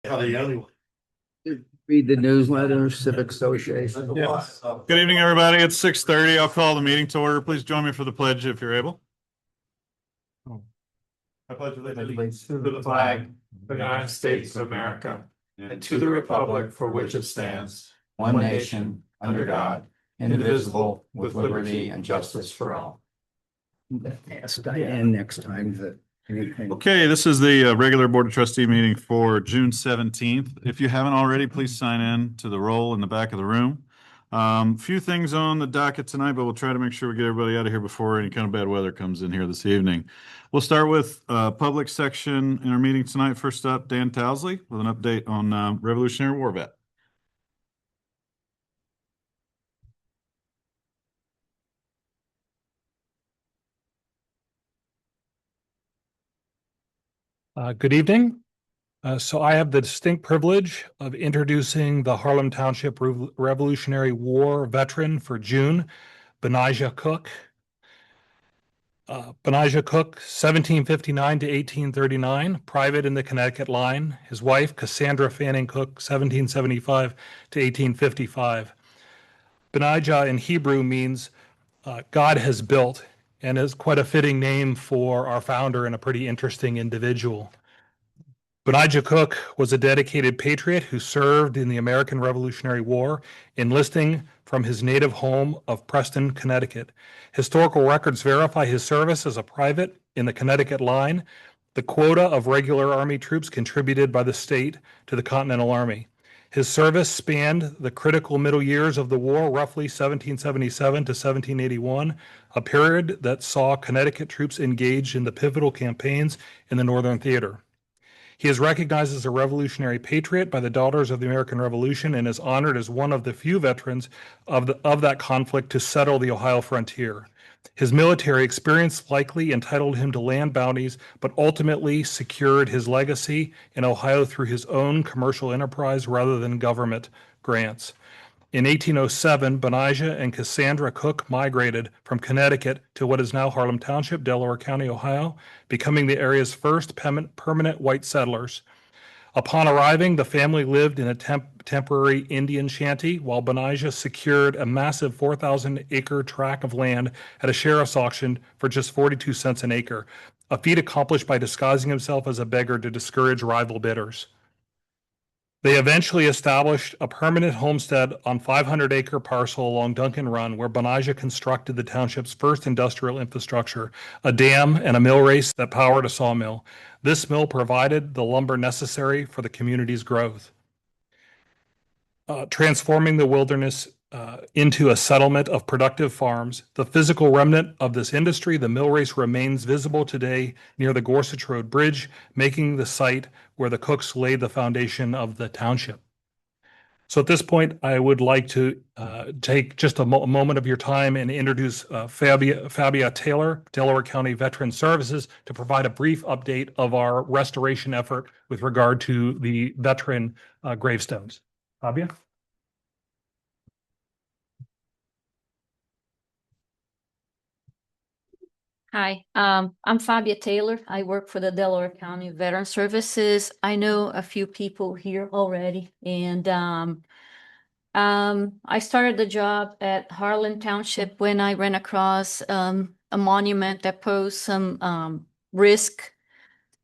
The only one. Read the newsletter, Civic Association. Yes. Good evening, everybody. It's 6:30. I'll call the meeting to order. Please join me for the pledge if you're able. I pledge allegiance To the flag of the United States of America and to the republic for which it stands, one nation, under God, indivisible, with liberty and justice for all. Ask Diane next time that anything. Okay, this is the regular Board of Trustee meeting for June 17th. If you haven't already, please sign in to the roll in the back of the room. Few things on the docket tonight, but we'll try to make sure we get everybody out of here before any kind of bad weather comes in here this evening. We'll start with public section in our meeting tonight. First up, Dan Towsley with an update on Revolutionary War vet. Good evening. So I have the distinct privilege of introducing the Harlem Township Revolutionary War veteran for June, Benijah Cook. Benijah Cook, 1759 to 1839, private in the Connecticut line. His wife, Cassandra Fanning Cook, 1775 to 1855. Benijah in Hebrew means God has built, and is quite a fitting name for our founder and a pretty interesting individual. Benijah Cook was a dedicated patriot who served in the American Revolutionary War, enlisting from his native home of Preston, Connecticut. Historical records verify his service as a private in the Connecticut line, the quota of regular Army troops contributed by the state to the Continental Army. His service spanned the critical middle years of the war, roughly 1777 to 1781, a period that saw Connecticut troops engaged in the pivotal campaigns in the Northern Theater. He is recognized as a revolutionary patriot by the Daughters of the American Revolution and is honored as one of the few veterans of that conflict to settle the Ohio frontier. His military experience likely entitled him to land bounties, but ultimately secured his legacy in Ohio through his own commercial enterprise rather than government grants. In 1807, Benijah and Cassandra Cook migrated from Connecticut to what is now Harlem Township, Delaware County, Ohio, becoming the area's first permanent white settlers. Upon arriving, the family lived in a temporary Indian shanty, while Benijah secured a massive 4,000-acre tract of land at a sheriff's auction for just 42 cents an acre, a feat accomplished by disguising himself as a beggar to discourage rival bidders. They eventually established a permanent homestead on 500-acre parcel along Duncan Run, where Benijah constructed the township's first industrial infrastructure, a dam and a mill race that powered a sawmill. This mill provided the lumber necessary for the community's growth. Transforming the wilderness into a settlement of productive farms. The physical remnant of this industry, the mill race, remains visible today near the Gorsuch Road Bridge, making the site where the Cooks laid the foundation of the township. So at this point, I would like to take just a moment of your time and introduce Fabia Taylor, Delaware County Veteran Services, to provide a brief update of our restoration effort with regard to the veteran gravestones. Fabia? Hi, I'm Fabia Taylor. I work for the Delaware County Veteran Services. I know a few people here already, and I started the job at Harlan Township when I ran across a monument that posed some risk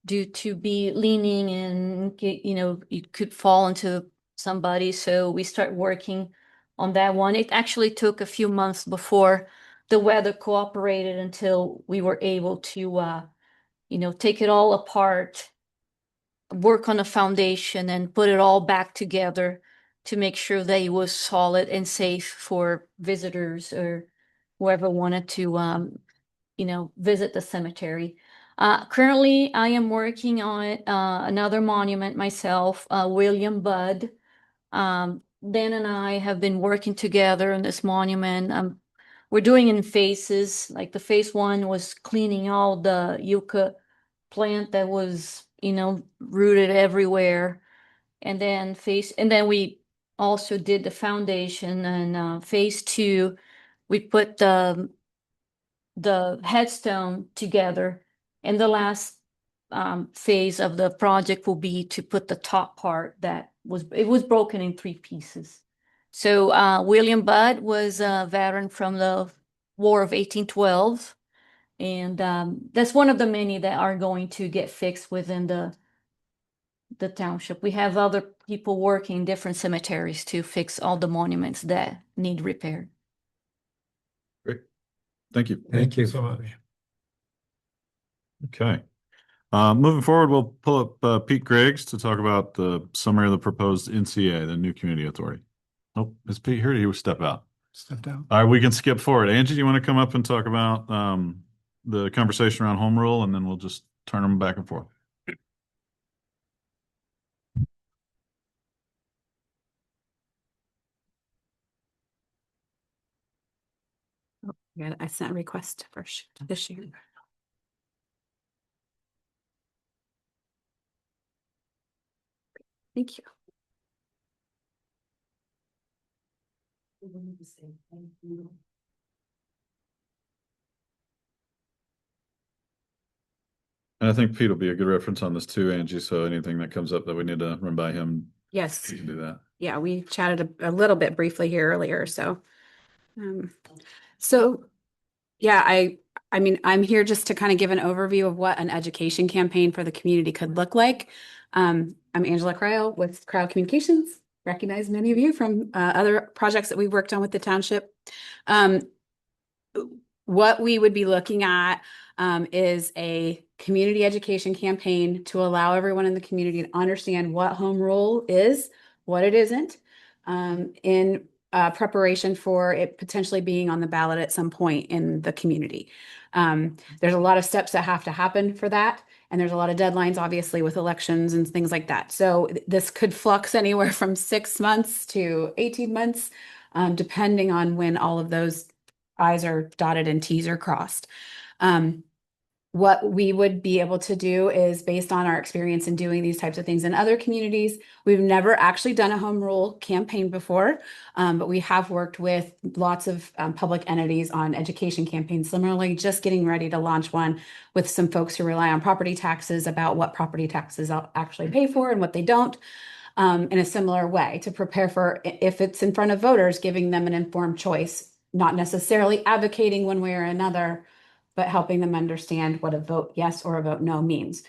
due to be leaning and you could fall into somebody. So we start working on that one. It actually took a few months before the weather cooperated until we were able to take it all apart, work on a foundation and put it all back together to make sure that it was solid and safe for visitors or whoever wanted to visit the cemetery. Currently, I am working on another monument myself, William Budd. Dan and I have been working together on this monument. We're doing in phases. Like the phase one was cleaning all the yucca plant that was, rooted everywhere. And then we also did the foundation. And phase two, we put the headstone together. And the last phase of the project will be to put the top part it was broken in 3 pieces. So William Budd was a veteran from the War of 1812. And that's one of the many that are going to get fixed within the township. We have other people working in different cemeteries to fix all the monuments that need repair. Great. Thank you. Thank you. so much. Okay. Moving forward, we'll pull up Pete Griggs to talk about the summary of the proposed NCA, the new community authority. Oh, is Pete here? He will step out. Stepped out. All right, we can skip forward. Angie, do you want to come up and talk about the conversation around home rule, and then we'll just turn them back and forth. Yeah, I sent a request for this year. Thank you. And I think Pete will be a good reference on this too, Angie. So anything that comes up that we need to run by him, Yes, he can do that. yeah, we chatted a little bit briefly here earlier, so. um, So, yeah, I mean, I'm here just to kind of give an overview of what an education campaign for the community could look like. I'm Angela Cryo with Cryo Communications, recognize many of you from other projects that we've worked on with the township. What we would be looking at is a community education campaign to allow everyone in the community to understand what home rule is, what it isn't, in preparation for it potentially being on the ballot at some point in the community. There's a lot of steps that have to happen for that. And there's a lot of deadlines, obviously, with elections and things like that. So this could flux anywhere from 6 months to 18 months, depending on when all of those I's are dotted and T's are crossed. What we would be able to do is based on our experience in doing these types of things in other communities. We've never actually done a home rule campaign before, but we have worked with lots of public entities on education campaigns. Similarly, just getting ready to launch one with some folks who rely on property taxes about what property taxes actually pay for and what they don't. In a similar way to prepare for if it's in front of voters, giving them an informed choice, not necessarily advocating one way or another, but helping them understand what a vote yes or a vote no means.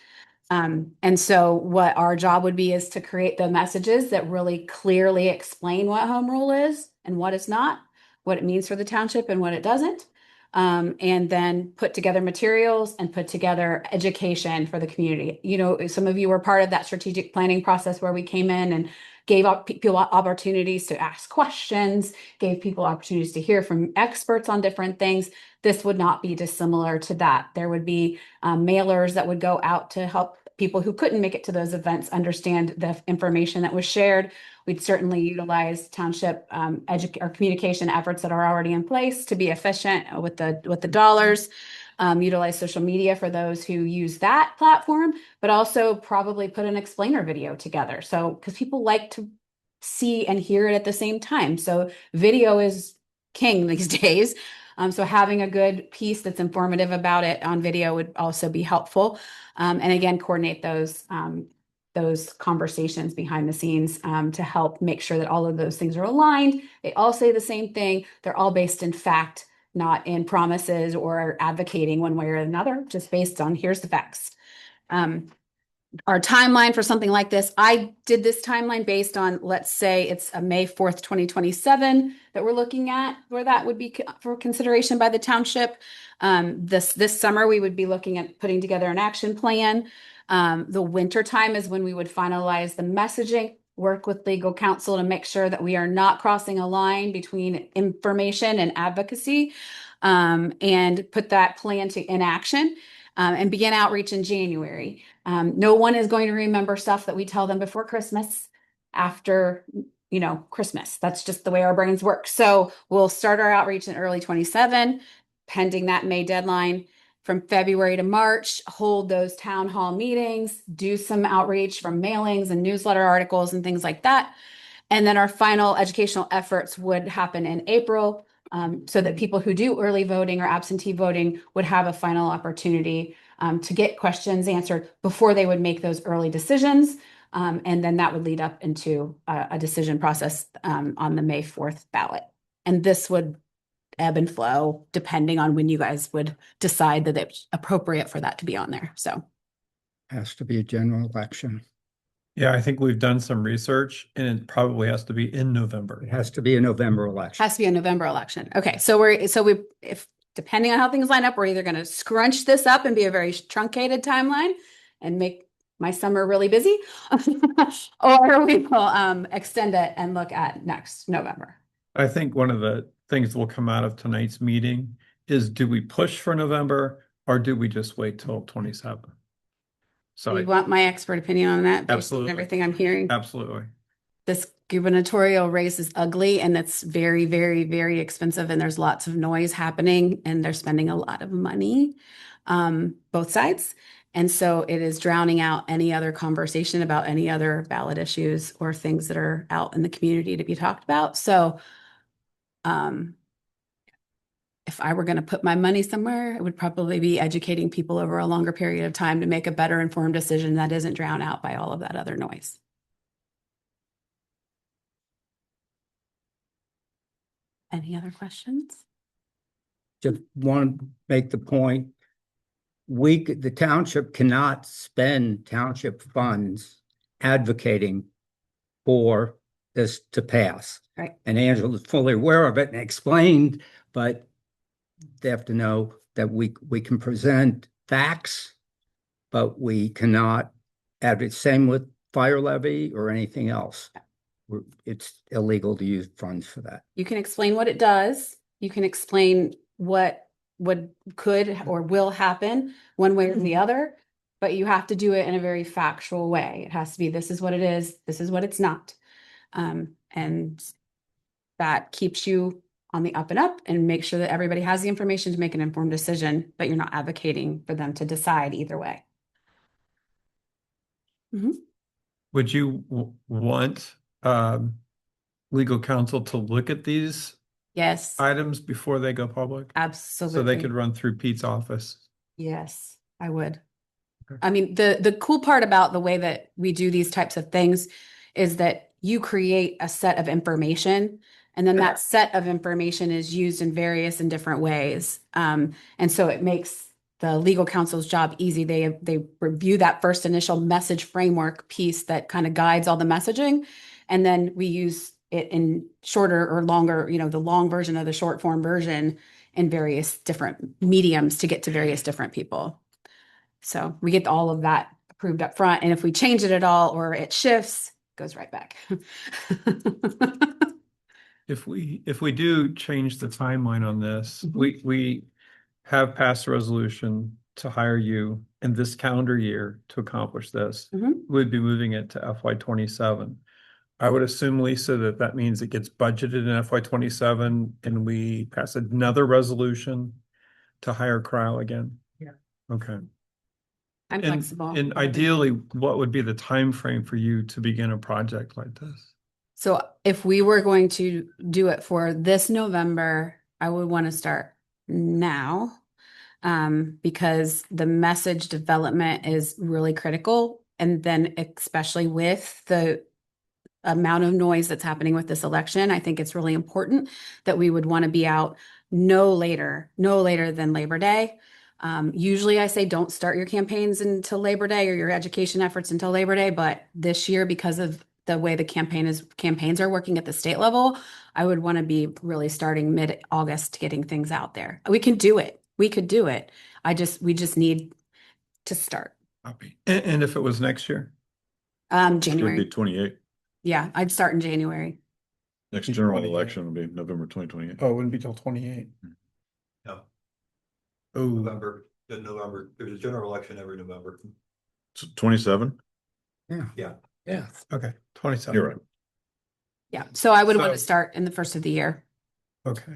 And so what our job would be is to create the messages that really clearly explain what home rule is and what it's not, what it means for the township and what it doesn't. And then put together materials and put together education for the community. You know, some of you were part of that strategic planning process where we came in and gave people opportunities to ask questions, gave people opportunities to hear from experts on different things. This would not be dissimilar to that. There would be mailers that would go out to help people who couldn't make it to those events understand the information that was shared. We'd certainly utilize township or communication efforts that are already in place to be efficient with the dollars. Utilize social media for those who use that platform, but also probably put an explainer video together. So, because people like to see and hear it at the same time. So video is king these days. So having a good piece that's informative about it on video would also be helpful. And again, coordinate those conversations behind the scenes to help make sure that all of those things are aligned. They all say the same thing. They're all based in fact, not in promises or advocating one way or another, just based on here's the facts. Our timeline for something like this, I did this timeline based on, let's say it's a May 4th, 2027 that we're looking at, where that would be for consideration by the township. This summer, we would be looking at putting together an action plan. The winter time is when we would finalize the messaging, work with legal counsel to make sure that we are not crossing a line between information and advocacy, and put that plan in action. And begin outreach in January. No one is going to remember stuff that we tell them before Christmas, after, Christmas. That's just the way our brains work. So we'll start our outreach in early 27, pending that May deadline. From February to March, hold those town hall meetings, do some outreach from mailings and newsletter articles and things like that. And then our final educational efforts would happen in April. So that people who do early voting or absentee voting would have a final opportunity to get questions answered before they would make those early decisions. And then that would lead up into a decision process on the May 4th ballot. And this would ebb and flow depending on when you guys would decide that it's appropriate for that to be on there. So Has to be a general election. Yeah, I think we've done some research and it probably has to be in November. It has to be a November election. has to be a November election. Okay, so if depending on how things line up, we're either going to scrunch this up and be a very truncated timeline and make my summer really busy, or we will extend it and look at next November. I think one of the things that will come out of tonight's meeting is, do we push for November or do we just wait till 27? So You want my expert opinion on that? Based on Absolutely. everything I'm hearing. absolutely. This gubernatorial race is ugly and it's very, very, very expensive and there's lots of noise happening and they're spending a lot of money, both sides. And so it is drowning out any other conversation about any other ballot issues or things that are out in the community to be talked about. So, if I were going to put my money somewhere, it would probably be educating people over a longer period of time to make a better informed decision that isn't drowned out by all of that other noise. Any other questions? Just want to make the point, the township cannot spend township funds advocating for this to pass. Right. And Angela's fully aware of it and explained, but they have to know that we can present facts, but we cannot advocate. Same with fire levy or anything else. It's illegal to use funds for that. You can explain what it does. You can explain what could or will happen one way or the other, but you have to do it in a very factual way. It has to be, this is what it is, this is what it's not. And that keeps you on the up and up and make sure that everybody has the information to make an informed decision, but you're not advocating for them to decide either way. Would you want legal counsel to look at these Yes, items before they go public? absolutely. So they could run through Pete's office? Yes, I would. Okay. I mean, the cool part about the way that we do these types of things is that you create a set of information, and then that set of information is used in various and different ways. And so it makes the legal counsel's job easy. They review that first initial message framework piece that kind of guides all the messaging, and then we use it in shorter or longer, the long version of the short form version in various different mediums to get to various different people. So we get all of that approved up front. And if we change it at all or it shifts, it goes right back. If we do change the timeline on this, we have passed a resolution to hire you in this calendar year to accomplish this. We'd be moving it to FY 27. I would assume, Lisa, that means it gets budgeted in FY 27 and we pass another resolution to hire Crowell again. Yeah. Okay. I'm flexible. And ideally, what would be the time frame for you to begin a project like this? So if we were going to do it for this November, I would want to start now, because the message development is really critical. And then especially with the amount of noise that's happening with this election, I think it's really important that we would want to be out no later than Labor Day. Usually I say don't start your campaigns until Labor Day or your education efforts until Labor Day, but this year, because of the way the campaigns are working at the state level, I would want to be really starting mid-August getting things out there. We can do it. We could do it. We just need to start. And if it was next year? Would January. be 28. Yeah, I'd start in January. Next general election would be November 2028. Oh, it wouldn't be till 28. No. Oh, November, there's a general election every November. So 27? Yeah. okay, 27. You're right. Yeah, so I would want So- to start in the first of the year, Okay.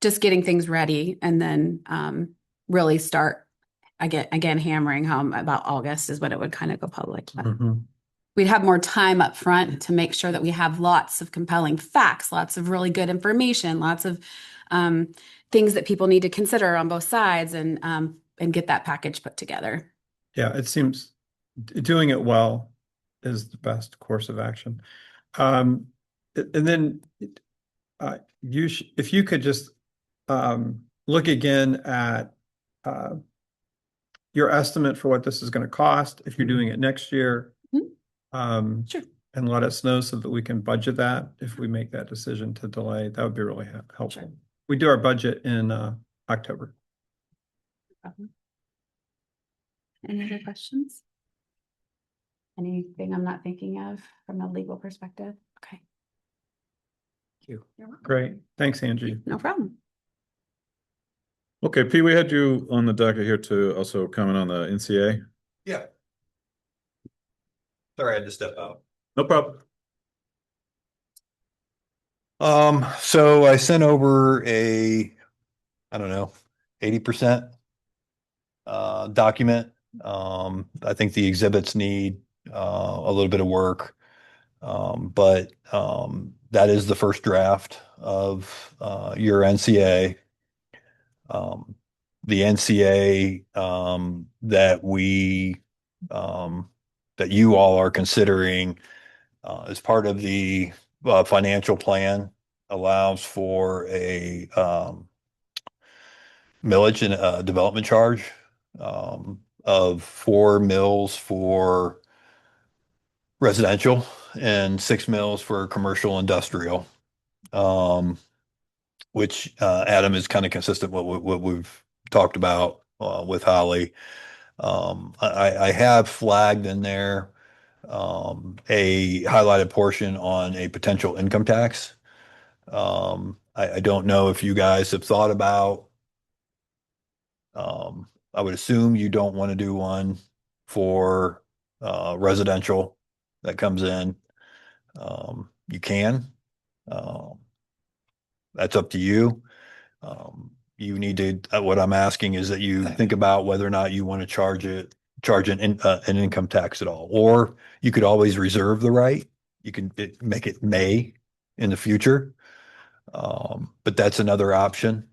just getting things ready, and then really start again hammering home about August is when it would kind of go public. But Mhm. we'd have more time up front to make sure that we have lots of compelling facts, lots of really good information, lots of things that people need to consider on both sides, and and get that package put together. Yeah, it seems doing it well is the best course of action. And then if you could just look again at your estimate for what this is going to cost if you're doing it next year. Sure. And let us know so that we can budget that if we make that decision to delay. That would be really helpful. Sure. We do our budget in October. Any other questions? Anything I'm not thinking of from a legal perspective? Okay. Thank you. You're welcome. Great. Thanks, Angie. No problem. Okay, Pete, we had you on the docket here to also comment on the NCA. Yeah. Sorry, I had to step out. No problem. So I sent over I don't know, 80% document. I think the exhibits need a little bit of work. But that is the first draft of your NCA. The NCA that you all are considering as part of the financial plan allows for a millage and a development charge of 4 mills for residential and 6 mills for commercial industrial, which Adam is kind of consistent with what we've talked about with Holly. I have flagged in there a highlighted portion on a potential income tax. I don't know if you guys have thought about, I would assume you don't want to do one for residential that comes in. You can. That's up to you. You need to, what I'm asking is that you think about whether or not you want to charge an income tax at all, or you could always reserve the right. You can make it may in the future. But that's another option.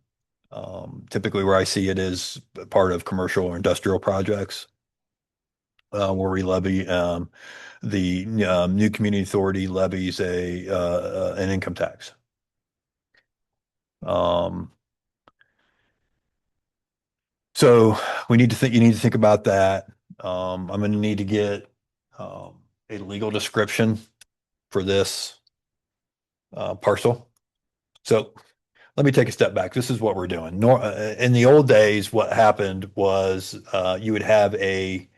Typically where I see it is part of commercial or industrial projects, where we levy, the new community authority levies an income tax. So you need to think about that. I'm going to need to get a legal description for this parcel. So let me take a step back. This is what we're doing. In the old days, what happened was you would have a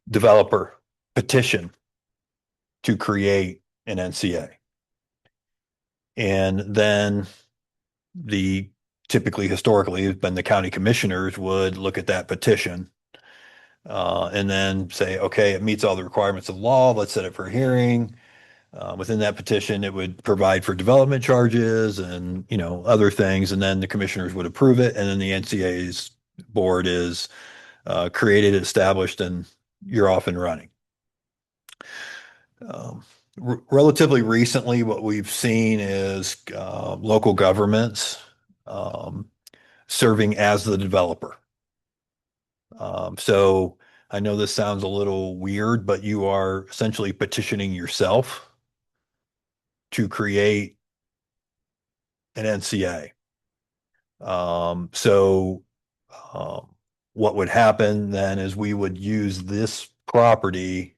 developer petition to create an NCA. And then typically historically has been the county commissioners would look at that petition and then say, okay, it meets all the requirements of law. Let's set it for a hearing. Within that petition, it would provide for development charges and, other things. And then the commissioners would approve it. And then the NCA's board is created, established, and you're off and running. Relatively recently, what we've seen is local governments serving as the developer. So I know this sounds a little weird, but you are essentially petitioning yourself to create an NCA. What would happen then is we would use this property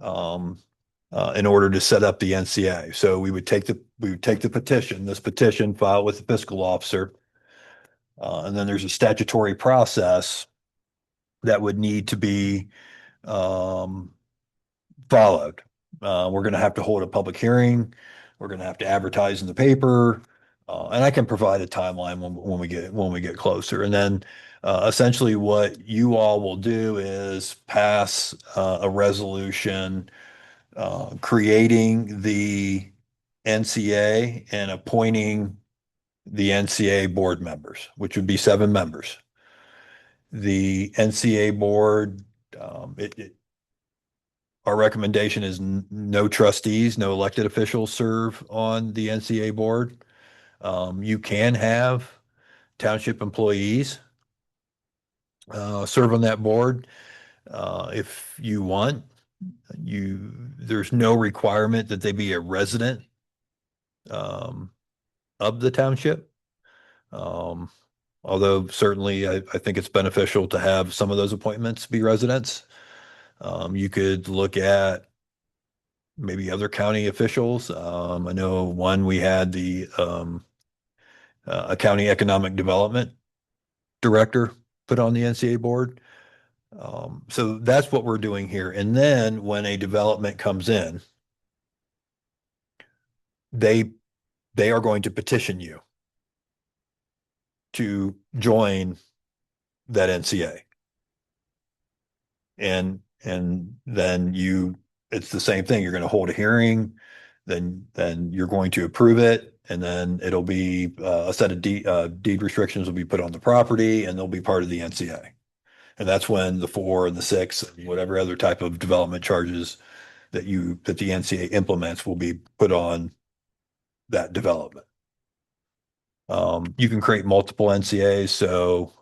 in order to set up the NCA. So we would take the petition, file it with the fiscal officer, and then there's a statutory process that would need to be followed. We're going to have to hold a public hearing. We're going to have to advertise in the paper, and I can provide a timeline when we get closer. And then essentially, what you all will do is pass a resolution creating the NCA and appointing the NCA board members, which would be 7 members. The NCA board, our recommendation is no trustees, no elected officials serve on the NCA board. You can have township employees serve on that board. If you want, there's no requirement that they be a resident of the township. Although certainly I think it's beneficial to have some of those appointments be residents. You could look at maybe other county officials. I know one, we had the a county economic development director put on the NCA board. So that's what we're doing here. And then when a development comes in, they are going to petition you to join that NCA. And then it's the same thing. You're going to hold a hearing, then you're going to approve it, and then it'll be a set of deed restrictions will be put on the property, and they'll be part of the NCA. And that's when the 4 and the 6 and whatever other type of development charges that the NCA implements will be put on that development. You can create multiple NCAs. So,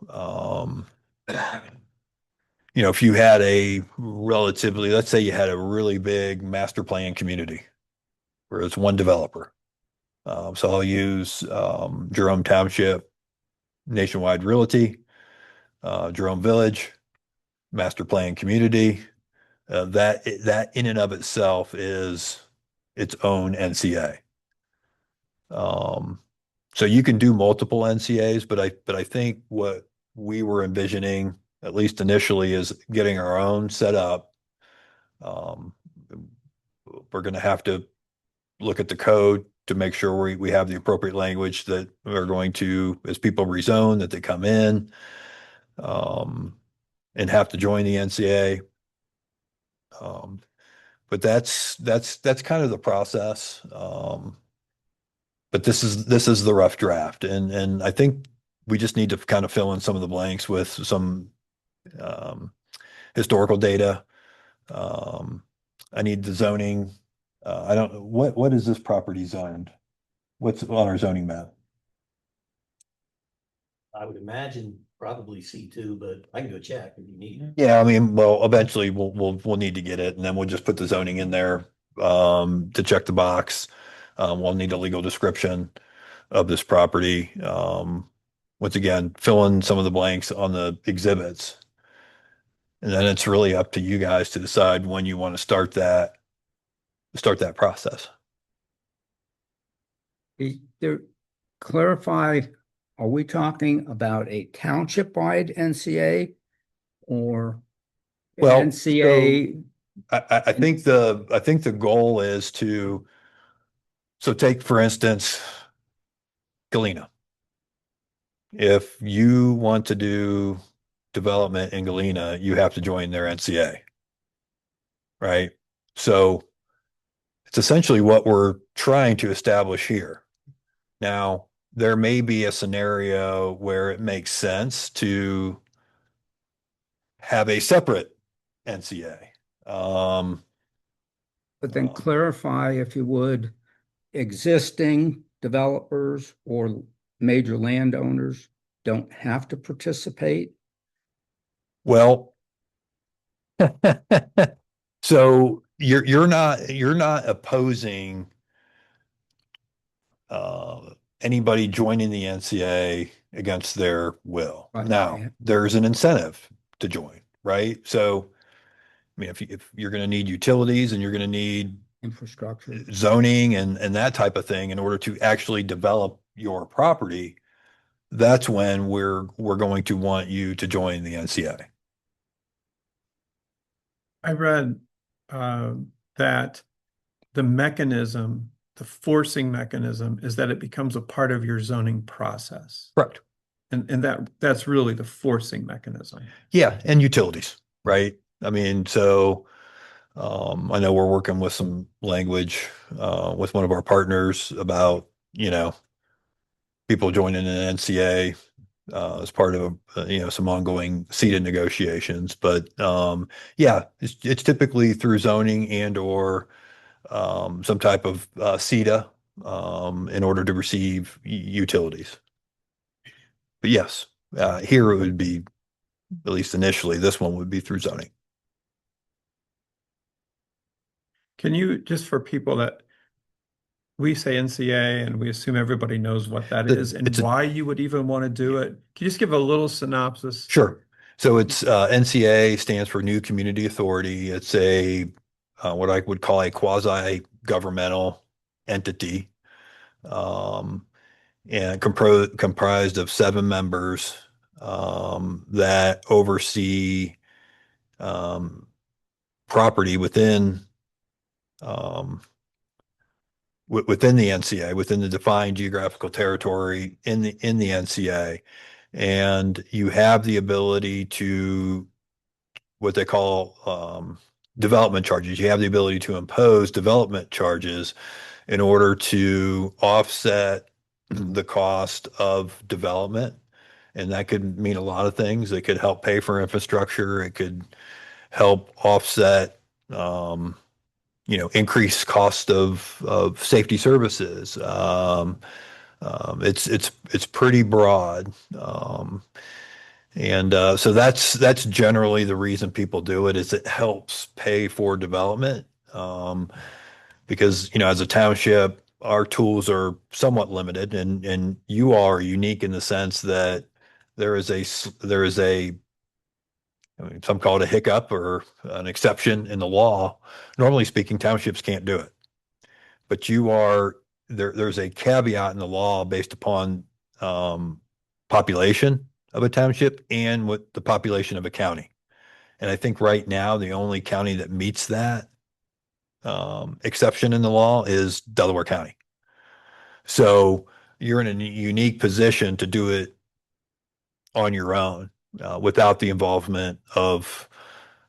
if you had let's say you had a really big master plan community where it's one developer. So I'll use Jerome Township, Nationwide Realty, Jerome Village, master plan community. That in and of itself is its own NCA. So you can do multiple NCAs, but I think what we were envisioning, at least initially, is getting our own set up. We're going to have to look at the code to make sure we have the appropriate language that are going to, as people rezone, that they come in and have to join the NCA. But that's kind of the process. But this is the rough draft, and I think we just need to kind of fill in some of the blanks with some historical data. I need the zoning. I don't know what is this property zoned? What's on our zoning map? I would imagine probably C2, but I can go check if you need. Yeah, I mean, well, eventually we'll need to get it, and then we'll just put the zoning in there to check the box. We'll need a legal description of this property. Once again, fill in some of the blanks on the exhibits. And then it's really up to you guys to decide when you want to start that process. Clarify, are we talking about a township-wide NCA or Well, NCA? I think the goal is so take, for instance, Galena. If you want to do development in Galena, you have to join their NCA, right? So it's essentially what we're trying to establish here. Now, there may be a scenario where it makes sense to have a separate NCA. But then clarify, if you would, existing developers or major landowners don't have to participate. Well, so you're not opposing anybody joining the NCA against their will. Right. Now, there's an incentive to join, right? So, I mean, if you're going to need utilities and you're going to need Infrastructure, zoning and that type of thing in order to actually develop your property, that's when we're going to want you to join the NCA. I read that the mechanism, the forcing mechanism, is that it becomes a part of your zoning process. Correct. And that's really the forcing mechanism. Yeah, and utilities, right? I mean, so I know we're working with some language with one of our partners about, people joining an NCA as part of some ongoing CETA negotiations. But yeah, it's typically through zoning and or some type of CETA in order to receive utilities. But yes, here it would be, at least initially, this one would be through zoning. Can you, just for people that we say NCA and we assume everybody knows what that is and It's a- why you would even want to do it? Can you just give a little synopsis? Sure. So it's NCA stands for New Community Authority. It's a what I would call a quasi-governmental entity, um, and comprised of 7 members that oversee um, property um, within the NCA, within the defined geographical territory in the NCA, and you have the ability to what they call development charges. You have the ability to impose development charges in order to offset the cost of development. And that could mean a lot of things. It could help pay for infrastructure. It could help offset, increased cost of safety services. It's pretty broad. And so that's generally the reason people do it is it helps pay for development. Because, as a township, our tools are somewhat limited and you are unique in the sense that there is a, I mean, some call it a hiccup or an exception in the law. Normally speaking, townships can't do it, but there's a caveat in the law based upon um, population of a township and with the population of a county. And I think right now the only county that meets that exception in the law is Delaware County. So you're in a unique position to do it on your own without the involvement of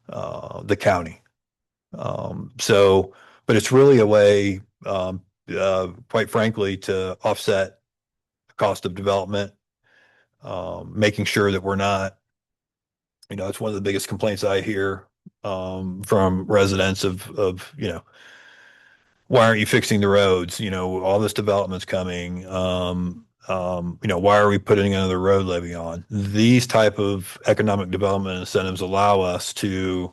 the county. But it's really a way, quite frankly, to offset the cost of development, making sure that we're not, it's one of the biggest complaints I hear from residents of, why aren't you fixing the roads? All this development's coming. Why are we putting another road levy on? These type of economic development incentives allow us to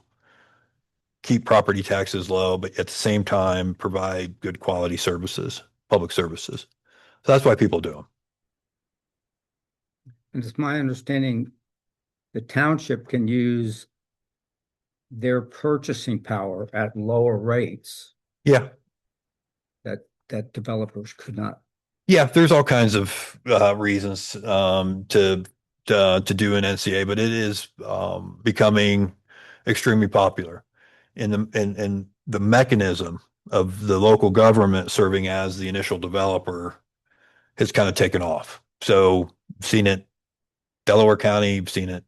keep property taxes low, but at the same time provide good quality services, public services. So that's why people do them. And it's my understanding the township can use their purchasing power at lower rates Yeah. that developers could not. Yeah, there's all kinds of reasons to do an NCA, but it is becoming extremely popular. And the mechanism of the local government serving as the initial developer has kind of taken off. So seen it Delaware County, you've seen it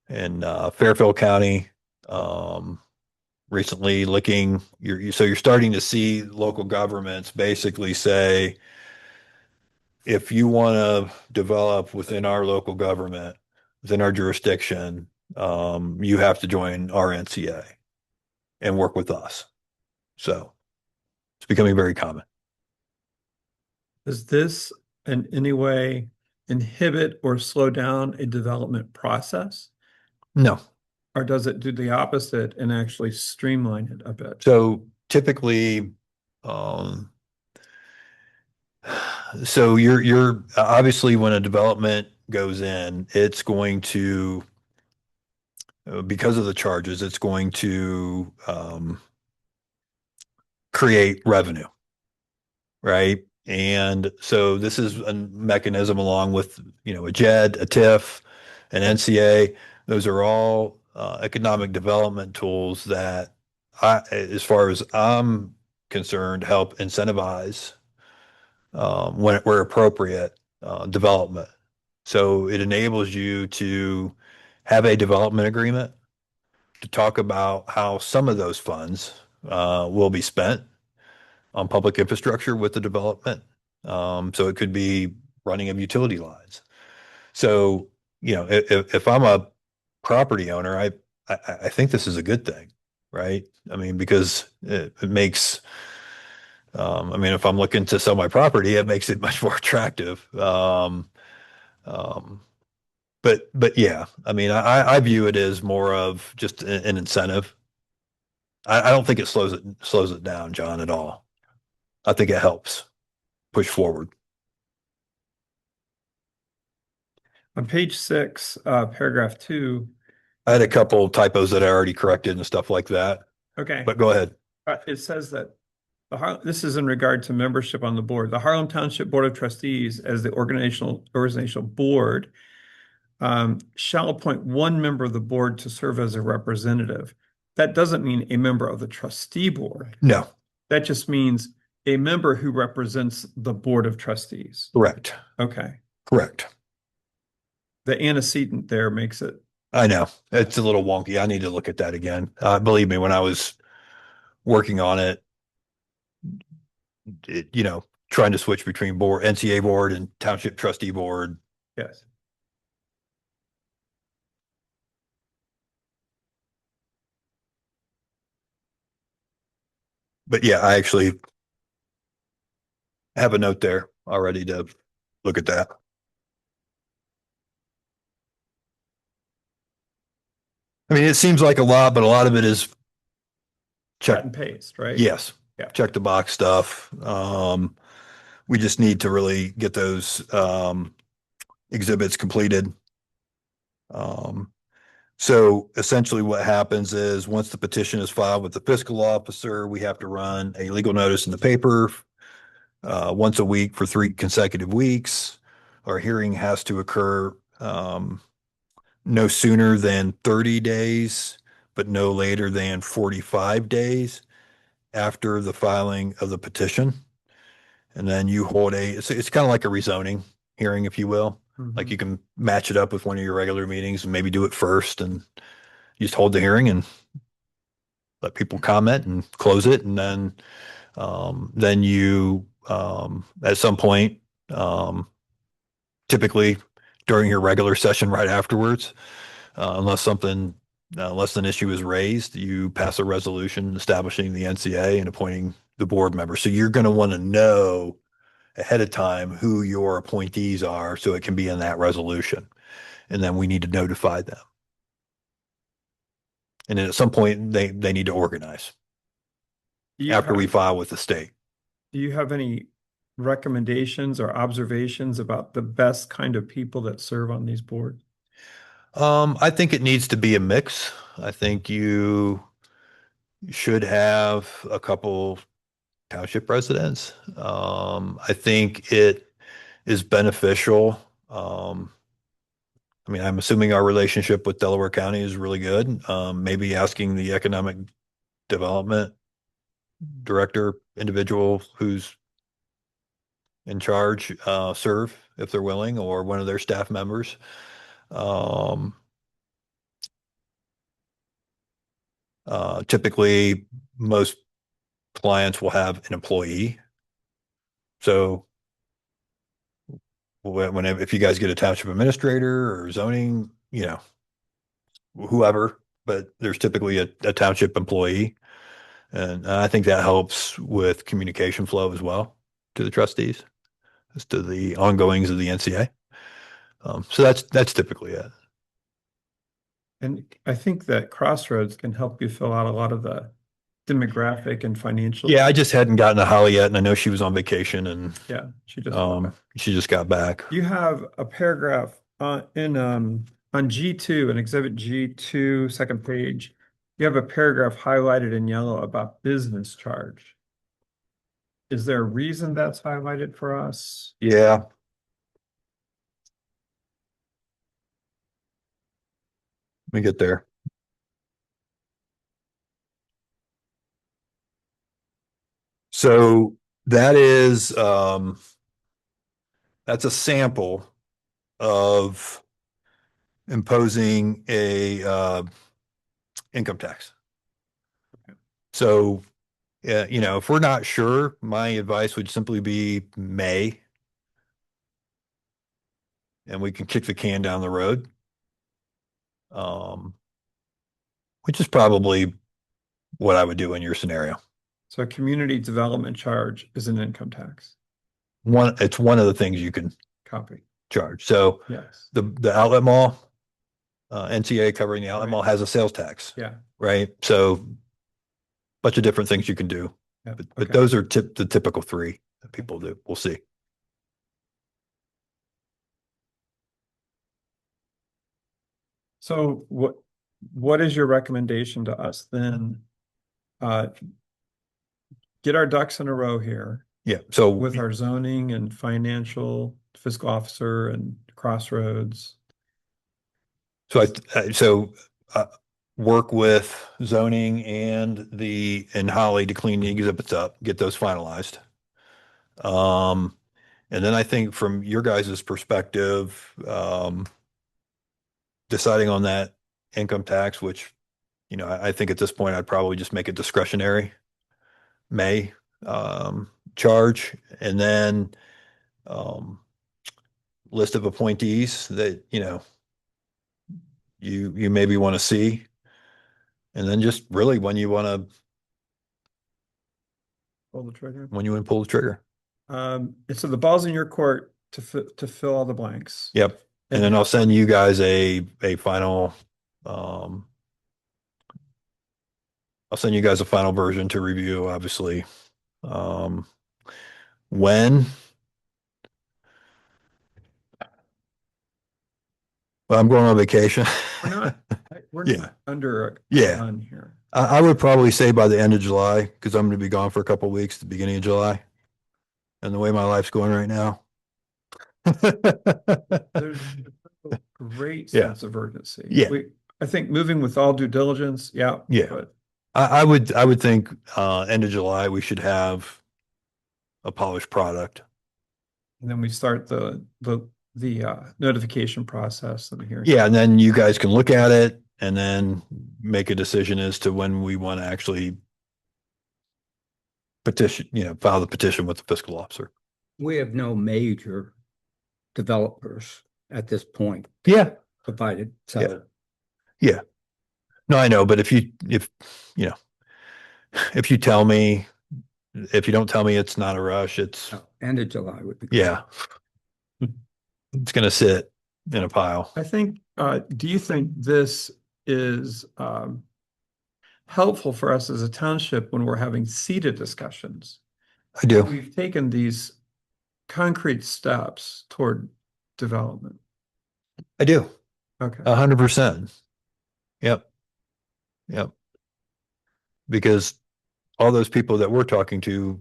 in Fairfield County. Recently so you're starting to see local governments basically say, if you want to develop within our local government, within our jurisdiction, you have to join our NCA and work with us. So it's becoming very common. Does this in any way inhibit or slow down a development process? No. Or does it do the opposite and actually streamline it a bit? So typically, so you're obviously when a development goes in, it's going to, because of the charges, it's going to create revenue, right? And so this is a mechanism along with, a JED, a TIF, an NCA. Those are all economic development tools that as far as I'm concerned, help incentivize where appropriate development. So it enables you to have a development agreement to talk about how some of those funds will be spent on public infrastructure with the development. So it could be running of utility lines. So, if I'm a property owner, I think this is a good thing, right? I mean, because it makes I mean, if I'm looking to sell my property, it makes it much more attractive. Um, but yeah, I mean, I view it as more of just an incentive. I don't think it slows it down, John, at all. I think it helps push forward. On page 6, paragraph 2. I had a couple typos that I already corrected and stuff like that, Okay. but go ahead. It says that this is in regard to membership on the board. The Harlem Township Board of Trustees, as the organizational board, shall appoint one member of the board to serve as a representative. That doesn't mean a member of the trustee board. No, That just means a member who represents the board of trustees. correct, Okay. correct. The antecedent there makes it. I know it's a little wonky. I need to look at that again. Believe me, when I was working on it, trying to switch between NCA board and township trustee board. Yes. But yeah, I actually have a note there already to look at that. I mean, it seems like a lot, but a lot of it is Cut and paste, right? Yes. Yeah. Check the box stuff. We just need to really get those exhibits completed. So essentially what happens is once the petition is filed with the fiscal officer, we have to run a legal notice in the paper once a week for 3 consecutive weeks. Our hearing has to occur no sooner than 30 days, but no later than 45 days after the filing of the petition. And then you hold it's kind of like a rezoning hearing, if you will. Like you can match it up with one of your regular meetings and maybe do it first and you just hold the hearing and let people comment and close it. And then you, at some point, typically during your regular session right afterwards, unless an issue is raised, you pass a resolution establishing the NCA and appointing the board member. So you're going to want to know ahead of time who your appointees are so it can be in that resolution. And then we need to notify them. And then at some point they need to organize after we file with the state. Do you have any recommendations or observations about the best kind of people that serve on these boards? I think it needs to be a mix. I think you should have a couple township residents. I think it is beneficial. I mean, I'm assuming our relationship with Delaware County is really good. Maybe asking the economic development director individual who's in charge serve if they're willing, or one of their staff members. Typically, most clients will have an employee. So if you guys get a township administrator or zoning, whoever, but there's typically a township employee. And I think that helps with communication flow as well to the trustees as to the ongoings of the NCA. So that's typically it. And I think that Crossroads can help you fill out a lot of the demographic and financial. Yeah, I just hadn't gotten to Holly yet, and I know she was on vacation, and Yeah, she just got back. You have a paragraph on G2, in Exhibit G2, second page. You have a paragraph highlighted in yellow about business charge. Is there a reason that's highlighted for us? Yeah. Let me get there. So that's a sample of imposing a income tax. So, if we're not sure, my advice would simply be May, and we can kick the can down the road. Which is probably what I would do in your scenario. So a community development charge is an income tax. It's one of the things you can Copy. charge. So Yes. the outlet mall, NCA covering the outlet Right. mall has a sales tax, Yeah. right? So bunch of different things you can do, Yeah. but Okay. those are the typical three that people do. We'll see. So what is your recommendation to us then? Get our ducks in a row here Yeah. So with our zoning and financial fiscal officer and crossroads. so work with zoning and Holly to clean the exhibits up, get those finalized. And then I think from your guys' perspective, deciding on that income tax, which, I think at this point, I'd probably just make it discretionary, may, charge, and then, list of appointees that, you maybe want to see. And then just really when you want to Pull the trigger. pull the trigger. And so the ball's in your court to fill all the blanks. Yep. And then I'll send you guys a final, I'll send you guys a final version to review, obviously. When? Well, I'm going on vacation. We're Yeah. not under a Yeah. gun here. I would probably say by the end of July, because I'm going to be gone for a couple of weeks, the beginning of July. And the way my life's going right now. There's a great Yeah. sense of urgency. Yeah. I think moving with all due diligence. Yeah. Yeah. But I would think end of July we should have a polished product. and then we start the notification process and the hearing. Yeah, and then you guys can look at it and then make a decision as to when we want to actually petition, file the petition with the fiscal officer. We have no major developers at this point Yeah. provided, Yeah. so Yeah. No, I know, but if you tell me, if you don't tell me it's not a rush, it's, end of July would be. yeah. It's going to sit in a pile. I think, do you think this is helpful for us as a township when we're having seated discussions? I do. We've taken these concrete steps toward development. I do. Okay. 100%. Yep. Yep. Because all those people that we're talking to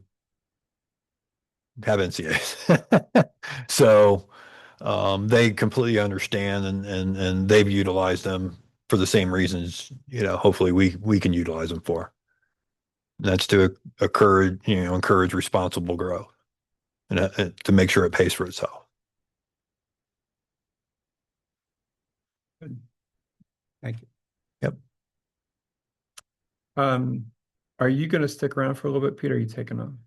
have NCAs. So they completely understand and they've utilized them for the same reasons, hopefully we can utilize them for. And that's to encourage responsible growth and to make sure it pays for itself. Thank you. Yep. Are you going to stick around for a little bit, Peter? Are you taking on?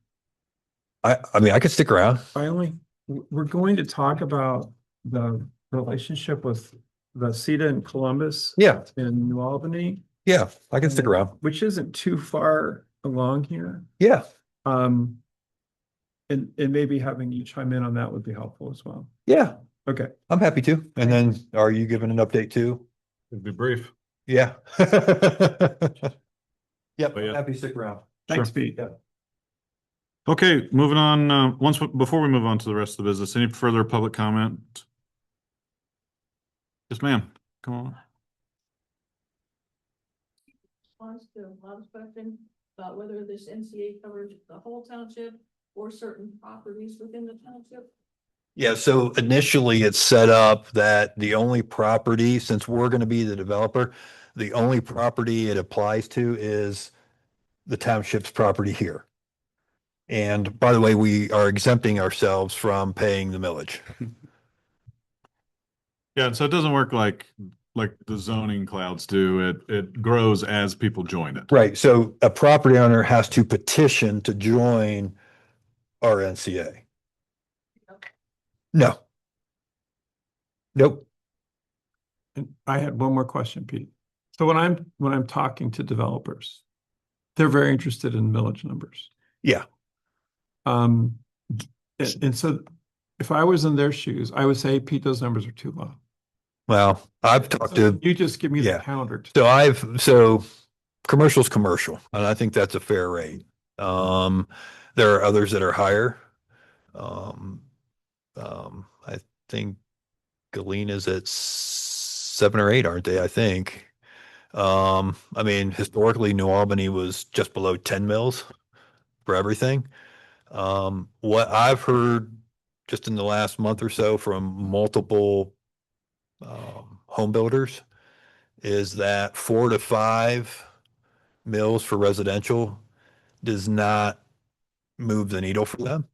I mean, I could stick around. We're going to talk about the relationship with the CETA in Columbus. Yeah. In New Albany. Yeah, I can stick around. Which isn't too far along here. Yeah. And maybe having you chime in on that would be helpful as well. Yeah. Okay. I'm happy to. And then are you giving an update too? It'd be brief. Yeah. Yep. But yeah. Happy to stick around. Thanks, Sure. Pete. Yeah. Okay, moving on, before we move on to the rest of the business, any further public comment? Yes, ma'am, come on. Response to Bob's question about whether this NCA covers the whole township or certain properties within the township. Yeah, so initially it's set up that the only property, since we're going to be the developer, the only property it applies to is the township's property here. And by the way, we are exempting ourselves from paying the millage. Yeah, so it doesn't work like the zoning clouds do. It grows as people join it. Right, so a property owner has to petition to join our NCA. No. Nope. And I had one more question, Pete. So when I'm talking to developers, they're very interested in millage numbers. Yeah. And so if I was in their shoes, I would say, Pete, those numbers are too low. Well, I've talked to, You just give me the yeah. calendar. so commercial's commercial, and I think that's a fair rate. There are others that are higher. I think Galena's at 7 or 8, aren't they? I think. I mean, historically, New Albany was just below 10 mils for everything. What I've heard just in the last month or so from multiple home builders is that 4 to 5 mils for residential does not move the needle for them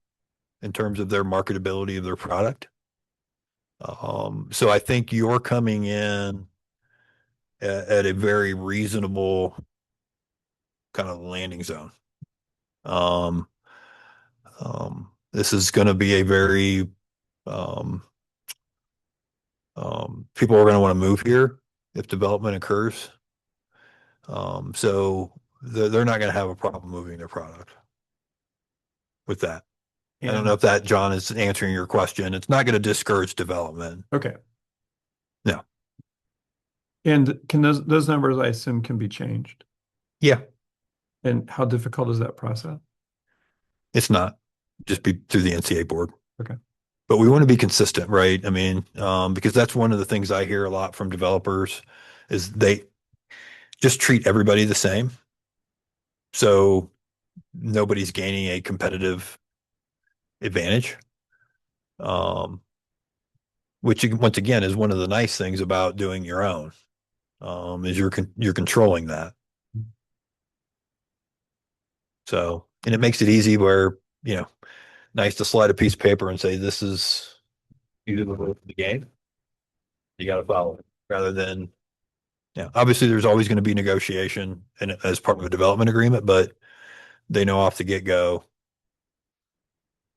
in terms of their marketability of their product. So I think you're coming in at a very reasonable kind of landing zone. Um, this is going to be a very people are going to want to move here if development occurs. So they're not going to have a problem moving their product with that. I don't know if that, John, is answering your question. It's not going to discourage development. Okay. No. And can those numbers, I assume, can be changed? Yeah, And how difficult is that process? it's not. Just be through the NCA board. Okay. But we want to be consistent, right? I mean, because that's one of the things I hear a lot from developers is they just treat everybody the same. So nobody's gaining a competitive advantage. Which once again is one of the nice things about doing your own. Is you're controlling that. So, and it makes it easy where, nice to slide a piece of paper and say, this is either the rule of the game. You got to follow it rather than, obviously there's always going to be negotiation and as part of a development agreement, but they know off the get-go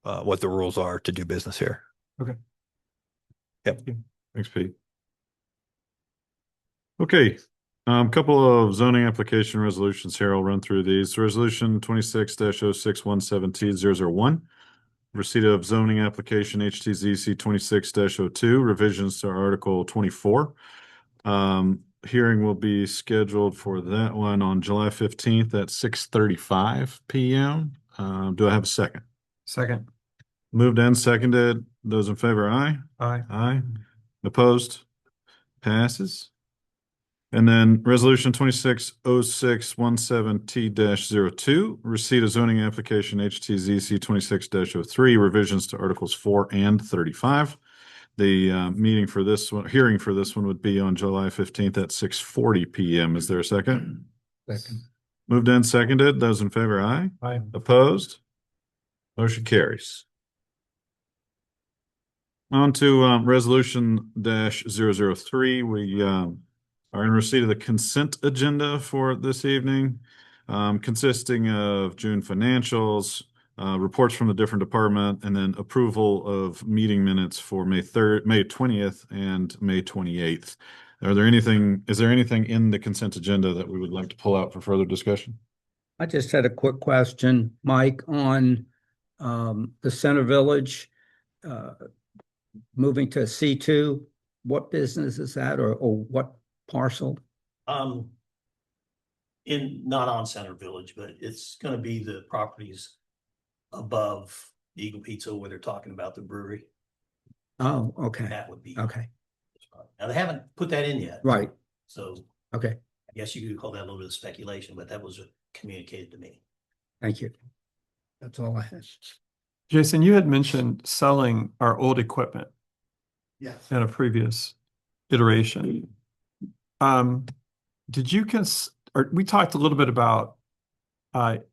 what the rules are to do business here. Okay. Yep. Thanks, Pete. Okay, couple of zoning application resolutions here. I'll run through these. Resolution 26-0617T001. Receipt of zoning application HTZC 26-02, revisions to Article 24. Hearing will be scheduled for that one on July 15th at 6:35 p.m. Do I have a second? Second. Moved and seconded. Those in favor, aye. Aye. Aye. Opposed? Passes. And then resolution 26-0617T-02, receipt of zoning application HTZC 26-03, revisions to Articles 4 and 35. The hearing for this one would be on July 15th at 6:40 p.m. Is there a second? Second. Moved and seconded. Those in favor, aye. Aye. Opposed? Motion carries. On to resolution -003. We are in receipt of the consent agenda for this evening, consisting of June financials, reports from the different department, and then approval of meeting minutes for May 20th and May 28th. Is there anything in the consent agenda that we would like to pull out for further discussion? I just had a quick question, Mike, on the Center Village moving to C2. What business is that, or what parcel? Not on Center Village, but it's gonna be the properties above Eagle Pizza where they're talking about the brewery. Oh, okay. That would be. Okay. Now, they haven't put that in yet. Right. So Okay. I guess you could call that a little bit of speculation, but that was communicated to me. Thank you. That's all I had. Jason, you had mentioned selling our old equipment Yes. in a previous iteration. Did you or we talked a little bit about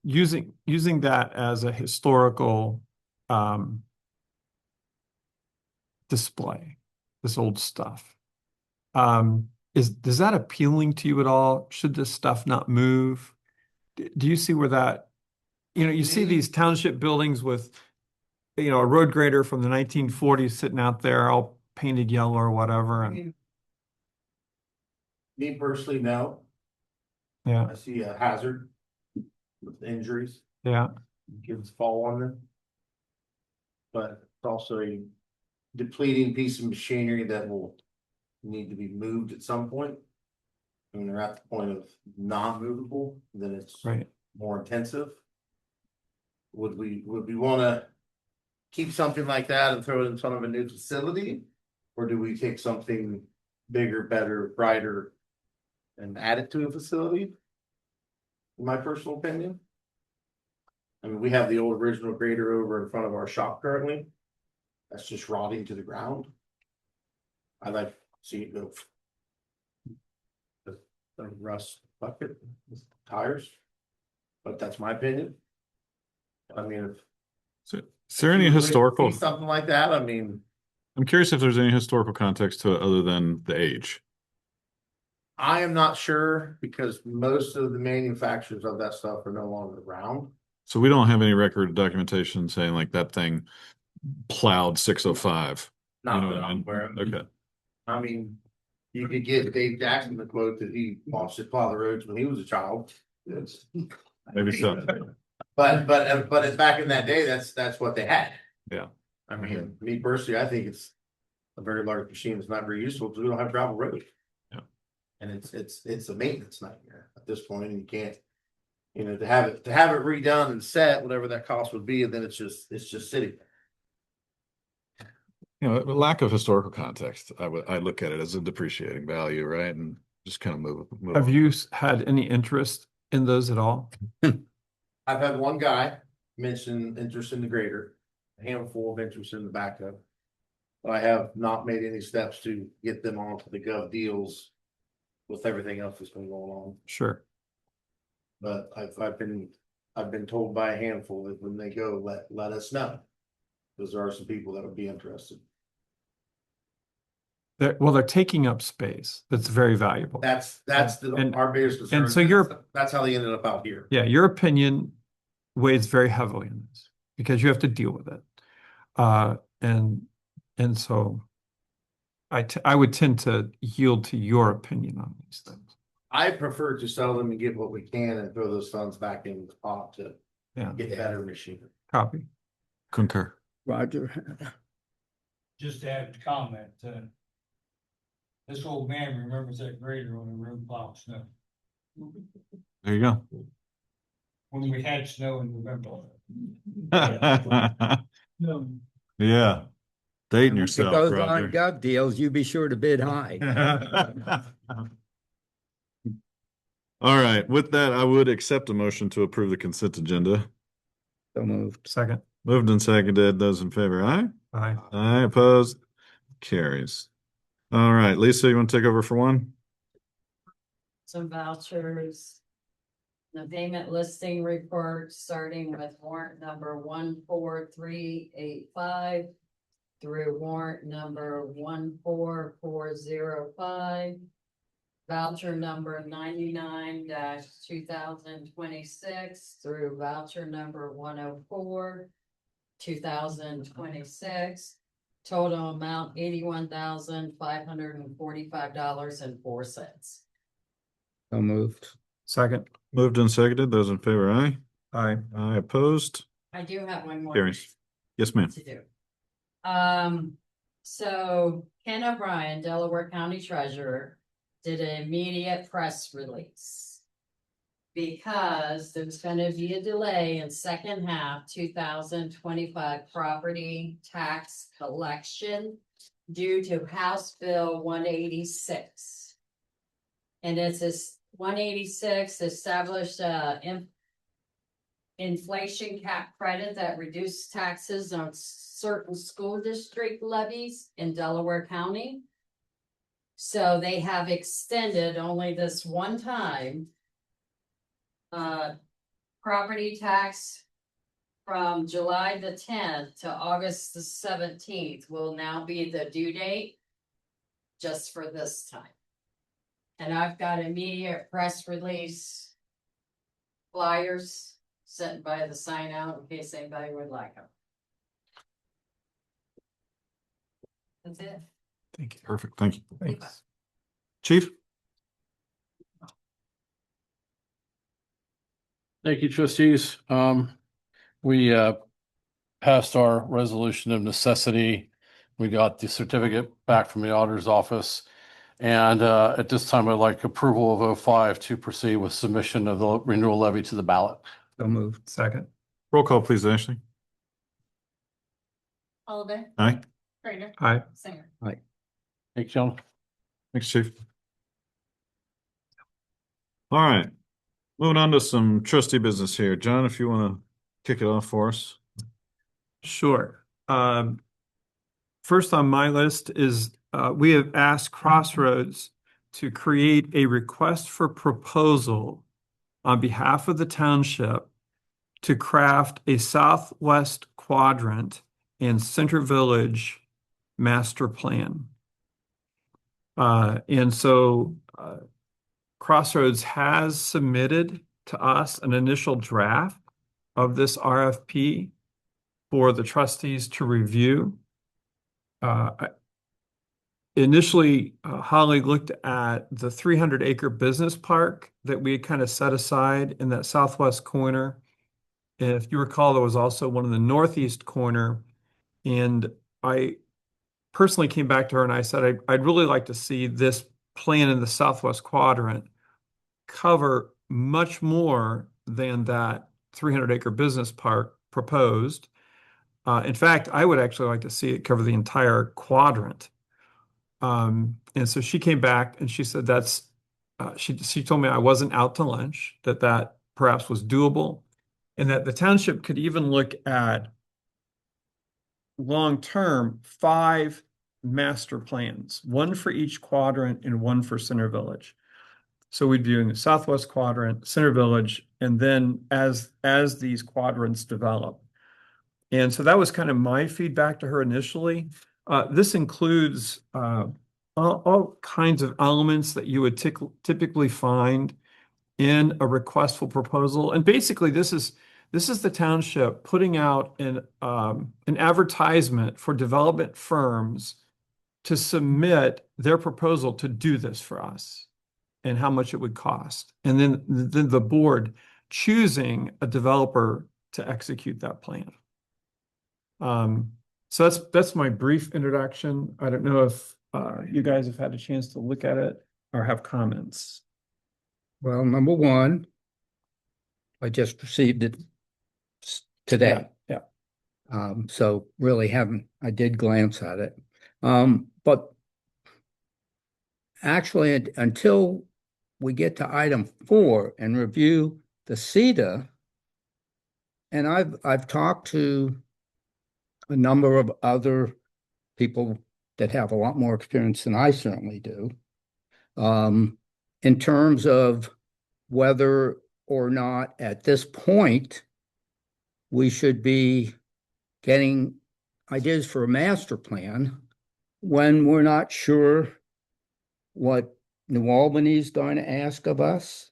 using that as a historical display, this old stuff. Is that appealing to you at all? Should this stuff not move? Do you see where that, you see these township buildings with, a road grader from the 1940s sitting out there all painted yellow or whatever. And Me personally, no. yeah, I see a hazard. with injuries, Yeah, kids fall on them. But it's also a depleting piece of machinery that will need to be moved at some point. When they're at the point of non-movable, then it's right. more intensive. Would we wanna keep something like that and throw it in front of a new facility? Or do we take something bigger, better, brighter and add it to a facility? In my personal opinion. I mean, we have the old original grader over in front of our shop currently. That's just rotting to the ground. I like to see it go. The rust bucket with tires. But that's my opinion. I mean, if So, is there any you would historical? see something like that, I mean, I'm curious if there's any historical context to it other than the age. I am not sure because most of the manufacturers of that stuff are no longer around. So we don't have any record documentation saying like that thing plowed 605. Not You know that what I I'm mean? aware of. Okay. I mean, you could get Dave Jackson the quote that he watched it plow the roads when he was a child. It's- Maybe so. But it's back in that day, that's what they had. Yeah. I mean, me personally, I think it's a very large machine. It's not very useful because we don't have gravel road. Yeah. And it's a maintenance nightmare at this point, and you can't, you know, to have it redone and set, whatever that cost would be, and then it's just sitting there. You know, lack of historical context, I look at it as a depreciating value, right? And just kind of move Have on. you had any interest in those at all? I've had one guy mention interest in the grader, a handful of interest in the backup. But I have not made any steps to get them onto the gov deals with everything else that's been going on. Sure. But I've been told by a handful that when they go, let us know. Because there are some people that would be interested. They're taking up space. That's very valuable. That's And- our biggest concern. and so That's how they ended up out here. Yeah, your opinion weighs very heavily in this because you have to deal with it. And so I would tend to yield to your opinion on these things. I prefer to sell them and get what we can and throw those funds back in the pot to Yeah, get better machinery. copy. Concur. Roger. Just to add a comment, this old man remembers that grader on the road plow snow, There you go. when we had snow in November. Yeah. Dating If it yourself, goes on Roger. gov deals, you be sure to bid high. All right, with that, I would accept a motion to approve the consent agenda. So moved. Second. Moved and seconded. Those in favor, aye? Aye. Aye, opposed? Carries. All right, Lisa, you want to take over for one? Some vouchers. The payment listing report, starting with warrant number 14385 through warrant number 14405. Voucher number 99-2026 through voucher number 104, 2026. Total amount $81,545.04. So moved. Second. Moved and seconded. Those in favor, aye? Aye. Aye, opposed? I do have one more. Carries. Yes, ma'am. To do. So Ken O'Brien, Delaware County Treasurer, did an immediate press release. Because there's gonna be a delay in second half 2025 property tax collection due to House Bill 186. And it's this 186 established inflation cap credit that reduces taxes on certain school district levies in Delaware County. So they have extended only this one time property tax from July the 10th to August the 17th will now be the due date just for this time. And I've got immediate press release flyers sent by the sign out in case anybody would like them. That's it. Thank you. Perfect. Thank you. Thanks. Chief? Thank you, trustees. We passed our resolution of necessity. We got the certificate back from the auditor's office. And at this time, I'd like approval of O5 to proceed with submission of the renewal levy to the ballot. So moved. Second. Roll call, please, Ashley. Holiday, Aye. Trainer, Aye. Singer. Thank you, gentlemen. Thanks, Chief. All right. Moving on to some trustee business here. John, if you want to kick it off for us. Sure. First on my list is we have asked Crossroads to create a request for proposal on behalf of the township to craft a southwest quadrant and Center Village master plan. And so Crossroads has submitted to us an initial draft of this RFP for the trustees to review. Initially, Holly looked at the 300-acre business park that we had kind of set aside in that southwest corner. And if you recall, there was also one in the northeast corner. And I personally came back to her and I said, I'd really like to see this plan in the southwest quadrant cover much more than that 300-acre business park proposed. In fact, I would actually like to see it cover the entire quadrant. And so she came back and she said she told me I wasn't out to lunch, that perhaps was doable, and that the township could even look at long-term 5 master plans, one for each quadrant and one for Center Village. So we'd be doing the southwest quadrant, Center Village, and then as these quadrants develop. And so that was kind of my feedback to her initially. This includes all kinds of elements that you would typically find in a request for proposal. And basically, this is the township putting out an advertisement for development firms to submit their proposal to do this for us and how much it would cost. And then the board choosing a developer to execute that plan. So that's my brief introduction. I don't know if you guys have had a chance to look at it or have comments. Well, number one, I just received it today. Yeah. So really I did glance at it. But actually, until we get to item 4 and review the CETA, and I've talked to a number of other people that have a lot more experience than I certainly do, in terms of whether or not at this point we should be getting ideas for a master plan when we're not sure what New Albany's going to ask of us.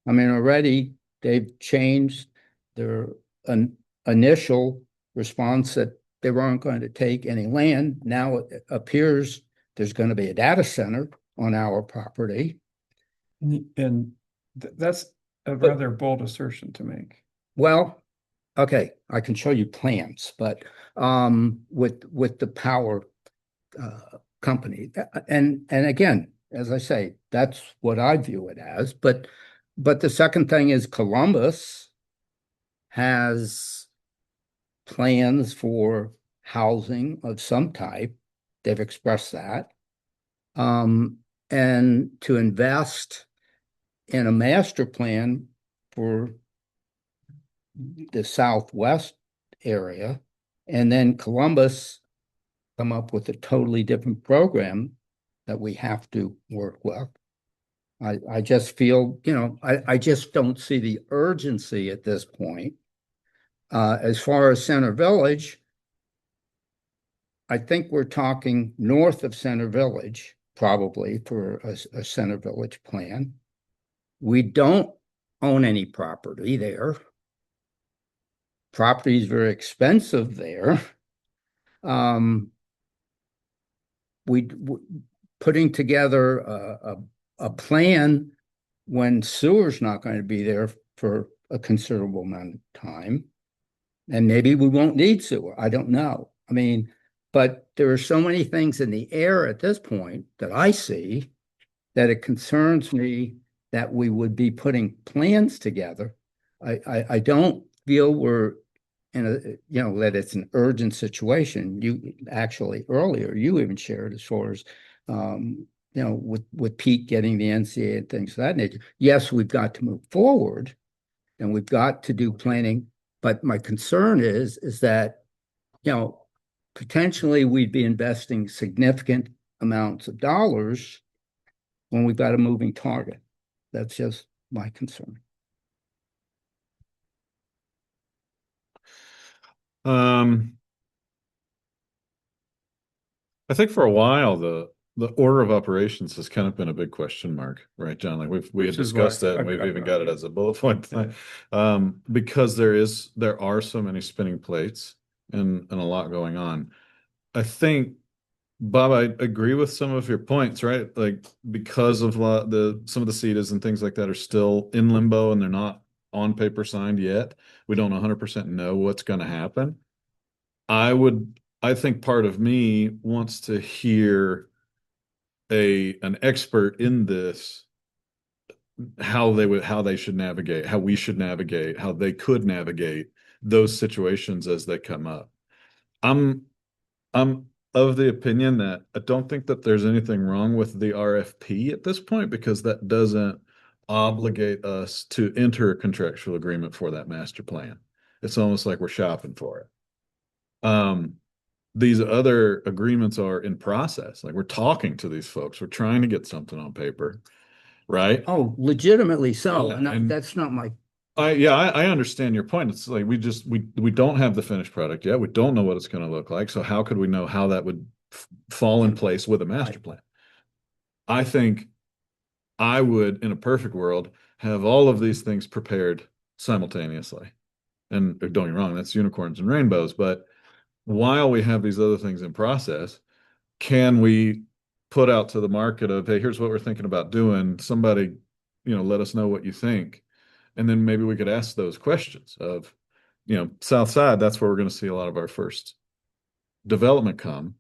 I mean, already they've changed their initial response that they weren't going to take any land. Now it appears there's going to be a data center on our property. And that's a rather bold assertion to make. Well, okay, I can show you plans, but with the power company, and again, as I say, that's what I view it as. But the second thing is Columbus has plans for housing of some type. They've expressed that, and to invest in a master plan for the southwest area, and then Columbus come up with a totally different program that we have to work with. I just feel, I just don't see the urgency at this point. As far as Center Village, I think we're talking north of Center Village, probably for a Center Village plan. We don't own any property there. Property is very expensive there. We putting together a plan when sewer's not going to be there for a considerable amount of time. And maybe we won't need sewer. I don't know. I mean, but there are so many things in the air at this point that I see that it concerns me that we would be putting plans together. I don't feel we're in a, you know, that it's an urgent situation. You actually earlier, you even shared as far as, you know, with Pete getting the NCA and things of that nature. Yes, we've got to move forward and we've got to do planning. But my concern is that, you know, potentially we'd be investing significant amounts of dollars when we've got a moving target. That's just my concern. I think for a while, the order of operations has kind of been a big question mark, right, John? Like we had Which is discussed what that, and I- we've even got it as a bullet point. Because there are so many spinning plates and a lot going on. I think, Bob, I agree with some of your points, right? Like because of some of the CETAs and things like that are still in limbo and they're not on paper signed yet. We don't 100% know what's going to happen. I think part of me wants to hear an expert in this, how they should navigate, how we should navigate, how they could navigate those situations as they come up. I'm of the opinion that I don't think that there's anything wrong with the RFP at this point because that doesn't obligate us to enter a contractual agreement for that master plan. It's almost like we're shopping for it. These other agreements are in process. Like we're talking to these folks. We're trying to get something on paper, right? Oh, legitimately so. Yeah, and That's not my. I understand your point. It's like we don't have the finished product yet. We don't know what it's going to look like. So how could we know how that would fall in place with a master plan? I think I would, in a perfect world, have all of these things prepared simultaneously. And don't get me wrong, that's unicorns and rainbows, but while we have these other things in process, can we put out to the market of, hey, here's what we're thinking about doing. Somebody, let us know what you think. And then maybe we could ask those questions of, South Side, that's where we're going to see a lot of our first development come.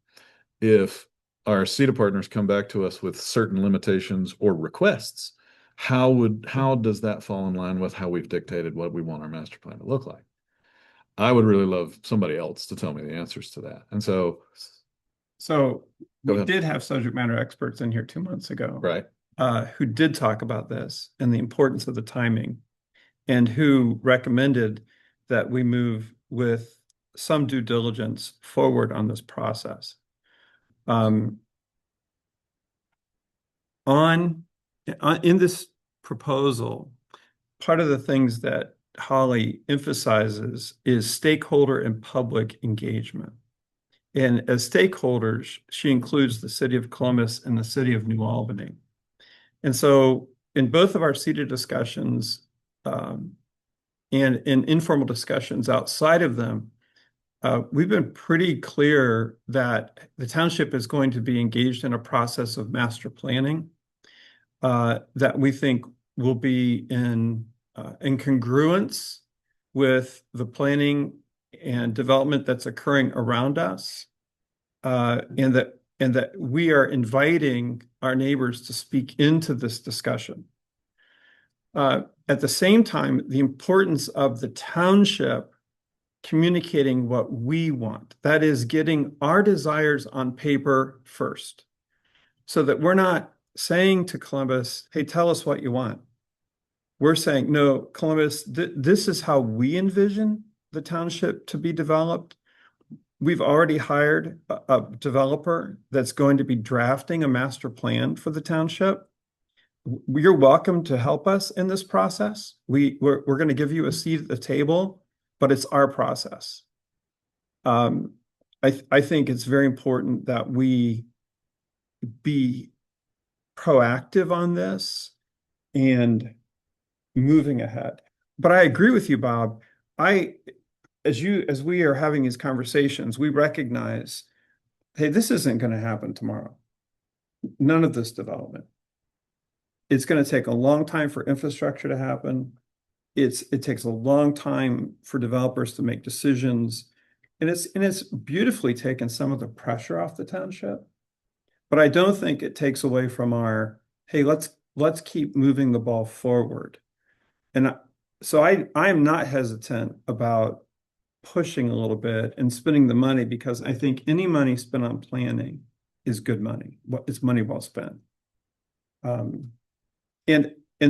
If our CETA partners come back to us with certain limitations or requests, how does that fall in line with how we've dictated what we want our master plan to look like? I would really love somebody else to tell me the answers to that. And so we did have subject matter experts in here 2 months ago, right, who did talk about this and the importance of the timing, and who recommended that we move with some due diligence forward on this process. In this proposal, part of the things that Holly emphasizes is stakeholder and public engagement. And as stakeholders, she includes the city of Columbus and the city of New Albany. And so in both of our CETA discussions, and in informal discussions outside of them, we've been pretty clear that the township is going to be engaged in a process of master planning that we think will be in congruence with the planning and development that's occurring around us, and that we are inviting our neighbors to speak into this discussion. At the same time, the importance of the township communicating what we want, that is getting our desires on paper first, so that we're not saying to Columbus, hey, tell us what you want. We're saying, no, Columbus, this is how we envision the township to be developed. We've already hired a developer that's going to be drafting a master plan for the township. You're welcome to help us in this process. We're going to give you a seat at the table, but it's our process. I think it's very important that we be proactive on this and moving ahead. But I agree with you, Bob. As we are having these conversations, we recognize, hey, this isn't going to happen tomorrow. None of this development. It's going to take a long time for infrastructure to happen. it takes a long time for developers to make decisions. And it's beautifully taken some of the pressure off the township. But I don't think it takes away from our, hey, let's keep moving the ball forward. And so I am not hesitant about pushing a little bit and spending the money, because I think any money spent on planning is good money. It's money well spent. And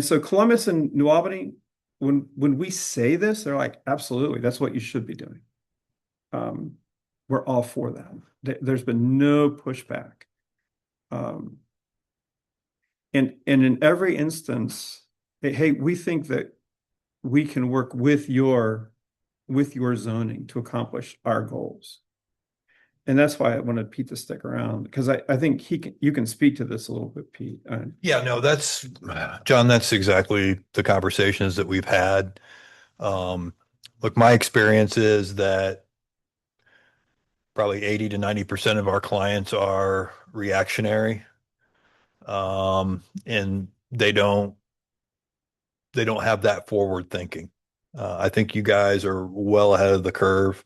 so Columbus and New Albany, when we say this, they're like, absolutely, that's what you should be doing. We're all for that. There's been no pushback. And in every instance, hey, we think that we can work with your zoning to accomplish our goals. And that's why I wanted Pete to stick around, because I think you can speak to this a little bit, Pete. Yeah, no, John, that's exactly the conversations that we've had. Look, my experience is that probably 80 to 90% of our clients are reactionary. And they don't have that forward thinking. I think you guys are well ahead of the curve.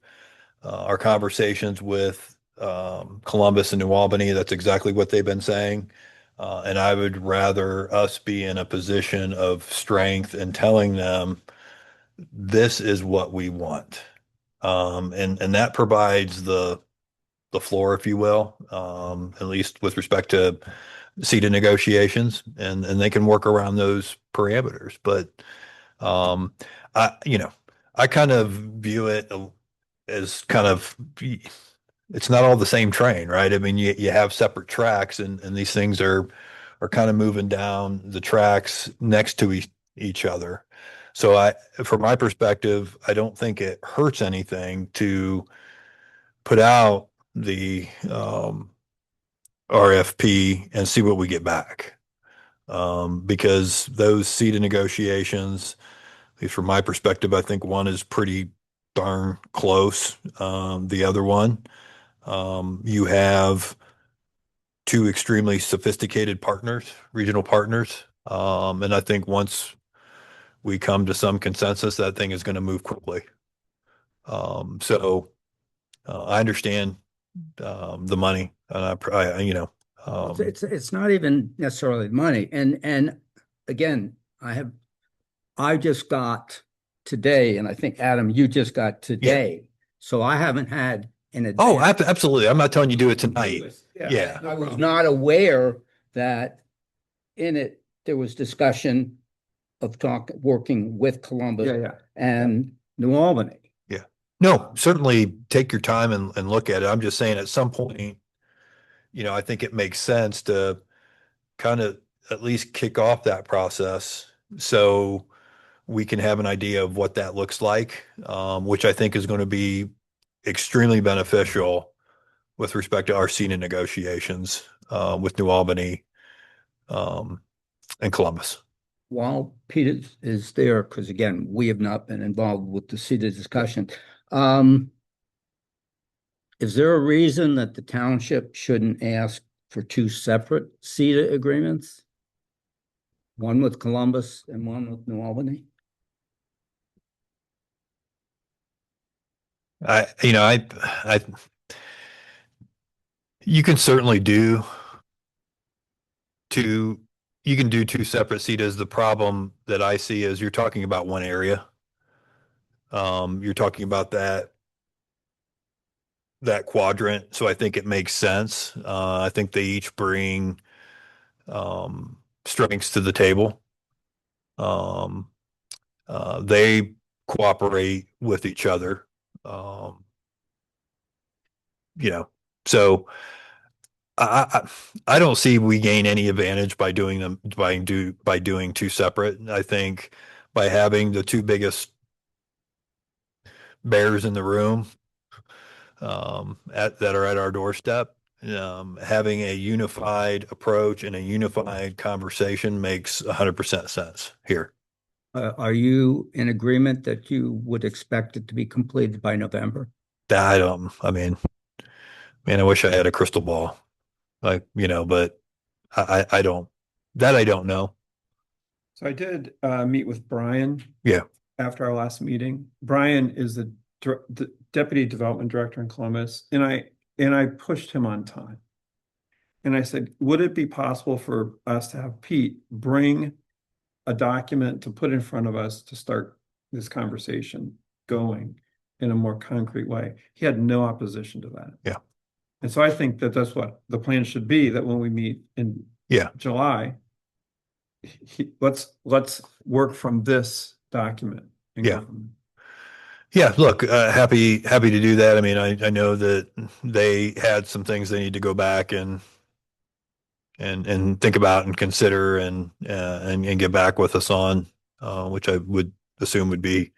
Our conversations with Columbus and New Albany, that's exactly what they've been saying. And I would rather us be in a position of strength and telling them this is what we want. And that provides the floor, if you will, at least with respect to seated negotiations, and they can work around those parameters. But I kind of view it as kind of, it's not all the same train, right? I mean, you have separate tracks, and these things are kind of moving down the tracks next to each other. So from my perspective, I don't think it hurts anything to put out the RFP and see what we get back. Because those seated negotiations, at least from my perspective, I think one is pretty darn close. The other one, you have two extremely sophisticated partners, regional partners. And I think once we come to some consensus, that thing is going to move quickly. So I understand the money, and It's not even necessarily money. And again, I just got today, and I think Adam, you just got today. So I haven't had an advance. Absolutely. I'm not telling you do it tonight. Yeah. I was not aware that in it there was discussion of working with Columbus and New Albany. Yeah. No, certainly take your time and look at it. I'm just saying at some point, I think it makes sense to kind of at least kick off that process so we can have an idea of what that looks like, which I think is going to be extremely beneficial with respect to our seated negotiations with New Albany and Columbus. While Peter is there, because again, we have not been involved with the seated discussion. Is there a reason that the township shouldn't ask for two separate seated agreements? One with Columbus and one with New Albany? You can certainly do two separate seats. The problem that I see is you're talking about one area. You're talking about that quadrant. So I think it makes sense. I think they each bring strengths to the table. They cooperate with each other. So I don't see we gain any advantage by doing them by doing two separate. I think by having the two biggest bears in the room that are at our doorstep, having a unified approach and a unified conversation makes 100% sense here. Are you in agreement that you would expect it to be completed by November? I mean, man, I wish I had a crystal ball, but I don't know. So I did meet with Brian. Yeah. after our last meeting. Brian is the deputy development director in Columbus, and I pushed him on time. And I said, would it be possible for us to have Pete bring a document to put in front of us to start this conversation going in a more concrete way? He had no opposition to that. Yeah. And so I think that that's what the plan should be, that when we meet in July, let's work from this document. And go from Yeah, look, happy to do that. I mean, I know that they had some things they need to go back and think about and consider and get back with us on, which I would assume would be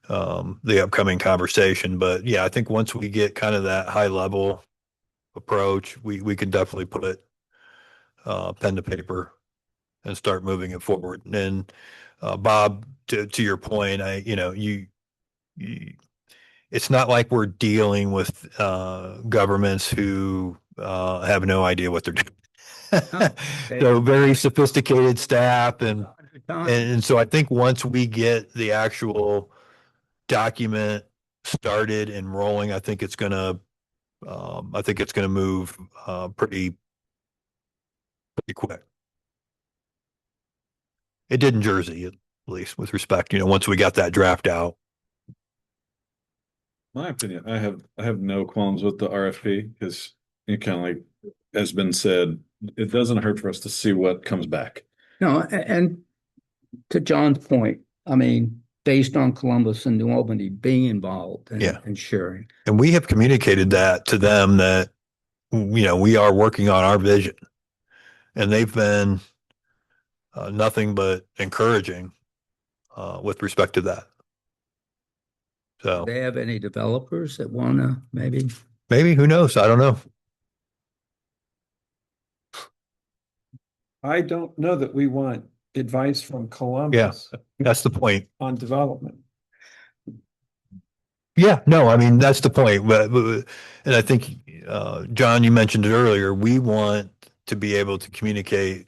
the upcoming conversation. But yeah, I think once we get kind of that high level approach, we can definitely put pen to paper and start moving it forward. And Bob, to your point, it's not like we're dealing with governments who have no idea what they're doing. So very sophisticated staff, and so I think once we get the actual document started and rolling, I think it's gonna move pretty quick. It did in Jersey, at least with respect, once we got that draft out. My opinion, I have no qualms with the RFP because it kind of like has been said, it doesn't hurt for us to see what comes back. No, and to John's point, I mean, based on Columbus and New Albany being involved and sharing. And we have communicated that to them that, we are working on our vision, and they've been nothing but encouraging with respect to that. So do they have any developers that want to maybe, who knows? I don't know. I don't know that we want advice from Columbus. Yeah, that's the point. On development. Yeah, no, I mean, that's the point. But and I think, John, you mentioned it earlier, we want to be able to communicate,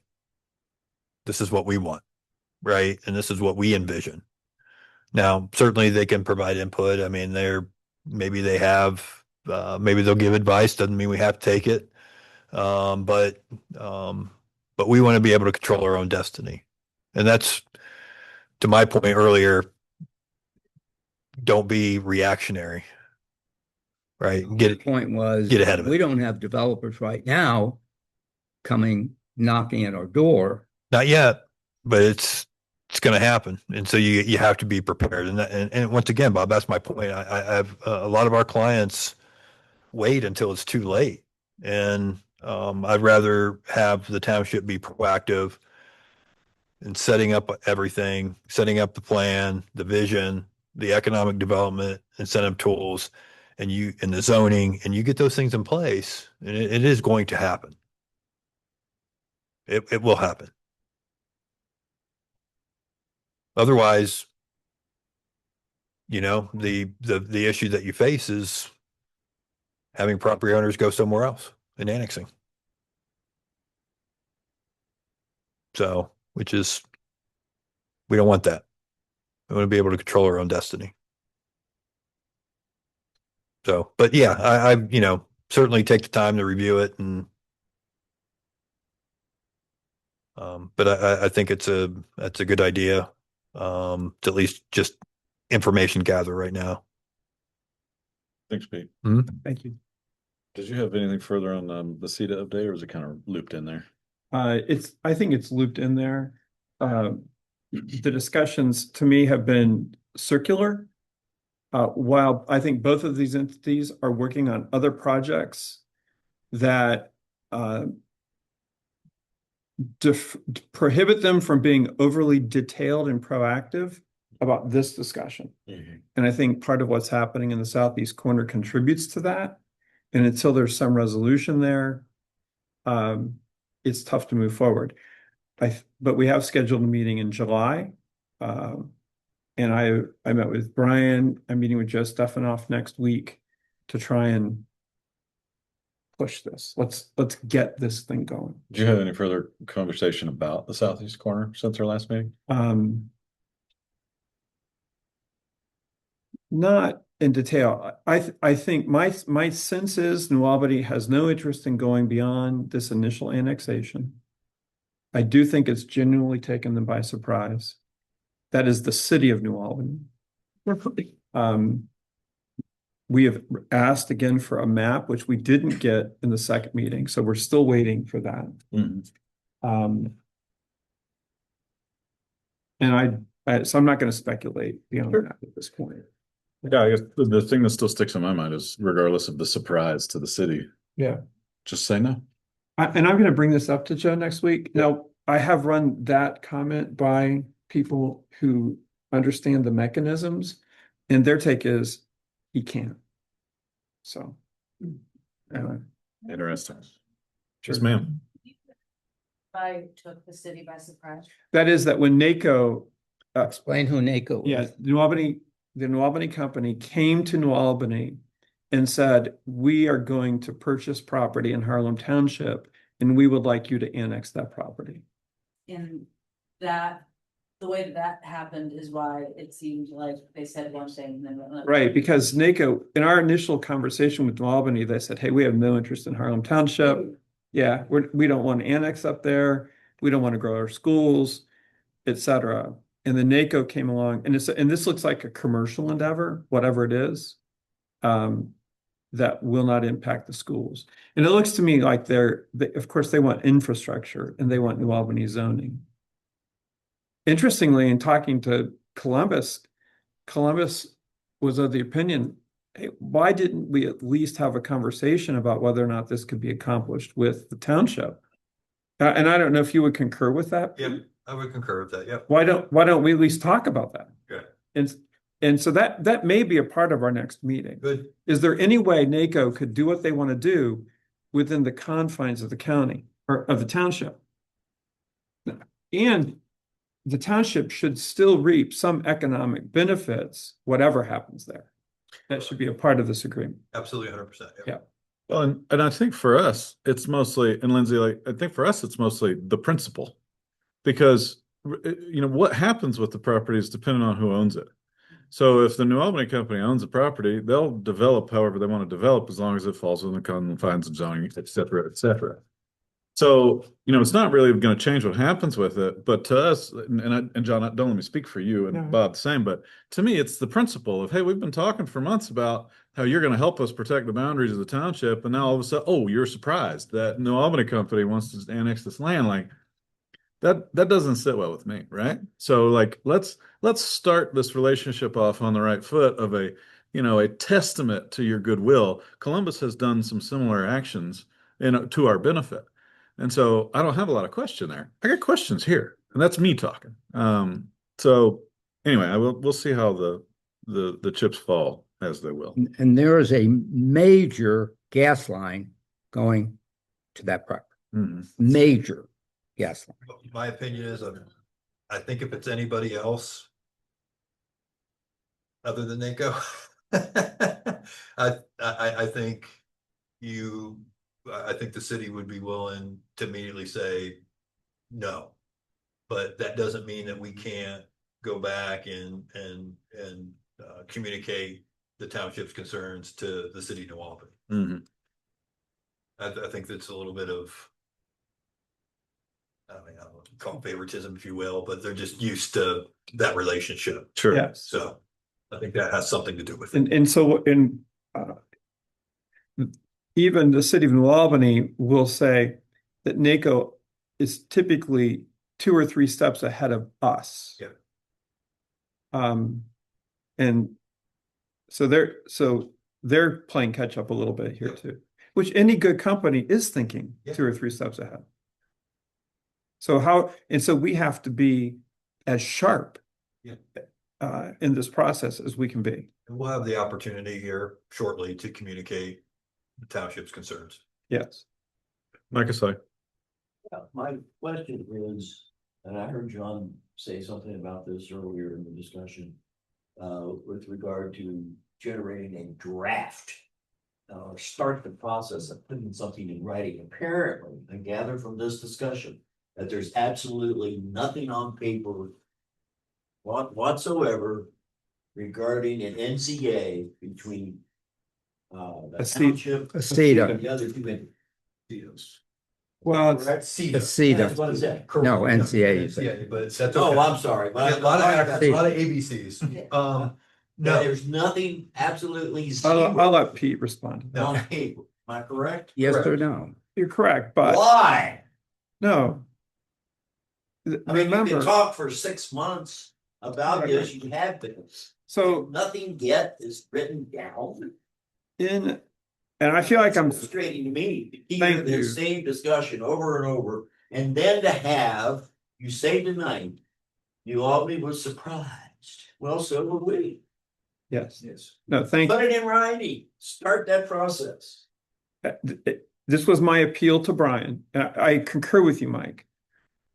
this is what we want, right? And this is what we envision. Now, certainly they can provide input. I mean, maybe they'll give advice. Doesn't mean we have to take it. But we want to be able to control our own destiny. And that's, to my point earlier, don't be reactionary, right? the point was, get ahead of it. We don't have developers right now coming knocking at our door. Not yet, but it's going to happen. And so you have to be prepared. And once again, Bob, that's my point. I have a lot of our clients wait until it's too late. And I'd rather have the township be proactive in setting up everything, setting up the plan, the vision, the economic development, incentive tools, and the zoning, and you get those things in place, and it is going to happen. It will happen. Otherwise, the issue that you face is having property owners go somewhere else and annexing. So, we don't want that. We want to be able to control our own destiny. So, but yeah, I certainly take the time to review it, and but I think that's a good idea to at least just information gather right now. Thanks, Pete. Thank you. Did you have anything further on the CETA update, or was it kind of looped in there? I think it's looped in there. The discussions to me have been circular. While I think both of these entities are working on other projects that prohibit them from being overly detailed and proactive about this discussion. And I think part of what's happening in the southeast corner contributes to that. And until there's some resolution there, it's tough to move forward. But we have scheduled a meeting in July. And I met with Brian. I'm meeting with Joe Stefanoff next week to try and push this. Let's get this thing going. Did you have any further conversation about the southeast corner since our last meeting? Not in detail. I think my sense is New Albany has no interest in going beyond this initial annexation. I do think it's genuinely taken them by surprise. That is the city of New Albany. We have asked again for a map, which we didn't get in the second meeting, so we're still waiting for that. And so I'm not going to speculate beyond that at this point. Yeah, I guess the thing that still sticks in my mind is regardless of the surprise to the city, Yeah. just say no. And I'm going to bring this up to Joe next week. Now, I have run that comment by people who understand the mechanisms, and their take is he can't. So, Interesting. Sure. Yes, ma'am. I took the city by surprise. That is that when NACO, Explain who NACO yeah, is. the New Albany company came to New Albany and said, we are going to purchase property in Harlem Township, and we would like you to annex that property. And that, the way that happened is why it seemed like they said one thing and then another. Right, because NACO, in our initial conversation with New Albany, they said, hey, we have no interest in Harlem Township. Yeah, we don't want to annex up there. We don't want to grow our schools, et cetera. And then NACO came along, and this looks like a commercial endeavor, whatever it is, that will not impact the schools. And it looks to me like of course, they want infrastructure and they want New Albany zoning. Interestingly, in talking to Columbus was of the opinion, hey, why didn't we at least have a conversation about whether or not this could be accomplished with the township? And I don't know if you would concur with that. Yep, I would concur with that. Yep. Why don't we at least talk about that? Okay. And so that may be a part of our next meeting. Good. Is there any way NACO could do what they want to do within the confines of the county or of the township? And the township should still reap some economic benefits, whatever happens there. That should be a part of this agreement. Absolutely 100%. Yeah. Well, and I think for us, it's mostly, and Lindsay, like, I think for us, it's mostly the principle. Because, what happens with the property is dependent on who owns it. So if the New Albany company owns the property, they'll develop however they want to develop as long as it falls within the confines of zoning, et cetera, et cetera. So, it's not really going to change what happens with it, but to us, and John, don't let me speak for you and Bob the same, but to me, it's the principle of, hey, we've been talking for months about how you're going to help us protect the boundaries of the township. And now all of a sudden, oh, you're surprised that New Albany company wants to annex this land. Like that doesn't sit well with me. Right. So like, let's start this relationship off on the right foot of a testament to your goodwill. Columbus has done some similar actions to our benefit. And so I don't have a lot of question there. I got questions here, and that's me talking. So anyway, we'll see how the chips fall as they will. And there is a major gas line going to that property. Mm-hmm. Major gas line. My opinion is, I think if it's anybody else other than NACO, I think I think the city would be willing to immediately say no, but that doesn't mean that we can't go back and communicate the township's concerns to the city of New Albany. Mm-hmm. I think that's a little bit of, I don't know, call it favoritism, if you will, but they're just used to that relationship. Sure. Yes. So I think that has something to do with it. And so even the city of New Albany will say that NACO is typically 2 or 3 steps ahead of us. Yeah. And so they're playing catch up a little bit here too, which any good company is thinking 2 or 3 steps ahead. So we have to be as sharp in this process as we can be. And we'll have the opportunity here shortly to communicate the township's concerns. Yes. Like I say. My question is, and I heard John say something about this earlier in the discussion, with regard to generating a draft, start the process of putting something in writing. Apparently, I gather from this discussion that there's absolutely nothing on paper whatsoever regarding an NCA between the A C- township a CETA. and the other two entities. Well, Correct? A CETA. That's what is that? No, Correct. NCA. Yeah, but that's Oh, okay. I'm sorry. A lot of acronyms, a lot of ABCs. No, No, there's nothing, absolutely I'll zero let Pete respond to that. on paper. Am I correct? Yes or Correct. no? You're correct, but Why? no. I mean, you Remember, can talk for 6 months about this, you have this. so Nothing yet is written down. and I feel like I'm, It's frustrating to me to hear Thank you. the same discussion over and over, and then to have, you say tonight, New Albany was surprised. Well, so were we. yes, Yes. no, thank Put it in writing, start that process. This was my appeal to Brian, and I concur with you, Mike.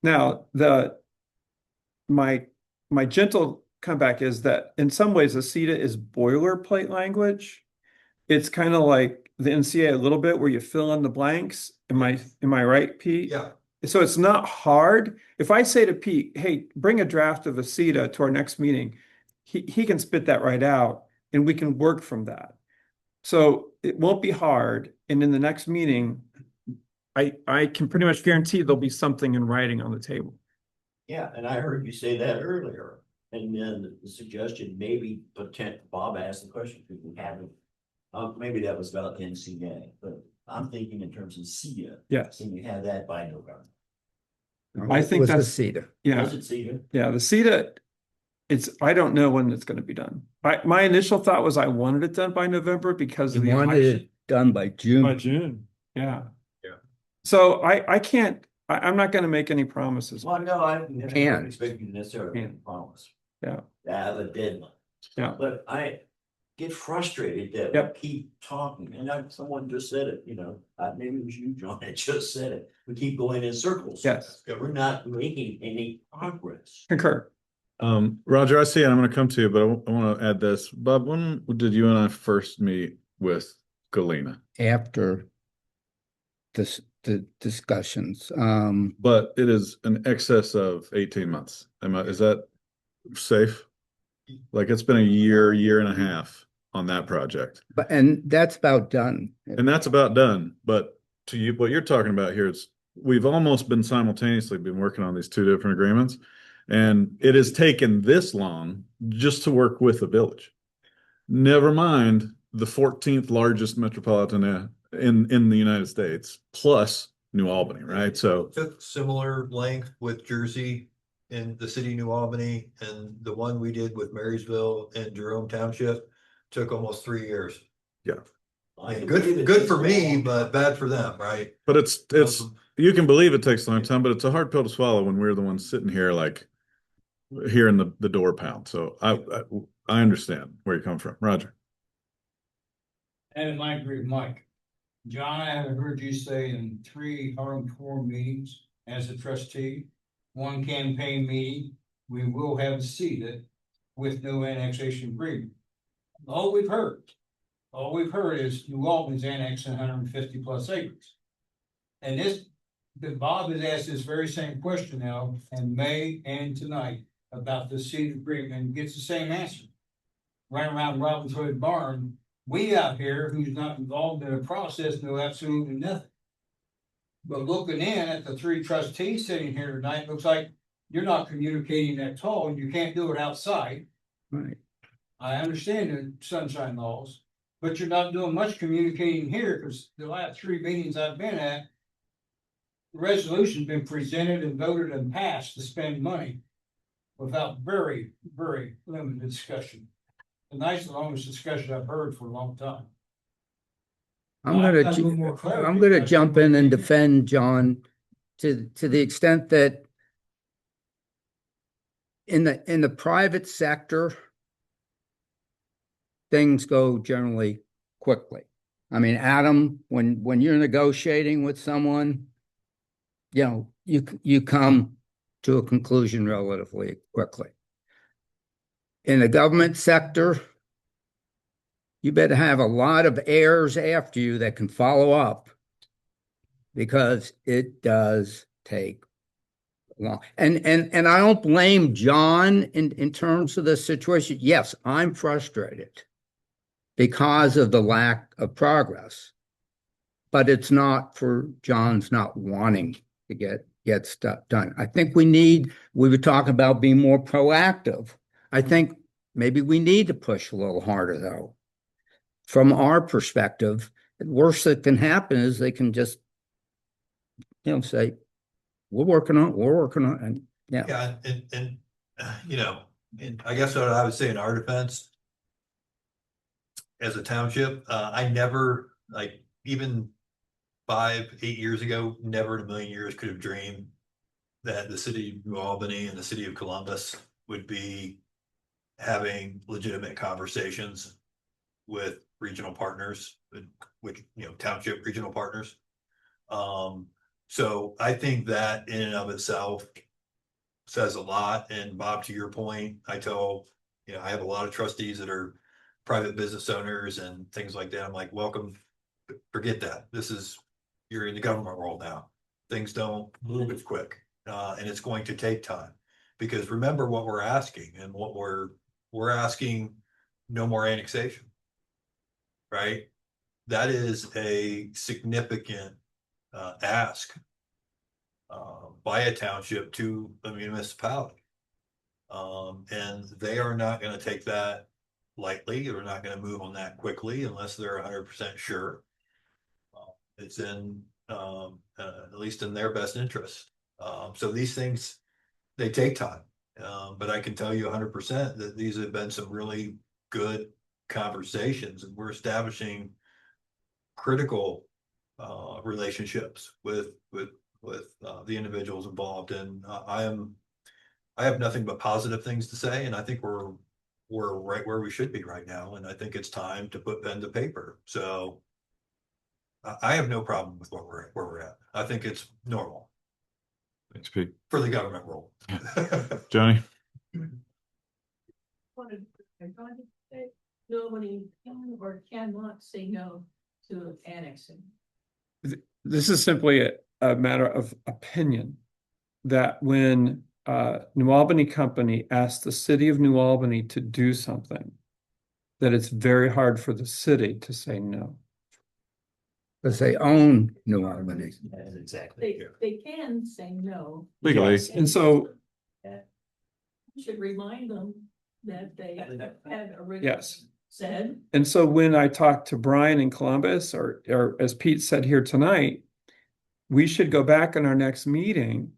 Now, my gentle comeback is that in some ways, the CETA is boilerplate language. It's kind of like the NCA a little bit where you fill in the blanks. Am I right, Pete? yeah, So it's not hard. If I say to Pete, hey, bring a draft of a CETA to our next meeting, he can spit that right out and we can work from that. So it won't be hard. And in the next meeting, I can pretty much guarantee there'll be something in writing on the table. Yeah, and I heard you say that earlier, and then the suggestion, maybe Bob asked the question, could we have it? Maybe that was about NCA, but I'm thinking in terms of CETA. Yes. Can you have that by November? I think It was the that's- CETA. Yeah. Was it CETA? Yeah, the CETA, I don't know when it's going to be done. My initial thought was I wanted it done by November because You of the wanted election. it done by June. By June, yeah. Yeah. So I can't, I'm not going to make any promises. Well, no, I don't Can. expect you to necessarily Can. promise. Yeah. To have a deadline. Yeah. But I get frustrated that Yep. we keep talking, and someone just said it, maybe it was you, John, that just said it. We keep going in circles. Yes, Yeah, we're not making any progress. concur. Roger, I see it. I'm going to come to you, but I want to add this. Bob, when did you and I first meet with Galena? After the discussions. But it is an excess of 18 months. Is that safe? Like it's been a year and a half on that project. And that's about done. And that's about done. But to you, what you're talking about here is we've almost been simultaneously been working on these two different agreements. And it has taken this long just to work with the village. Never mind the 14th largest metropolitan in the United States, plus New Albany, right? So took similar length with Jersey in the city of New Albany, and the one we did with Marysville and Jerome Township took almost 3 years. yeah. I can Good, believe it good takes for a me, long but bad for them, right? But it's you can believe it takes a long time, but it's a hard pill to swallow when we're the ones sitting here like hearing the door pound. So I understand where you come from, Roger. And I agree with Mike. John, I have heard you say in 3 Harlem Forum meetings as a trustee, 1 campaign meeting, we will have a CETA with no annexation agreement. All we've heard is New Albany's annexing 150 plus acres. And Bob has asked this very same question now in May and tonight about the CETA agreement and gets the same answer. Right around Robin's Hood Barn, we out here who's not involved in a process know absolutely nothing. But looking in at the 3 trustees sitting here tonight, looks like you're not communicating at all, and you can't do it outside. Right. I understand the sunshine laws, but you're not doing much communicating here, because the last 3 meetings I've been at, the resolution's been presented and voted and passed to spend money without very, very limited discussion. Tonight's the longest discussion I've heard for a long time. I'm gonna jump in and defend John to the extent that in the private sector, things go generally quickly. I mean, Adam, when you're negotiating with someone, you come to a conclusion relatively quickly. In the government sector, you better have a lot of heirs after you that can follow up, because it does take along. And I don't blame John in terms of the situation. Yes, I'm frustrated because of the lack of progress. But it's not for John's not wanting to get stuff done. I think we were talking about being more proactive. I think maybe we need to push a little harder though. From our perspective, the worst that can happen is they can just, say, we're working on, and yeah. Yeah, and and I guess what I would say in our defense, as a township, I never, like, even 5, 8 years ago, never in a million years could have dreamed that the city of New Albany and the city of Columbus would be having legitimate conversations with regional partners, which, township regional partners. So I think that in and of itself says a lot. And Bob, to your point, I have a lot of trustees that are private business owners and things like that. I'm like, welcome, forget that. You're in the government world now. Things don't move as quick. And it's going to take time, because remember what we're asking, and what we're asking, no more annexation, right? That is a significant ask by a township to a municipality. And they are not going to take that lightly. They're not going to move on that quickly unless they're 100% sure it's in at least in their best interest. So these things, they take time. But I can tell you 100% that these have been some really good conversations, and we're establishing critical relationships with the individuals involved. And I have nothing but positive things to say, and I think we're right where we should be right now. And I think it's time to put pen to paper. So I have no problem with where we're at. I think it's normal. Thanks, Pete. For the government role. Johnny? Nobody can or cannot say no to annexing. This is simply a matter of opinion, that when New Albany Company asked the city of New Albany to do something, that it's very hard for the city to say no. Because they own New Albany. Exactly. They can say no. Legally. Yes. And so, You should remind them that they had originally yes. said. And so when I talked to Brian in Columbus, or as Pete said here tonight, we should go back in our next meeting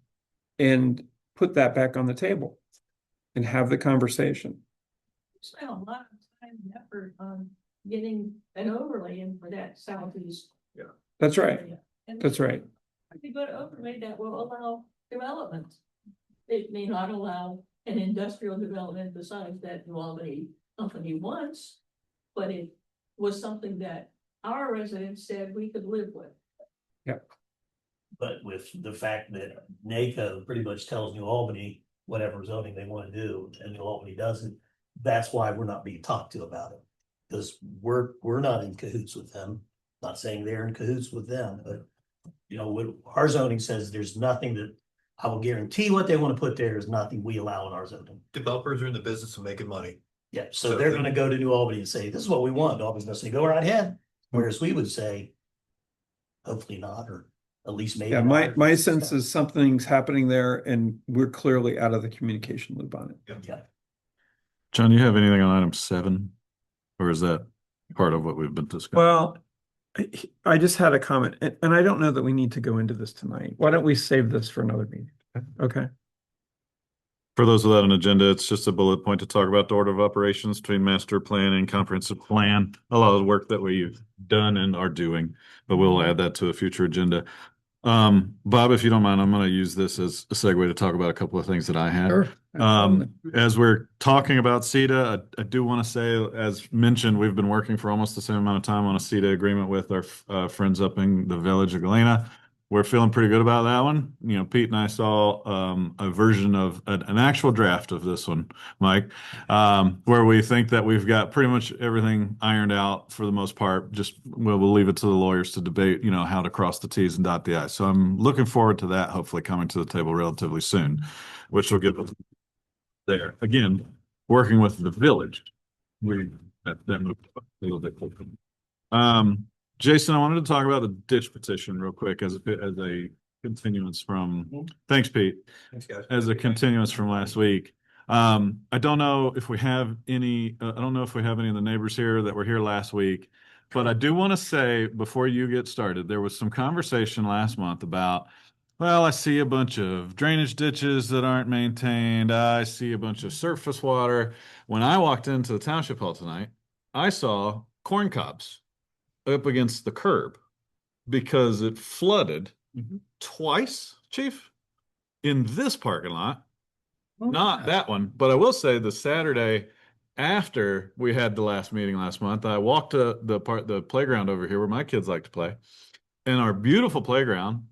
and put that back on the table and have the conversation. Spent a lot of time and effort on getting an overlay in for that southeast. Yeah, that's right. area. And That's right. a good overlay that will allow development. It may not allow an industrial development besides that New Albany company wants, but it was something that our residents said we could live with. Yep. But with the fact that NACO pretty much tells New Albany whatever zoning they want to do, and New Albany doesn't, that's why we're not being talked to about it. Because we're not in cahoots with them. Not saying they're in cahoots with them, but what our zoning says, there's nothing that I will guarantee what they want to put there is nothing we allow in our zoning. Developers are in the business of making money. Yeah, so they're going to go to New Albany and say, this is what we want. New Albany's going to say, go right ahead. Whereas we would say, hopefully not, or at least maybe. Yeah, not. my sense is something's happening there and we're clearly out of the communication loop on it. Yeah. John, you have anything on item 7? Or is that part of what we've been discussing? Well, I just had a comment, and I don't know that we need to go into this tonight. Why don't we save this for another meeting? Okay. For those without an agenda, it's just a bullet point to talk about the order of operations between master plan and comprehensive plan. A lot of the work that we've done and are doing, but we'll add that to a future agenda. Bob, if you don't mind, I'm going to use this as a segue to talk about a couple of things that I had. Sure. As we're talking about CETA, I do want to say, as mentioned, we've been working for almost the same amount of time on a CETA agreement with our friends up in the village of Galena. we're feeling pretty good about that one. You know, Pete and I saw a version of an actual draft of this one, Mike, where we think that we've got pretty much everything ironed out for the most part. Just we'll leave it to the lawyers to debate, you know, how to cross the T's and dot the I's. So I'm looking forward to that, hopefully coming to the table relatively soon, which will get us there. Again, working with the village, that moved a little bit quicker. Jason, I wanted to talk about the ditch petition real quick as a continuance from, thanks, Pete. Thanks, guys. As a continuance from last week. I don't know if we have any, I don't know if we have any of the neighbors here that were here last week, but I do want to say before you get started, there was some conversation last month about, well, I see a bunch of drainage ditches that aren't maintained. I see a bunch of surface water. When I walked into the township hall tonight, I saw corn cobs up against the curb because it flooded twice, Chief, in this parking lot. Not that one, but I will say the Saturday after we had the last meeting last month, I walked to the playground over here where my kids like to play, and our beautiful playground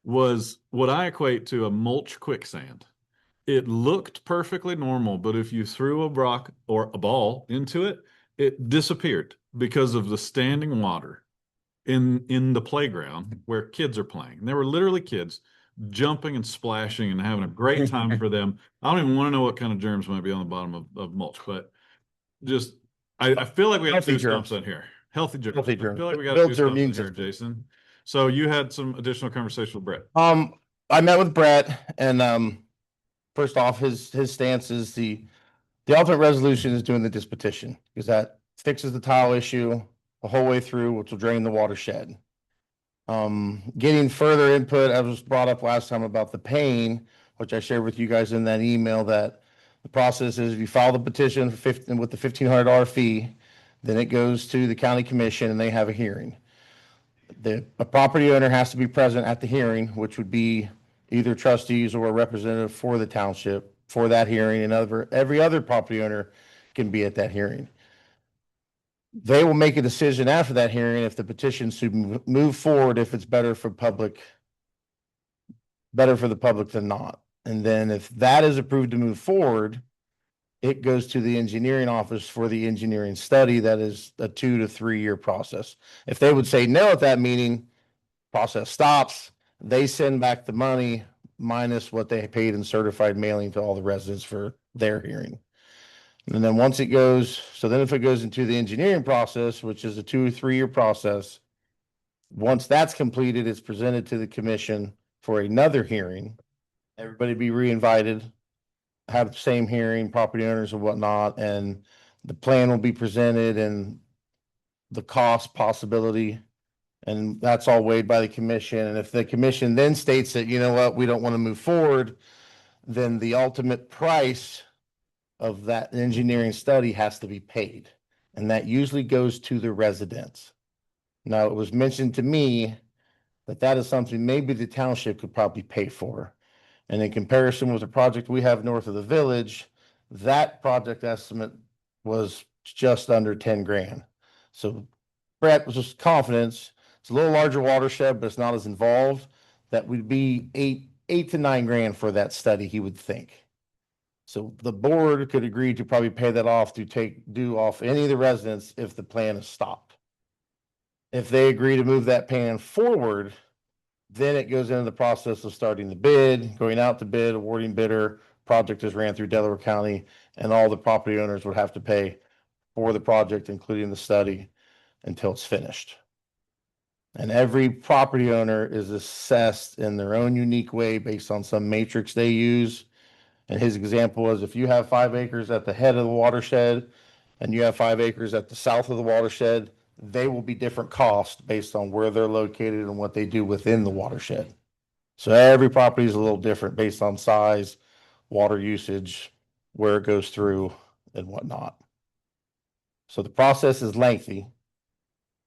was what I equate to a mulch quicksand. It looked perfectly normal, but if you threw a rock or a ball into it, it disappeared because of the standing water in the playground where kids are playing. And there were literally kids jumping and splashing and having a great time for them. I don't even want to know what kind of germs might be on the bottom of mulch, but just I feel like we got two stumps on here. Healthy germs. Healthy I germs. feel like we got Builds two their stumps immune in here, system. Jason. So you had some additional conversation with Brett. I met with Brett and first off, his stance is the ultimate resolution is doing the dispetition because that fixes the tile issue the whole way through, which will drain the watershed. Getting further input, as was brought up last time about the pain, which I shared with you guys in that email, that the process is if you file the petition for with the $1,500 fee, then it goes to the county commission and they have a hearing. A property owner has to be present at the hearing, which would be either trustees or a representative for the township for that hearing, and every other property owner can be at that hearing. They will make a decision after that hearing if the petition should move forward, if it's better for the public than not. And then if that is approved to move forward, it goes to the engineering office for the engineering study. That is a 2 to 3 year process. If they would say no at that meeting, process stops. They send back the money minus what they paid in certified mailing to all the residents for their hearing. And then once it goes, so then if it goes into the engineering process, which is a 2 or 3 year process, once that's completed, it's presented to the commission for another hearing. Everybody be reinvited, have the same hearing, property owners and whatnot, and the plan will be presented and the cost possibility. And that's all weighed by the commission. And if the commission then states that, you know what, we don't want to move forward, then the ultimate price of that engineering study has to be paid. And that usually goes to the residents. Now, it was mentioned to me that that is something maybe the township could probably pay for. And in comparison with the project we have north of the village, that project estimate was just under 10 grand. So Brett was just confidence. It's a little larger watershed, but it's not as involved. That would be eight to 9 grand for that study, he would think. So the board could agree to probably pay that off to due off any of the residents if the plan is stopped. If they agree to move that plan forward, then it goes into the process of starting the bid, going out to bid, awarding bidder, project is ran through Delaware County, and all the property owners would have to pay for the project, including the study, until it's finished. And every property owner is assessed in their own unique way based on some matrix they use. And his example was if you have 5 acres at the head of the watershed and you have 5 acres at the south of the watershed, they will be different costs based on where they're located and what they do within the watershed. So every property is a little different based on size, water usage, where it goes through and whatnot. So the process is lengthy,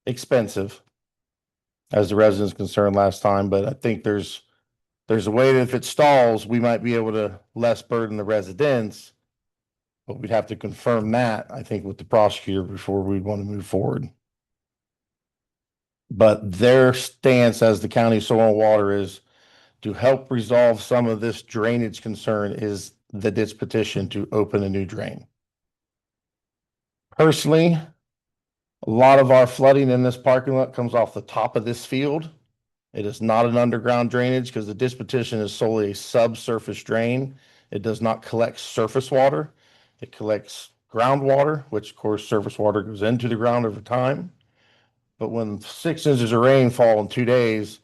expensive, as the residents concerned last time, but I think there's a way that if it stalls, we might be able to less burden the residents. But we'd have to confirm that, I think, with the prosecutor before we'd want to move forward. But their stance as the county soil and water is to help resolve some of this drainage concern is the ditch petition to open a new drain. Personally, a lot of our flooding in this parking lot comes off the top of this field. It is not an underground drainage because the ditch petition is solely a subsurface drain. It does not collect surface water. It collects groundwater, which of course surface water goes into the ground over time. But when 6 inches of rain fall in 2 days,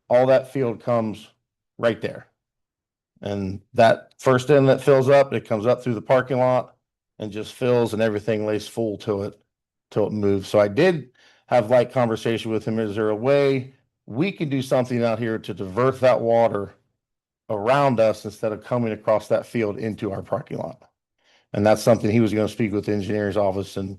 all that field comes right there. And that first inlet fills up, it comes up through the parking lot and just fills and everything lays full to it till it moves. So I did have light conversation with him. Is there a way we can do something out here to divert that water around us instead of coming across that field into our parking lot? And that's something he was going to speak with the engineer's office, and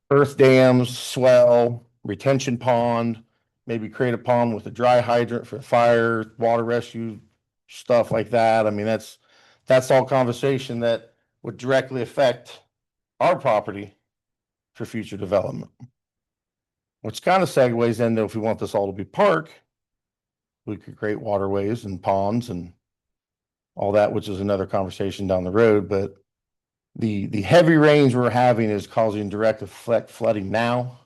earth dams, swell, retention pond, maybe create a pond with a dry hydrant for fire, water rescue, stuff like that. I mean, that's all conversation that would directly affect our property for future development. Which kind of segues into, if we want this all to be park, we could create waterways and ponds and all that, which is another conversation down the road. But the heavy rains we're having is causing direct effect flooding now.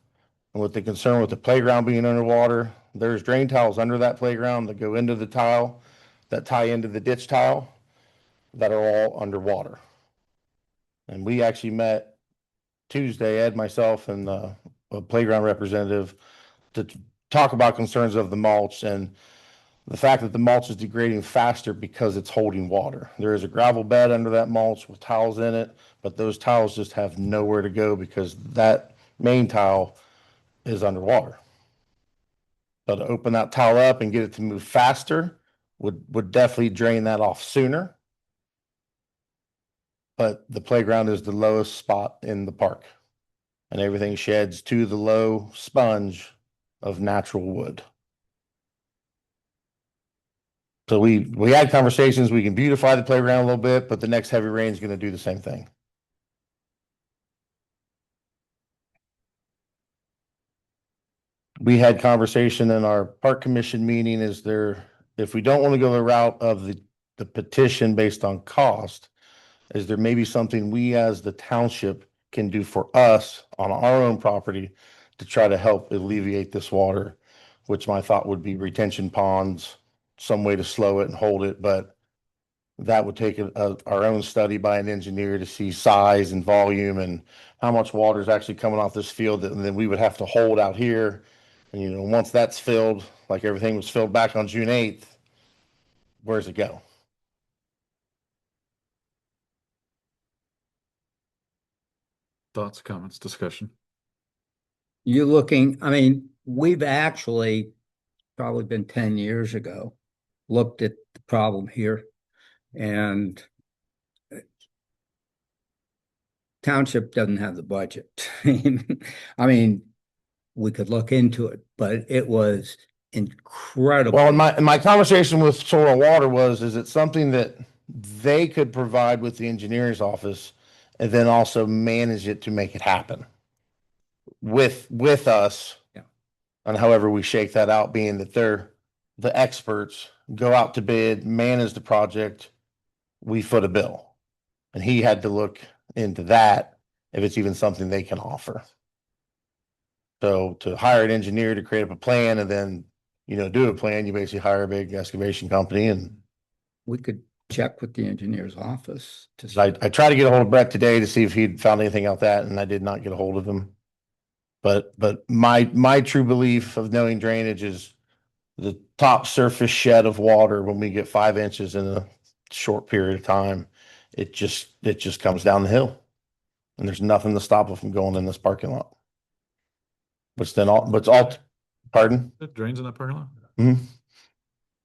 And with the concern with the playground being underwater, there's drain tiles under that playground that go into the tile, that tie into the ditch tile, that are all underwater. And we actually met Tuesday, Ed, myself, and a playground representative to talk about concerns of the mulch and the fact that the mulch is degrading faster because it's holding water. There is a gravel bed under that mulch with tiles in it, but those tiles just have nowhere to go because that main tile is underwater. So to open that tile up and get it to move faster would definitely drain that off sooner. But the playground is the lowest spot in the park, and everything sheds to the low sponge of natural wood. So we had conversations, we can beautify the playground a little bit, but the next heavy rain is going to do the same thing. We had conversation in our park commission meeting, if we don't want to go the route of the petition based on cost, is there maybe something we as the township can do for us on our own property to try to help alleviate this water, which my thought would be retention ponds, some way to slow it and hold it, but that would take our own study by an engineer to see size and volume and how much water is actually coming off this field, and then we would have to hold out here. And once that's filled, like everything was filled back on June 8th, where's it go? Thoughts, comments, discussion? You're looking, I mean, we've actually probably been 10 years ago, looked at the problem here, and township doesn't have the budget. I mean, we could look into it, but it was incredible. Well, my conversation with Soil and Water is it something that they could provide with the engineer's office and then also manage it to make it happen with us? Yeah. And however we shake that out, being that they're the experts, go out to bid, manage the project, we foot a bill. And he had to look into that, if it's even something they can offer. So to hire an engineer to create up a plan and then, do a plan, you basically hire a big excavation company. And we could check with the engineer's office to see. I tried to get a hold of Brett today to see if he'd found anything out that, and I did not get a hold of him. But my true belief of knowing drainage is the top surface shed of water when we get 5 inches in a short period of time, it just comes down the hill. And there's nothing to stop it from going in this parking lot. Pardon? It drains in that parking lot? Mm-hmm.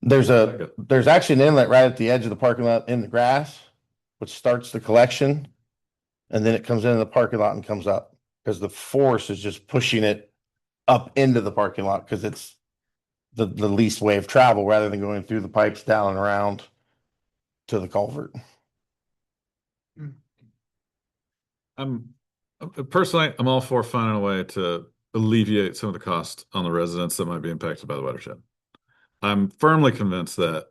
There's actually an inlet right at the edge of the parking lot in the grass, which starts the collection. And then it comes into the parking lot and comes up because the force is just pushing it up into the parking lot because it's the least way of travel rather than going through the pipes down and around to the culvert. Personally, I'm all for finding a way to alleviate some of the cost on the residents that might be impacted by the watershed. I'm firmly convinced that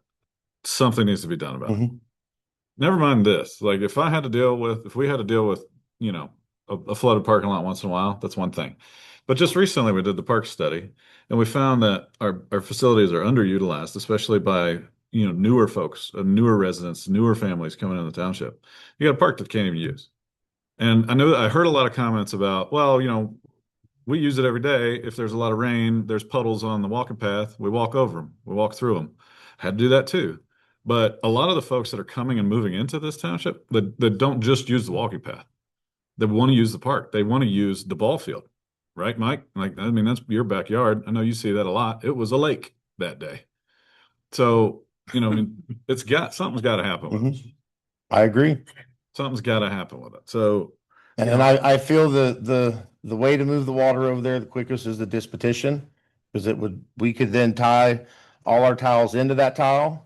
something needs to be done about it. Never mind this. Like if we had to deal with, you know, a flooded parking lot once in a while, that's one thing. But just recently we did the park study and we found that our facilities are underutilized, especially by, you know, newer folks, newer residents, newer families coming in the township. You got a park that can't even use. And I know that I heard a lot of comments about, well, you know, we use it every day. If there's a lot of rain, there's puddles on the walking path. We walk over them. We walk through them. Had to do that too. But a lot of the folks that are coming and moving into this township that don't just use the walking path, they want to use the park. They want to use the ball field, right, Mike? Like, I mean, that's your backyard. I know you see that a lot. It was a lake that day. So, you know, I mean, something's got to happen with it. I agree. Something's got to happen with it. So, And I feel the way to move the water over there the quickest is the disc petition. Because we could then tie all our tiles into that tile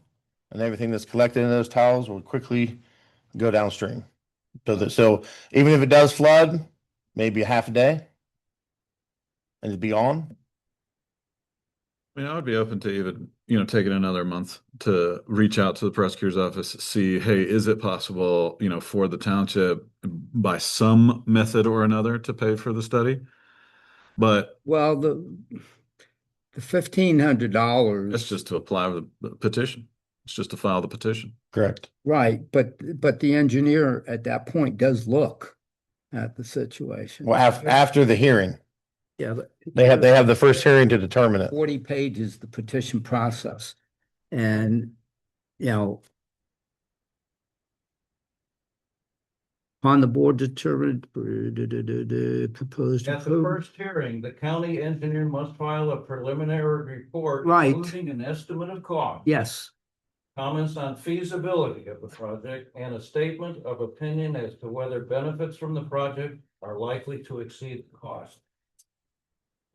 and everything that's collected in those tiles will quickly go downstream. So even if it does flood, maybe a half a day and it'd be on. I mean, I would be open to even, you know, taking another month to reach out to the prosecutor's office, see, hey, is it possible, you know, for the township by some method or another to pay for the study? But Well, the $1,500. that's just to apply the petition. It's just to file the petition. Correct. Right, but the engineer at that point does look at the situation. Well, after the hearing, Yeah, but they have the first hearing to determine it. 40 pages, the petition process. And, you know, on the board determined proposed. At the first hearing, the county engineer must file a preliminary report. Right. Including an estimate of cost. Yes, Comments on feasibility of the project and a statement of opinion as to whether benefits from the project are likely to exceed the cost.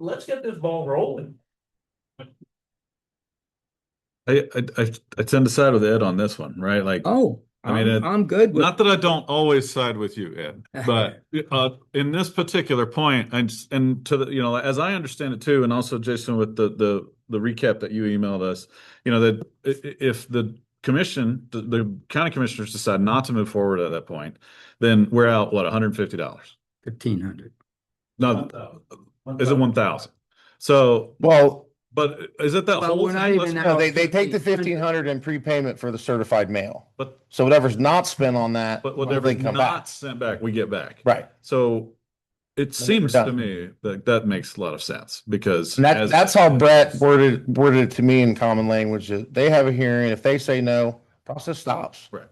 Let's get this ball rolling. I tend to side with Ed on this one, right? Like, oh, I mean, I'm good with. not that I don't always side with you, Ed, but in this particular point, and to the, you know, as I understand it too, and also Jason with the recap that you emailed us, you know, that if the commission, the county commissioners decide not to move forward at that point, then we're out, what, $150? 1,500. No, is it 1,000? So, Well, but is it that Well, whole we're not thing? even Let's- out. no, they take the 1,500 in prepayment for the certified mail. But So whatever's not spent on that, But they whatever's come not back. sent back, we get back. Right. So it we're seems to done. me that makes a lot of sense because And that's how Brett worded it to me in common language. That they have a hearing. If they say no, process stops. Right.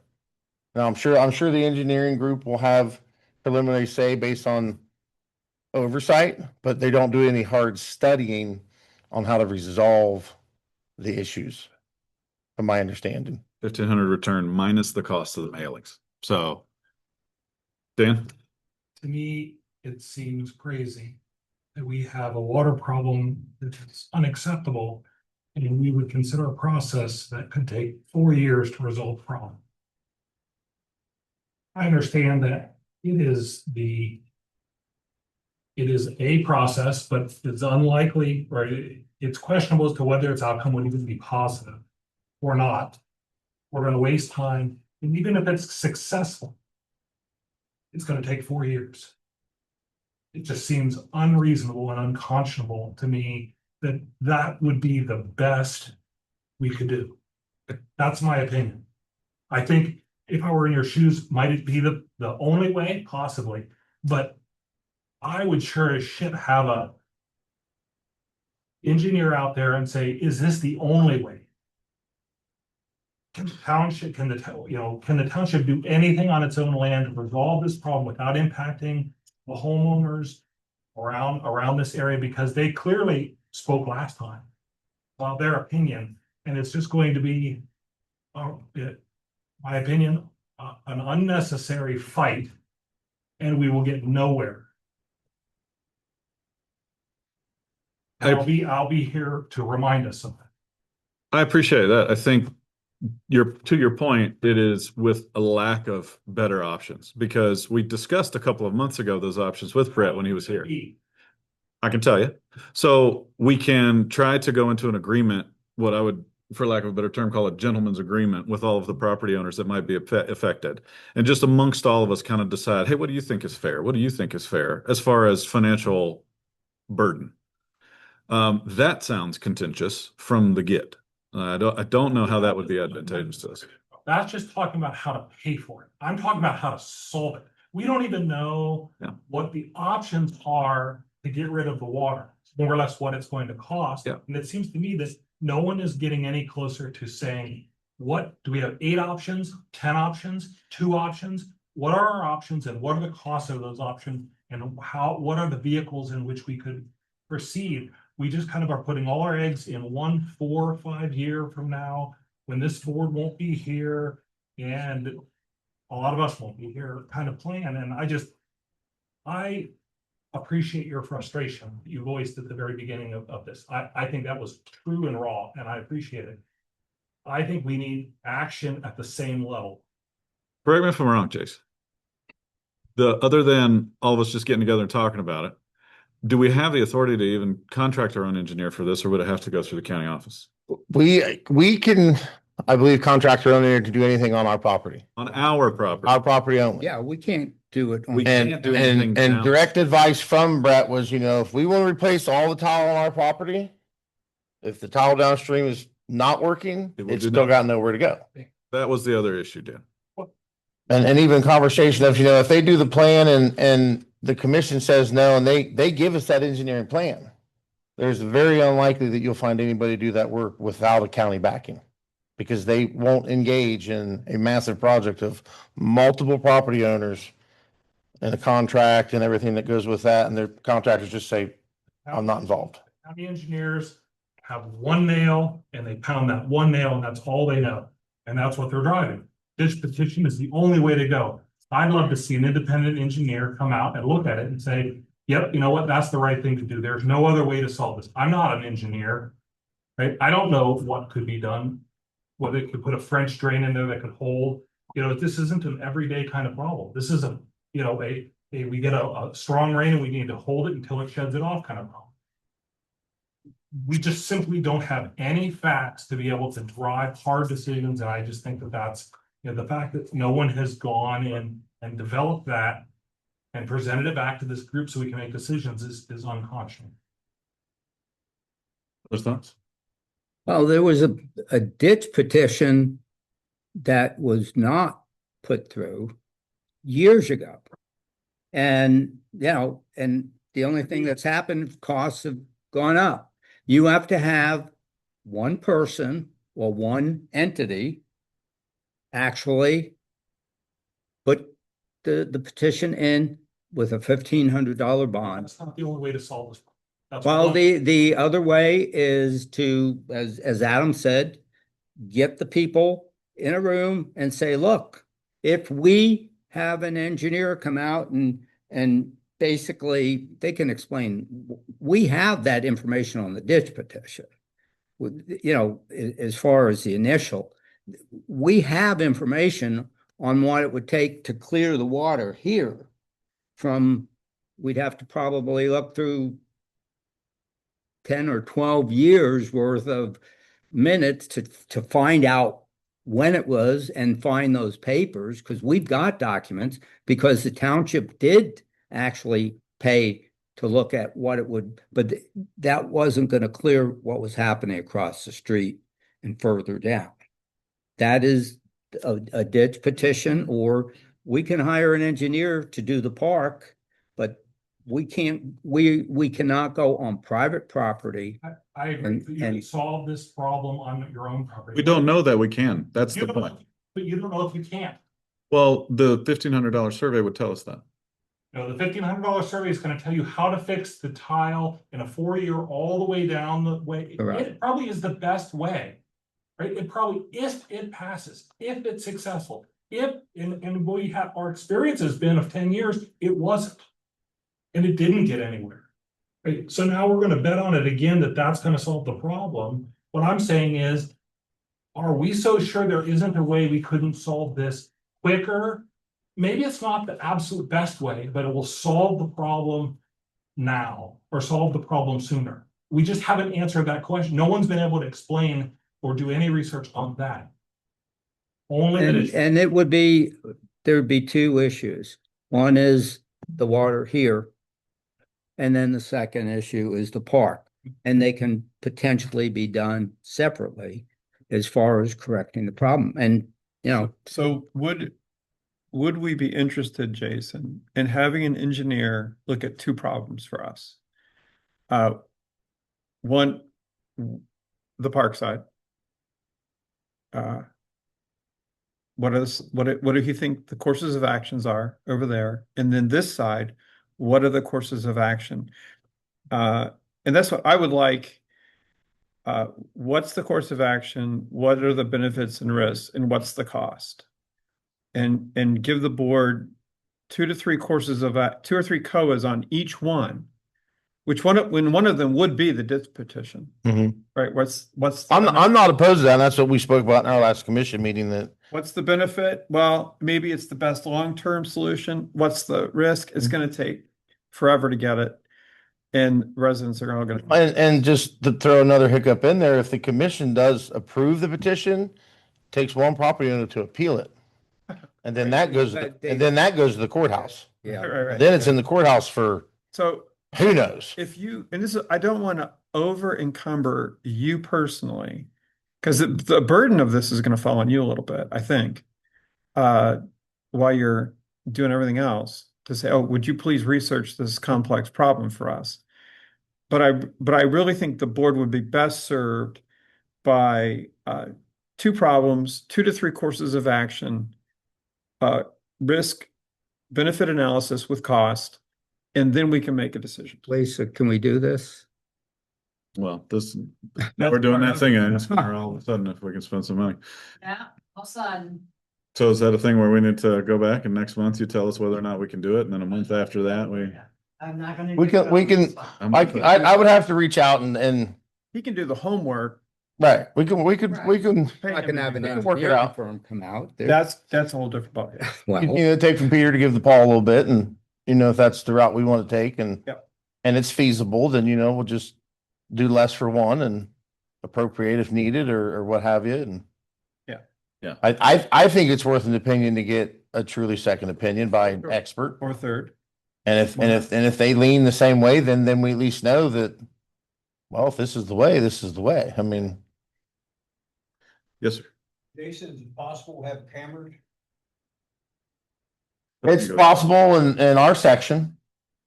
Now I'm sure the engineering group will have preliminary say based on oversight, but they don't do any hard studying on how to resolve the issues, from my understanding. 1,500 return minus the cost of the mailings. So, Dan, To me, it seems crazy that we have a water problem that is unacceptable. And we would consider a process that could take 4 years to resolve the problem. I understand that it is a process, but it's unlikely, or it's questionable as to whether its outcome would even be positive or not. We're gonna waste time, and even if it's successful, it's gonna take 4 years. It just seems unreasonable and unconscionable to me that that would be the best we could do. That's my opinion. I think if I were in your shoes, might it be the only way? Possibly, but I would sure as shit have a engineer out there and say, is this the only way? Can the township, can the township do anything on its own land to resolve this problem without impacting the homeowners around this area? Because they clearly spoke last time about their opinion, and it's just going to be, my opinion, an unnecessary fight, and we will get nowhere. And I'll be here to remind us of it. I appreciate that. I think to your point, it is with a lack of better options because we discussed a couple of months ago those options with Brett when he was here. I can tell you. So we can try to go into an agreement, what I would, for lack of a better term, call a gentleman's agreement with all of the property owners that might be affected. And just amongst all of us kind of decide, hey, what do you think is fair? What do you think is fair as far as financial burden? That sounds contentious from the get. I don't know how that would be advantageous to us. That's just talking about how to pay for it. I'm talking about how to solve it. We don't even know what the options are to get rid of the water, more or less what it's going to cost. Yeah. And it seems to me that no one is getting any closer to saying, what do we have 8 options, 10 options, 2 options? What are our options and what are the costs of those options? And what are the vehicles in which we could proceed? We just kind of are putting all our eggs in 1, 4, or 5 year from now, when this board won't be here and a lot of us won't be here kind of plan. And I appreciate your frustration that you voiced at the very beginning of this. I think that was true and raw, and I appreciate it. I think we need action at the same level. Correct me if I'm wrong, Jason. Other than all of us just getting together and talking about it, do we have the authority to even contract our own engineer for this, or would it have to go through the county office? We can, I believe, contract our own engineer to do anything on our property. On our property. Our property only. Yeah, we can't do it. We on- can't do anything And now. direct advice from Brett was, if we want to replace all the tile on our property, if the tile downstream is not working, It will it's do still nothing. got nowhere to go. That was the other issue, Dan. And even conversation of, if they do the plan and the commission says no, and they give us that engineering plan, there's very unlikely that you'll find anybody do that work without a county backing. Because they won't engage in a massive project of multiple property owners and a contract and everything that goes with that. And their contractors just say, I'm not involved. County engineers have one nail and they pound that one nail and that's all they know. And that's what they're driving. This petition is the only way to go. I'd love to see an independent engineer come out and look at it and say, yep, you know what, that's the right thing to do. There's no other way to solve this. I'm not an engineer, right? I don't know what could be done, whether it could put a French drain in there that could hold, this isn't an everyday kind of problem. This is we get a strong rain and we need to hold it until it sheds it off kind of problem. We just simply don't have any facts to be able to drive hard decisions. And I just think that that's, the fact that no one has gone in and developed that and presented it back to this group so we can make decisions is unconscionable. Those thoughts? Well, there was a ditch petition that was not put through years ago. And, and the only thing that's happened, costs have gone up. You have to have one person or one entity actually put the petition in with a $1,500 bond. That's not the only way to solve this. That's Well, one. the other way is to, as Adam said, get the people in a room and say, look, if we have an engineer come out and basically they can explain, we have that information on the ditch petition. As far as the initial, we have information on what it would take to clear the water here from, we'd have to probably look through 10 or 12 years worth of minutes to find out when it was and find those papers, because we've got documents, because the township did actually pay to look at what it would, but that wasn't going to clear what was happening across the street and further down. That is a ditch petition, or we can hire an engineer to do the park, but we cannot go on private property. I agree. You can solve this problem on your own property. We don't know that we can. That's the point. But you don't know if you can't. Well, the $1,500 survey would tell us that. The $1,500 survey is going to tell you how to fix the tile in a 4-year all the way down the way. Right. It probably is the best way, right? It probably, if it passes, if it's successful, and our experience has been of 10 years, it wasn't, and it didn't get anywhere. Right? So now we're going to bet on it again that's going to solve the problem. What I'm saying is, are we so sure there isn't a way we couldn't solve this quicker? Maybe it's not the absolute best way, but it will solve the problem now or solve the problem sooner? We just haven't answered that question. No one's been able to explain or do any research on that. Only that it's And it would be, there would be two issues. One is the water here. And then the second issue is the park. And they can potentially be done separately as far as correcting the problem. And, you know, So would we be interested, Jason, in having an engineer look at two problems for us? One, the park side. What do you think the courses of actions are over there? And then this side, what are the courses of action? And that's what I would like. What's the course of action? What are the benefits and risks? And what's the cost? And give the board 2 to 3 courses of 2 or 3 COAs on each one. When one of them would be the ditch petition, right? I'm not opposed to that. And that's what we spoke about in our last commission meeting. That what's the benefit? Well, maybe it's the best long-term solution. What's the risk? It's going to take forever to get it, and residents are all going to. and just to throw another hiccup in there, if the commission does approve the petition, takes one property owner to appeal it, and then that goes to the courthouse. yeah. Right. Then it's in the courthouse for So who knows? if you, and this is, I don't want to over encumber you personally, because the burden of this is going to fall on you a little bit, I think, while you're doing everything else, to say, oh, would you please research this complex problem for us? But I really think the board would be best served by 2 problems, 2 to 3 courses of action, risk benefit analysis with cost, and then we can make a decision. Lisa, can we do this? Well, now we're doing that thing, and all of a sudden, if we can spend some money. Yeah, all of a sudden. So is that a thing where we need to go back and next month you tell us whether or not we can do it, and then a month after that I'm not gonna. We can. I would have to reach out and He can do the homework. right. We can. I can have an We can work it engineering out. firm come out. That's a whole different ballgame. Well, Take from Peter to give the Paul a little bit, and if that's the route we want to take, and Yep. and it's feasible, then we'll just do less for one and appropriate if needed or what have you. And Yeah. I think it's worth an opinion to get a truly second opinion by an expert. Or third. And if they lean the same way, then we at least know that, well, if this is the way, this is the way. I mean, Yes, sir. Jason, is it possible to have cameras? it's possible in our section.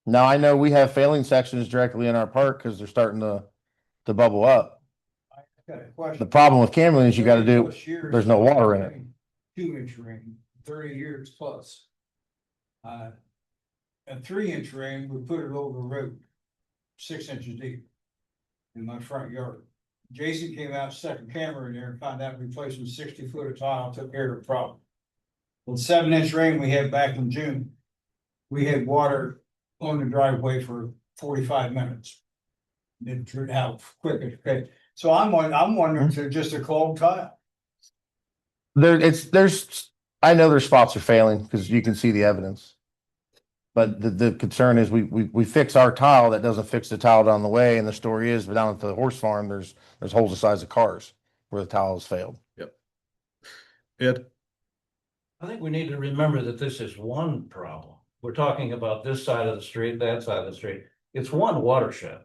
Now, I know we have failing sections directly in our park because they're starting to bubble up. I got a question. The problem with Cameron is you got to do, 30+ years, there's no water in it. 2-inch rain, 30 years plus. A 3-inch rain would put it over the road, 6 inches deep in my front yard. Jason came out, stuck a camera in there and found out replacing 60-foot of tile, took care of the problem. Well, the 7-inch rain we had back in June, we had water on the driveway for 45 minutes. It turned out quick as quick. So I'm wondering if it's just a clogged tile. I know their spots are failing because you can see the evidence. But the concern is we fix our tile, that doesn't fix the tile down the way. And the story is, down at the horse farm, there's holes the size of cars where the tile has failed. Yep. Ed? I think we need to remember that this is one problem. We're talking about this side of the street, that side of the street. It's one watershed.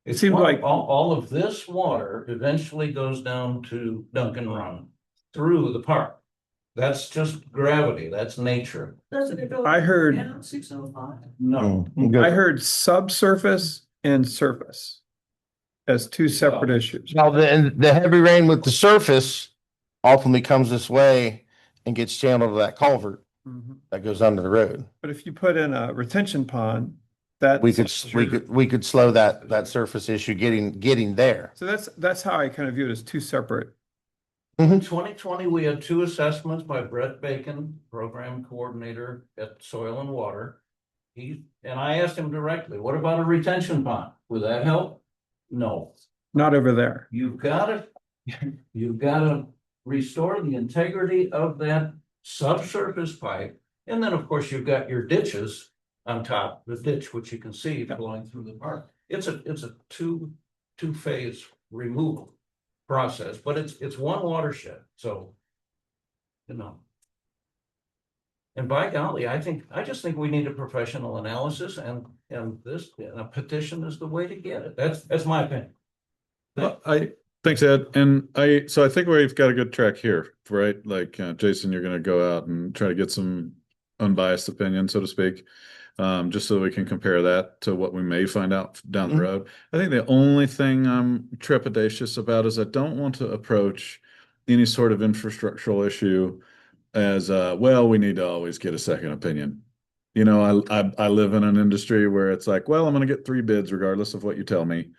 It seems like all of this water eventually goes down to Duncan Run through the park. That's just gravity. That's nature. Doesn't it go? I heard- Down 605? No. I heard subsurface and surface as 2 separate issues. Now, the heavy rain with the surface ultimately comes this way and gets channeled to that culvert Mhm. that goes under the road. But if you put in a retention pond, that We could slow that surface issue getting there. So that's how I kind of view it as 2 separate. In 2020, we had 2 assessments by Brett Bacon, program coordinator at Soil and Water. And I asked him directly, what about a retention pond? Would that help? No. Not over there. You've got to restore the integrity of that subsurface pipe. And then, of course, you've got your ditches on top of the ditch, which you can see flowing through the park. It's a two-phase removal process, but it's one watershed, so, you know. And by golly, I just think we need a professional analysis, and a petition is the way to get it. That's my opinion. Thanks, Ed. And so I think we've got a good track here, right? Like, Jason, you're going to go out and try to get some unbiased opinion, so to speak, just so we can compare that to what we may find out down the road. I think the only thing I'm trepidatious about is I don't want to approach any sort of infrastructural issue as, well, we need to always get a second opinion. You know, I live in an industry where it's like, well, I'm going to get 3 bids regardless of what you tell me.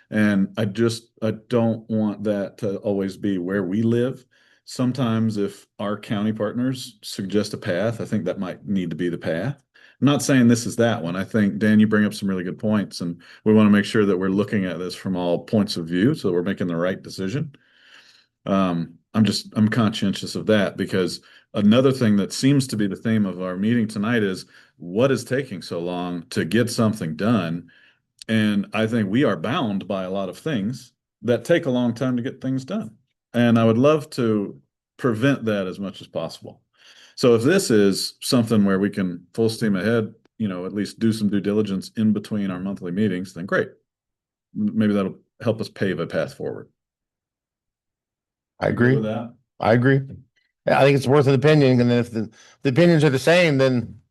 And I don't want that to always be where we live. Sometimes if our county partners suggest a path, I think that might need to be the path. I'm not saying this is that one. I think, Dan, you bring up some really good points, and we want to make sure that we're looking at this from all points of view so that we're making the right decision. I'm conscientious of that, because another thing that seems to be the theme of our meeting tonight is what is taking so long to get something done. And I think we are bound by a lot of things that take a long time to get things done. And I would love to prevent that as much as possible. So if this is something where we can full steam ahead, you know, at least do some due diligence in between our monthly meetings, then great. Maybe that'll help us pave a path forward. I You good agree. with that? I agree. Yeah, I think it's worth an opinion, and then if the opinions are the same, then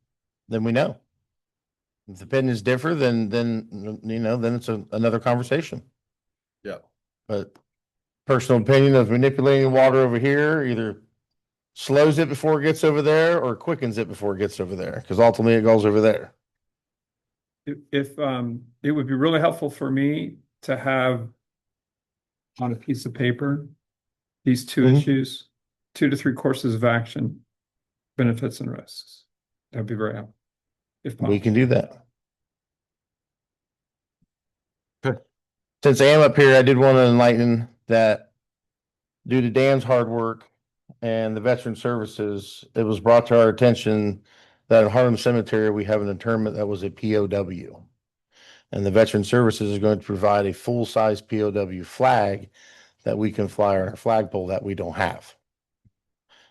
we know. If the opinions differ, then you know, then it's another conversation. Yeah. But personal opinion of manipulating water over here either slows it before it gets over there or quickens it before it gets over there, because ultimately it goes over there. If it would be really helpful for me to have on a piece of paper these two issues, 2 to 3 courses of action, benefits and risks. That'd be very helpful. If possible. We can do that. Since I am up here, I did want to enlighten that due to Dan's hard work and the veteran services, it was brought to our attention that in Harlem Cemetery, we have an interment that was a POW. And the veteran services is going to provide a full-size POW flag that we can fly on our flagpole that we don't have.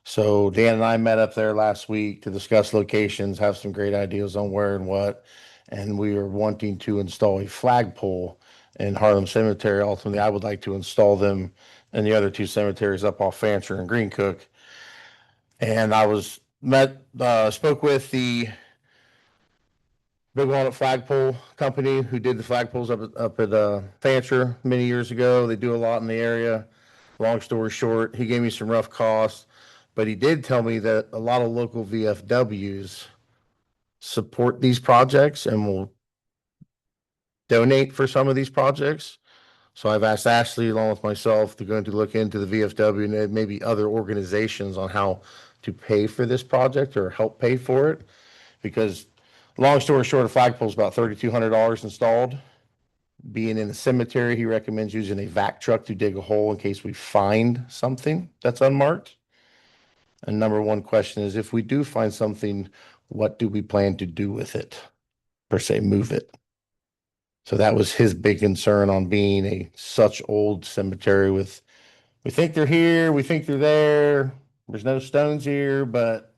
So Dan and I met up there last week to discuss locations, have some great ideas on where and what. And we are wanting to install a flagpole in Harlem Cemetery. Ultimately, I would like to install them in the other 2 cemeteries up off Fancher and Green Cook. And I spoke with the Big Walnut Flagpole Company who did the flagpoles up at Fancher many years ago. They do a lot in the area. Long story short, he gave me some rough costs, but he did tell me that a lot of local VFWs support these projects and will donate for some of these projects. So I've asked Ashley along with myself to go into look into the VFW and maybe other organizations on how to pay for this project or help pay for it. Because long story short, a flagpole is about $3,200 installed. Being in the cemetery, he recommends using a vac truck to dig a hole in case we find something that's unmarked. And number one question is, if we do find something, what do we plan to do with it? Per se, move it. So that was his big concern on being a such old cemetery with, we think they're here, we think they're there. There's no stones here, but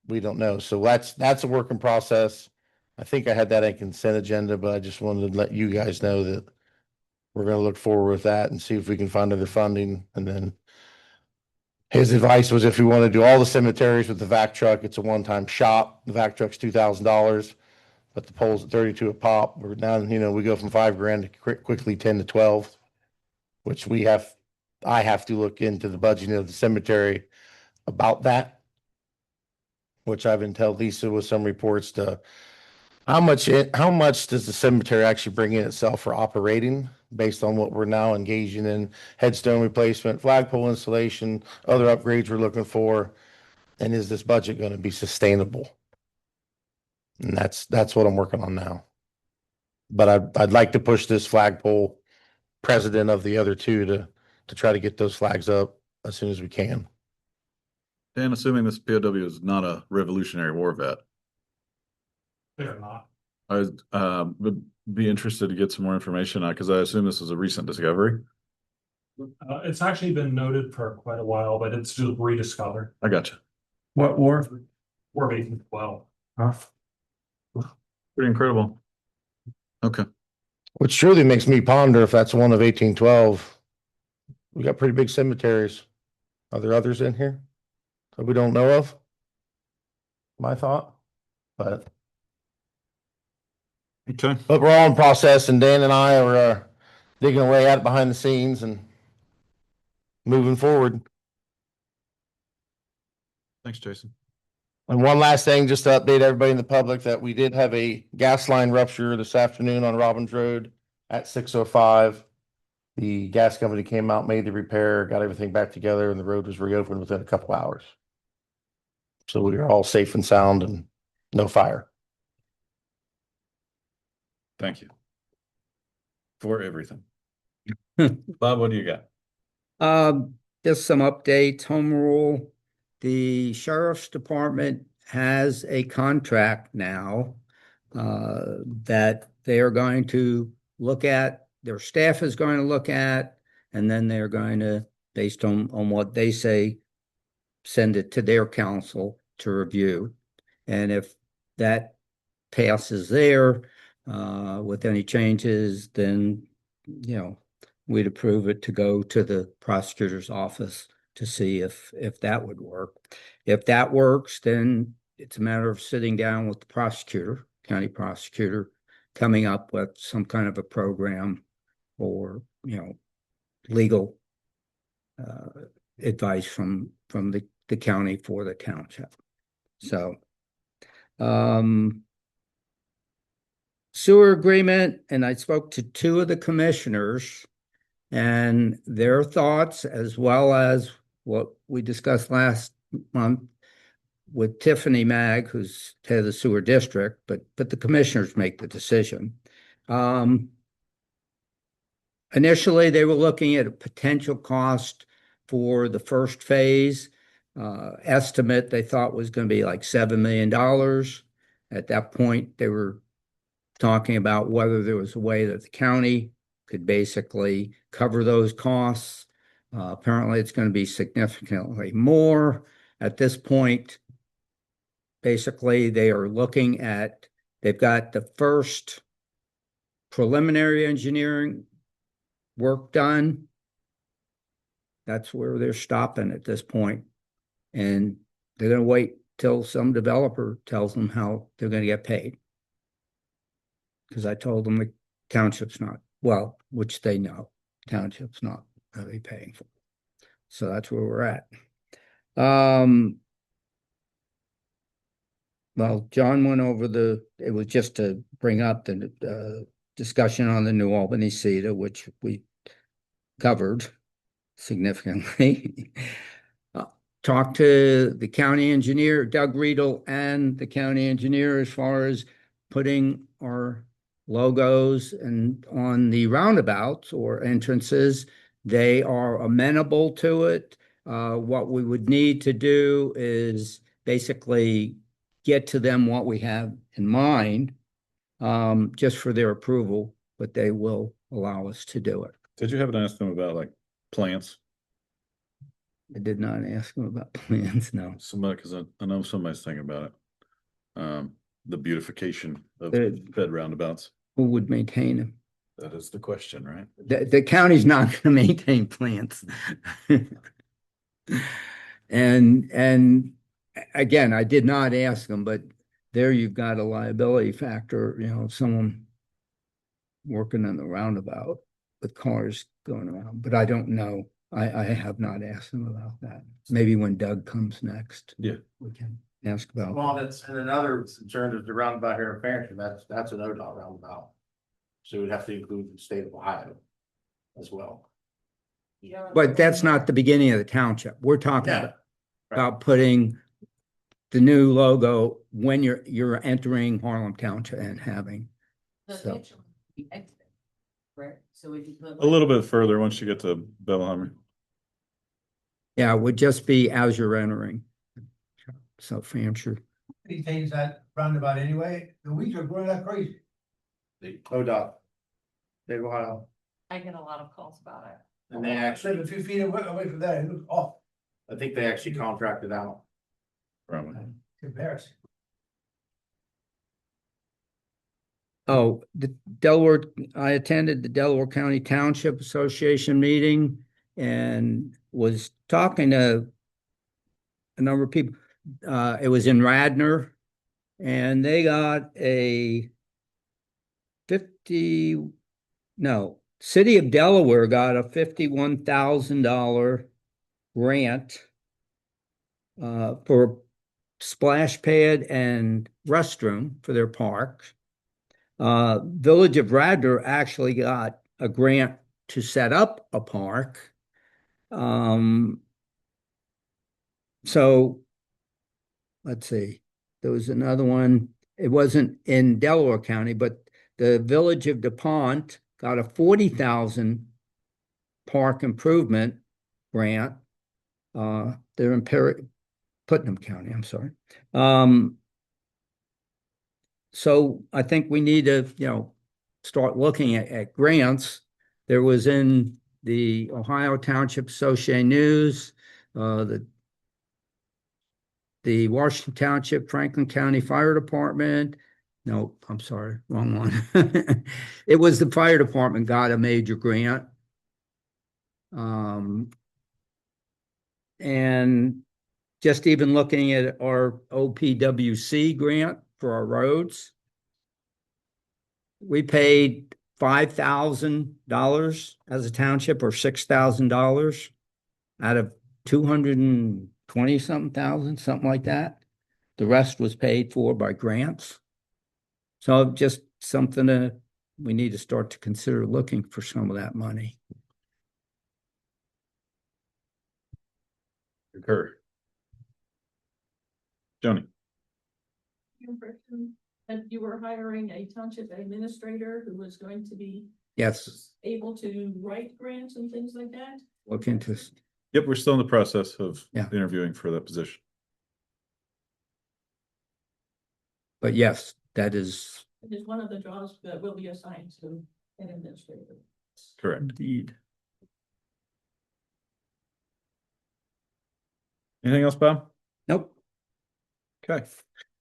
we don't know. So that's a work in process. I think I had that in consent agenda, but I just wanted to let you guys know that we're going to look forward with that and see if we can find other funding. And then his advice was if we want to do all the cemeteries with the vac truck, it's a one-time shop. The vac truck's $2,000, but the pole's at 32 a pop. We're down, you know, we go from $5,000 to quickly 10 to 12, which I have to look into the budgeting of the cemetery about that, which I've been telling Lisa with some reports to how much does the cemetery actually bring in itself for operating based on what we're now engaging in headstone replacement, flagpole installation, other upgrades we're looking for, and is this budget going to be sustainable? And that's what I'm working on now. But I'd like to push this flagpole president of the other 2 to try to get those flags up as soon as we can. And assuming this POW is not a Revolutionary War vet. They're not. Would be interested to get some more information on, because I assume this is a recent discovery. It's actually been noted for quite a while, but it's just rediscovered. I got you. What war? We're making well. Pretty incredible. Okay. Which truly makes me ponder if that's one of 1812. We got pretty big cemeteries. Are there others in here that we don't know of? My thought, but Okay. we're all in process, and Dan and I are digging away at it behind the scenes and moving forward. Thanks, Jason. And one last thing, just to update everybody in the public, that we did have a gas line rupture this afternoon on Robbins Road at 6:05. The gas company came out, made the repair, got everything back together, and the road was reopened within a couple hours. So we are all safe and sound and no fire. Thank you for everything. Bob, what do you got? Just some updates, home rule. The sheriff's department has a contract now that they are going to look at, their staff is going to look at, and then they're going to, based on what they say, send it to their council to review. And if that passes there with any changes, then, we'd approve it to go to the prosecutor's office to see if that would work. If that works, then it's a matter of sitting down with the prosecutor, county prosecutor, coming up with some kind of a program or, legal advice from the county for the township. So, sewer agreement, and I spoke to two of the commissioners and their thoughts, as well as what we discussed last month with Tiffany Mag, who's head of the sewer district, but the commissioners make the decision. Initially, they were looking at a potential cost for the first phase. Estimate they thought was going to be like $7 million. At that point, they were talking about whether there was a way that the county could basically cover those costs. Apparently, it's going to be significantly more. At this point, basically, they are looking at, they've got the first preliminary engineering work done. That's where they're stopping at this point. And they're going to wait till some developer tells them how they're going to get paid. Because I told them the township's not, well, which they know, township's not really paying for. So that's where we're at. Well, John went over it was just to bring up the discussion on the New Albany CETA, which we covered significantly. Talked to the county engineer, Doug Riedel, and the county engineer as far as putting our logos and on the roundabouts or entrances. They are amenable to it. What we would need to do is basically get to them what we have in mind, just for their approval, but they will allow us to do it. Did you happen to ask them about like plants? I did not ask them about plans, no. Somebody, because I know somebody's thinking about it. The beautification of Fed roundabouts. Who would maintain them? That is the question, right? The county's not going to maintain plants. And again, I did not ask them, but there you've got a liability factor, someone working on the roundabout with cars going around, but I don't know. I have not asked them about that. Maybe when Doug comes next. Yeah. We can ask about. Well, that's, and another concern is the roundabout here in Farrington, that's an ODOT roundabout. So we'd have to include the state of Ohio as well. But that's not the beginning of the township. We're talking Yeah. about putting the new logo when you're entering Harlem Township and having. So. Right, so we can put. A little bit further once you get to Belhammer. Yeah, it would just be as you're entering. So Fancher maintains that roundabout anyway, the weeds are growing like crazy. ODOT. They will, I get a lot of calls about it. and they actually, 7 feet away from that, it looks awful. I think they actually contracted out. Probably. It's embarrassing. Oh, the Delaware, I attended the Delaware County Township Association meeting and was talking to a number of people. It was in Radnor, and they got a 50, no, City of Delaware got a $51,000 grant for splash pad and restroom for their park. Village of Radnor actually got a grant to set up a park. So let's see, there was another one. It wasn't in Delaware County, but the Village of DuPont got a 40,000 park improvement grant. They're in Putnam County, I'm sorry. So I think we need to, start looking at grants. There was in the Ohio Township Association News, the Washington Township Franklin County Fire Department. No, I'm sorry, wrong one. It was the fire department got a major grant. And just even looking at our OPWC grant for our roads, we paid $5,000 as a township or $6,000 out of 220 something thousand, something like that. The rest was paid for by grants. So just something we need to start to consider looking for some of that money. Concur. Joni. Impression that you were hiring a township administrator who was going to be Yes, able to write grants and things like that? look into this. Yep, we're still in the process of Yeah. interviewing for that position. But yes, that is It is one of the jobs that will be assigned to an administrator. Correct. indeed. Anything else, Bob? Nope. Okay.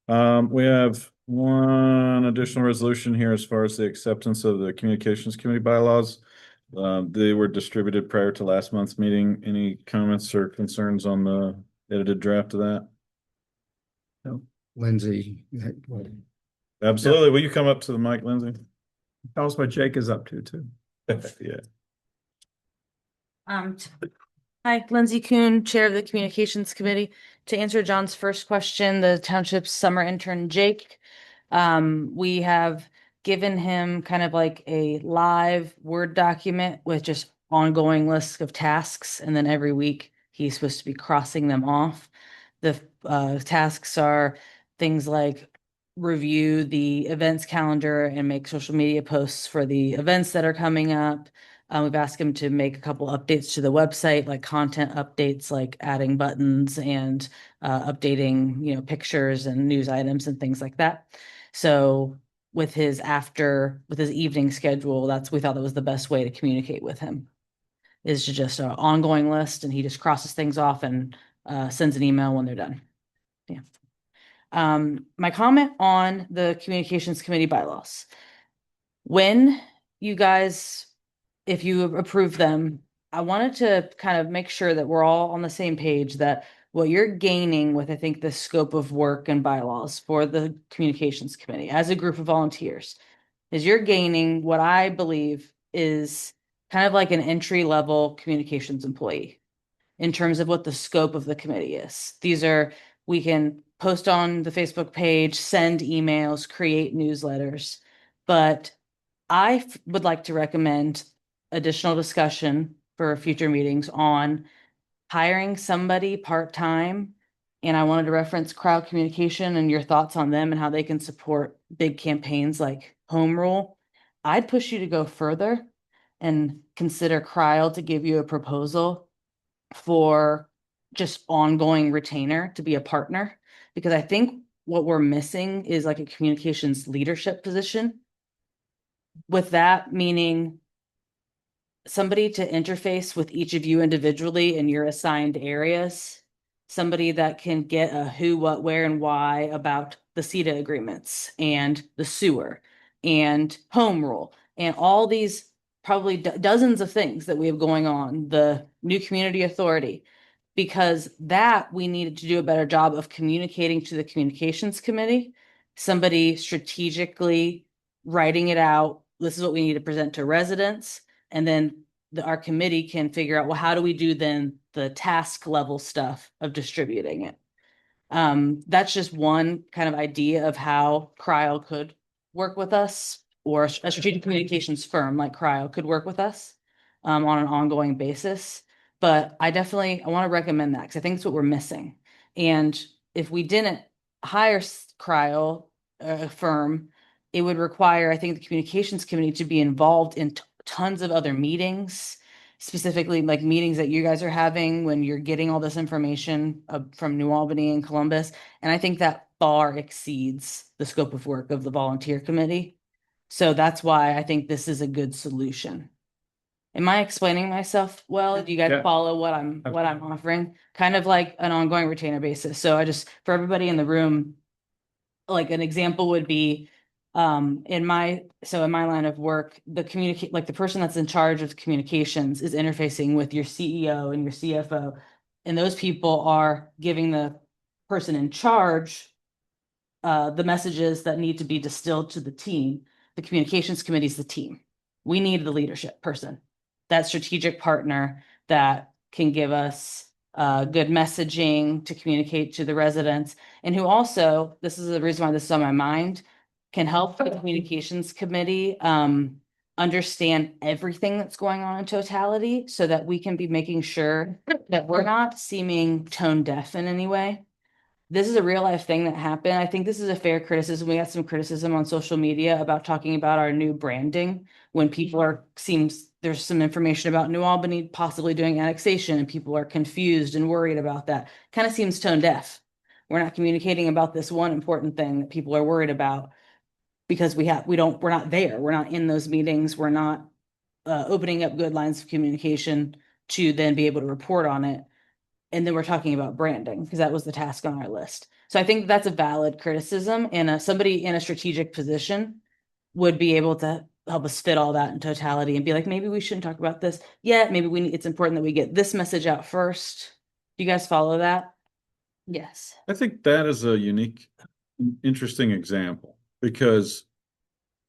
We have one additional resolution here as far as the acceptance of the Communications Committee bylaws. They were distributed prior to last month's meeting. Any comments or concerns on the edited draft of that? No. Lindsay. Absolutely. Will you come up to the mic, Lindsay? Tell us what Jake is up to too. Yeah. Hi, Lindsay Kuhn, Chair of the Communications Committee. To answer John's first question, the township's summer intern, Jake, we have given him kind of like a live Word document with just ongoing lists of tasks. And then every week he's supposed to be crossing them off. The tasks are things like review the events calendar and make social media posts for the events that are coming up. We've asked him to make a couple updates to the website, like content updates, like adding buttons and updating, pictures and news items and things like that. So with his evening schedule, we thought that was the best way to communicate with him, is to just an ongoing list, and he just crosses things off and sends an email when they're done. Yeah. My comment on the Communications Committee bylaws. When you guys, if you approve them, I wanted to kind of make sure that we're all on the same page, that what you're gaining with, I think, the scope of work and bylaws for the Communications Committee as a group of volunteers is you're gaining what I believe is kind of like an entry-level communications employee in terms of what the scope of the committee is. We can post on the Facebook page, send emails, create newsletters, but I would like to recommend additional discussion for future meetings on hiring somebody part-time. And I wanted to reference crowd communication and your thoughts on them and how they can support big campaigns like Home Rule. I'd push you to go further and consider Cryle to give you a proposal for just ongoing retainer to be a partner, because I think what we're missing is like a communications leadership position. With that meaning somebody to interface with each of you individually in your assigned areas, somebody that can get a who, what, where, and why about the CETA agreements and the sewer and home rule and all these probably dozens of things that we have going on, the new community authority, because that we needed to do a better job of communicating to the communications committee, somebody strategically writing it out. This is what we need to present to residents. And then our committee can figure out, well, how do we do then the task level stuff of distributing it? That's just one kind of idea of how Cryo could work with us, or a strategic communications firm like Cryo could work with us on an ongoing basis. But I want to recommend that because I think it's what we're missing. And if we didn't hire Cryo, a firm, it would require, I think, the communications committee to be involved in tons of other meetings, specifically like meetings that you guys are having when you're getting all this information from New Albany and Columbus. And I think that far exceeds the scope of work of the volunteer committee. So that's why I think this is a good solution. Am I explaining myself well? Do you guys follow what I'm offering? Kind of like an ongoing retainer basis. So for everybody in the room, like an example would be in my line of work, the person that's in charge of communications is interfacing with your CEO and your CFO, and those people are giving the person in charge the messages that need to be distilled to the team. The communications committee is the team. We need the leadership person, that strategic partner that can give us good messaging to communicate to the residents, and who also, this is the reason why this is on my mind, can help the communications committee understand everything that's going on in totality so that we can be making sure that we're not seeming tone deaf in any way. This is a real life thing that happened. I think this is a fair criticism. We got some criticism on social media about talking about our new branding when there's some information about New Albany possibly doing annexation and people are confused and worried about that. Kind of seems tone deaf. We're not communicating about this one important thing that people are worried about because we're not there. We're not in those meetings. We're not opening up good lines of communication to then be able to report on it. And then we're talking about branding because that was the task on our list. So I think that's a valid criticism, and somebody in a strategic position would be able to help us fit all that in totality and be like, maybe we shouldn't talk about this yet. Maybe it's important that we get this message out first. Do you guys follow that? Yes. I think that is a unique, interesting example because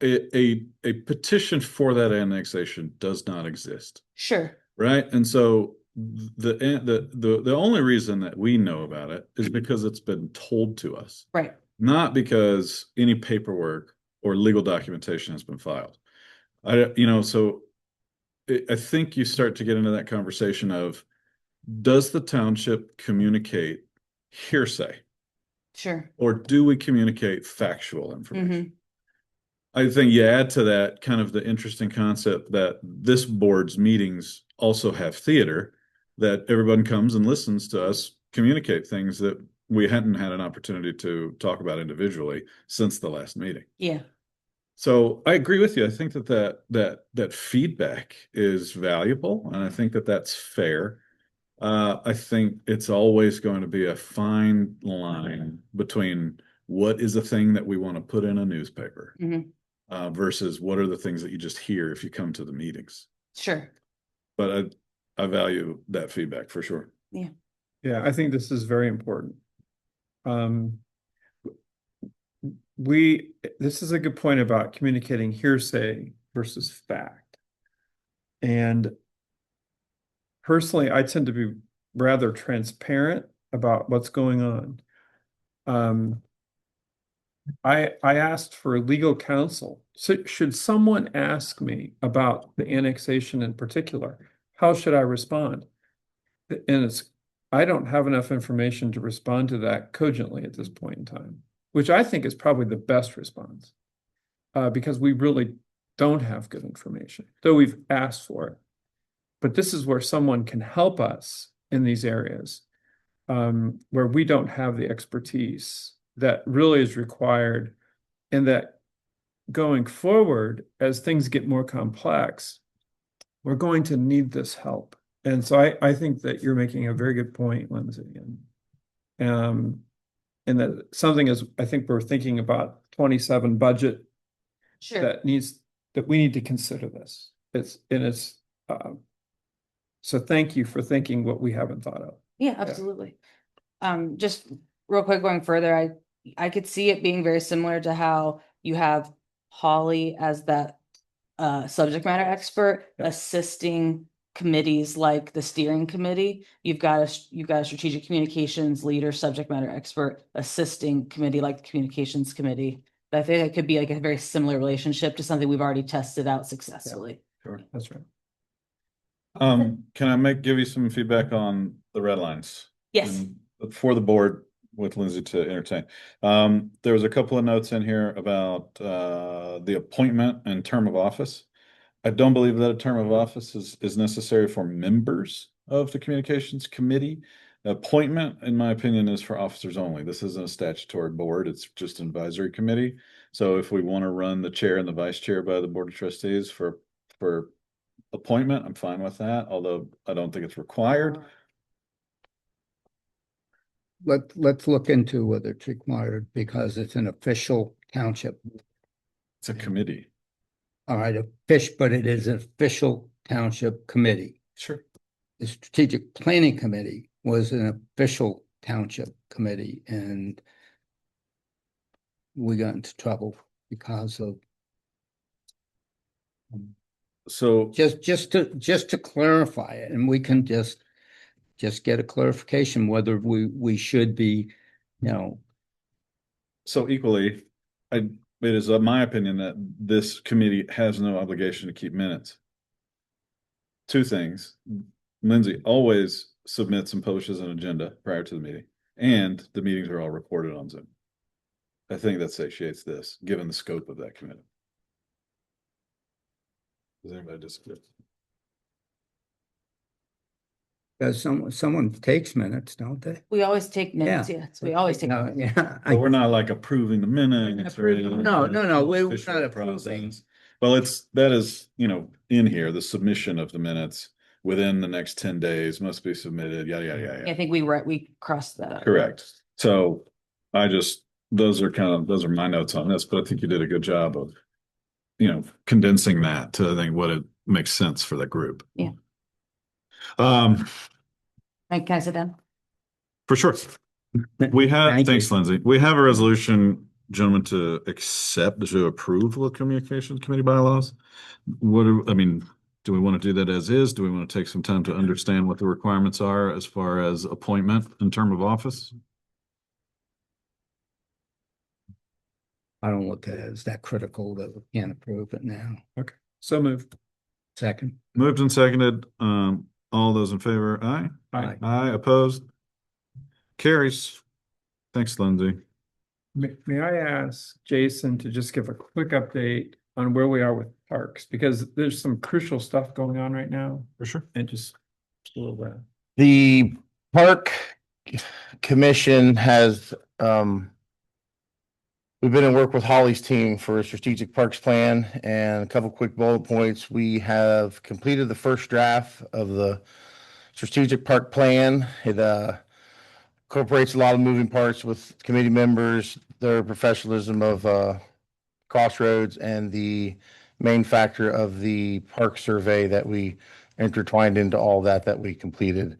a petition for that annexation does not exist. Sure. Right. And so the only reason that we know about it is because it's been told to us. Right. Not because any paperwork or legal documentation has been filed. So I think you start to get into that conversation of, does the township communicate hearsay? Sure. Or do we communicate factual information? I think you add to that kind of the interesting concept that this board's meetings also have theater, that everyone comes and listens to us communicate things that we hadn't had an opportunity to talk about individually since the last meeting. Yeah. So I agree with you. I think that feedback is valuable, and I think that that's fair. I think it's always going to be a fine line between what is a thing that we want to put in a newspaper versus what are the things that you just hear if you come to the meetings. Sure. But I value that feedback for sure. Yeah. Yeah, I think this is very important. This is a good point about communicating hearsay versus fact. And personally, I tend to be rather transparent about what's going on. I asked for legal counsel. So should someone ask me about the annexation in particular, how should I respond? And I don't have enough information to respond to that cogently at this point in time, which I think is probably the best response, because we really don't have good information, though we've asked for it. But this is where someone can help us in these areas where we don't have the expertise that really is required, and that going forward, as things get more complex, we're going to need this help. And so I think that you're making a very good point, Lindsay. And that something is, I think we're thinking about 27 budget Sure. that we need to consider this. So thank you for thinking what we haven't thought of. Yeah, absolutely. Just real quick going further, I could see it being very similar to how you have Holly as that subject matter expert assisting committees like the steering committee. You've got a strategic communications leader, subject matter expert assisting committee like the communications committee. I think it could be like a very similar relationship to something we've already tested out successfully. Sure, that's right. Can I give you some feedback on the red lines? Yes. And for the board with Lindsay to entertain. There was a couple of notes in here about the appointment and term of office. I don't believe that a term of office is necessary for members of the communications committee. Appointment, in my opinion, is for officers only. This isn't a statutory board. It's just an advisory committee. So if we want to run the chair and the vice chair by the board of trustees for appointment, I'm fine with that, although I don't think it's required. Let's look into whether it's required because it's an official township. It's a committee. All right, but it is an official township committee. Sure. The Strategic Planning Committee was an official township committee, and we got into trouble because of. So just to clarify it, and we can just get a clarification whether we should be, So equally, it is my opinion that this committee has no obligation to keep minutes. Two things. Lindsay always submits and publishes an agenda prior to the meeting, and the meetings are all recorded on Zoom. I think that satiates this, given the scope of that committee. Does anybody disagree? Does someone takes minutes, don't they? We always take minutes, Yeah. yes, we always take. No, yeah. But we're not like approving the minutes or anything. No, we're Official not approving. process. Well, that is, in here, the submission of the minutes within the next 10 days must be submitted, yada, yada, yada. I think we crossed that out. Correct. So those are my notes on this, but I think you did a good job of, condensing that to, I think, what it makes sense for the group. Yeah. Can I sit down? For sure. Thanks, you. Lindsay. We have a resolution, gentlemen, to approve the communications committee bylaws. Do we want to do that as is? Do we want to take some time to understand what the requirements are as far as appointment in term of office? I don't look at it as that critical that we can't approve it now. Okay. So moved. Second. Moved and seconded. All those in favor, aye? Aye. Aye, opposed? Carries. Thanks, Lindsay. May I ask Jason to just give a quick update on where we are with parks, because there's some crucial stuff going on right now. For sure. And just a little bit. The park commission has, we've been in work with Holly's team for a strategic parks plan, and a couple quick bullet points. We have completed the first draft of the strategic park plan. It incorporates a lot of moving parts with committee members, their professionalism of Crossroads, and the main factor of the park survey that we intertwined into all that we completed.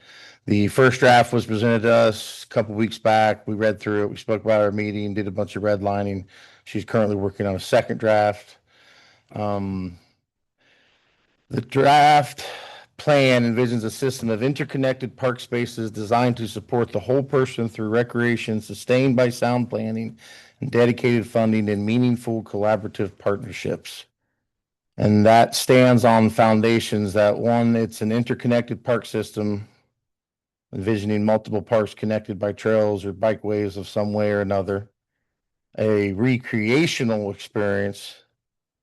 The first draft was presented to us a couple weeks back. We read through it. We spoke about our meeting, did a bunch of redlining. She's currently working on a second draft. The draft plan envisions a system of interconnected park spaces designed to support the whole person through recreation, sustained by sound planning and dedicated funding and meaningful collaborative partnerships. And that stands on foundations that, one, it's an interconnected park system, envisioning multiple parks connected by trails or bikeways of some way or another. A recreational experience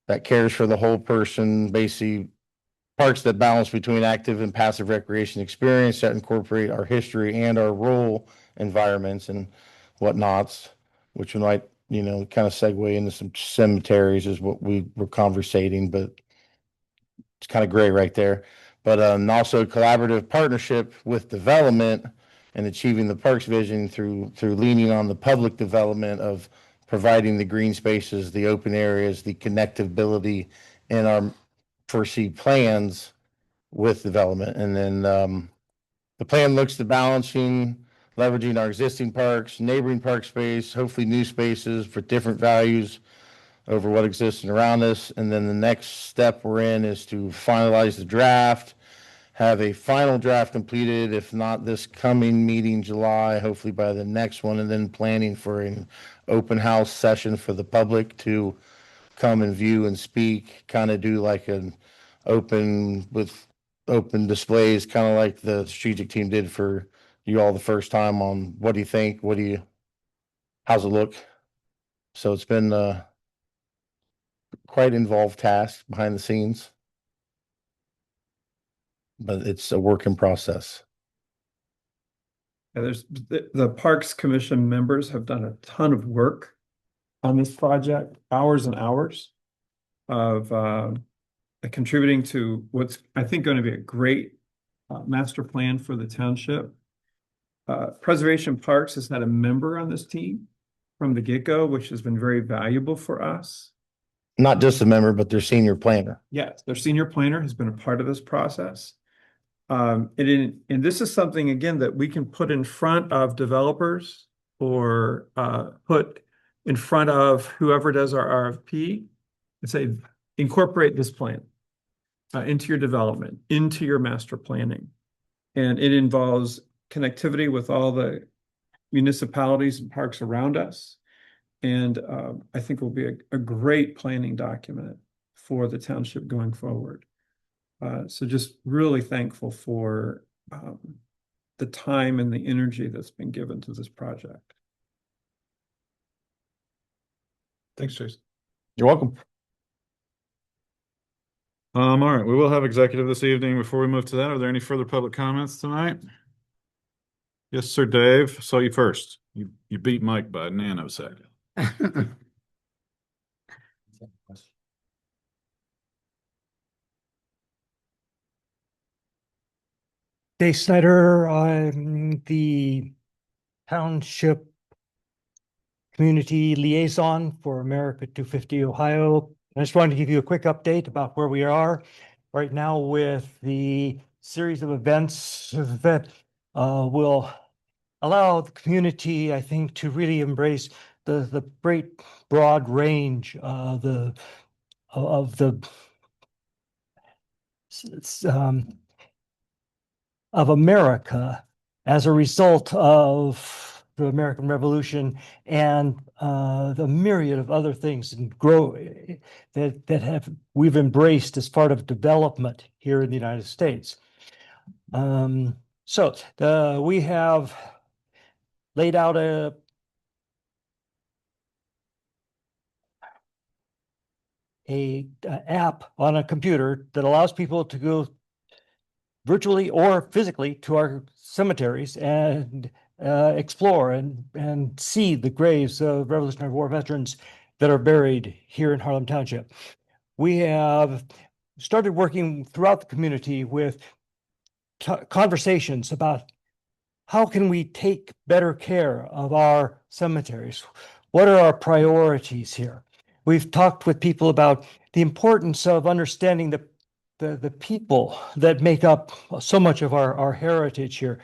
that cares for the whole person, basically parks that balance between active and passive recreation experience that incorporate our history and our rural environments and whatnots. which might, kind of segue into some cemeteries is what we were conversating, but it's kind of gray right there. But and also collaborative partnership with development and achieving the parks vision through leaning on the public development of providing the green spaces, the open areas, the connectability in our foresee plans with development. And then the plan looks to balancing, leveraging our existing parks, neighboring park space, hopefully new spaces for different values over what exists around us. And then the next step we're in is to finalize the draft, have a final draft completed, if not this coming meeting, July, hopefully by the next one, and then planning for an open house session for the public to come and view and speak, kind of do like an open displays, kind of like the strategic team did for you all the first time on what do you think, how's it look? So it's been quite involved task behind the scenes, but it's a work in process. Yeah, there's the Parks Commission members have done a ton of work on this project, hours and hours of contributing to what's, I think, going to be a great master plan for the township. Preservation Parks has had a member on this team from the get-go, which has been very valuable for us. Not just a member, but their senior planner. Yes, their senior planner has been a part of this process. And this is something, again, that we can put in front of developers or put in front of whoever does our RFP and say, incorporate this plan into your development, into your master planning. And it involves connectivity with all the municipalities and parks around us. And I think will be a great planning document for the township going forward. So just really thankful for the time and the energy that's been given to this project. Thanks, Jason. You're welcome. All right, we will have executive this evening. Before we move to that, are there any further public comments tonight? Yes, sir, Dave. Saw you first. You beat Mike by a nanosecond. Dave Snyder, I'm the Township Community Liaison for America 250 Ohio. I just wanted to give you a quick update about where we are right now with the series of events that will allow the community, I think, to really embrace the great broad range of the of America as a result of the American Revolution and the myriad of other things and that we've embraced as part of development here in the United States. So we have laid out a app on a computer that allows people to go virtually or physically to our cemeteries and explore and see the graves of Revolutionary War veterans that are buried here in Harlem Township. We have started working throughout the community with conversations about how can we take better care of our cemeteries? What are our priorities here? We've talked with people about the importance of understanding the people that make up so much of our heritage here.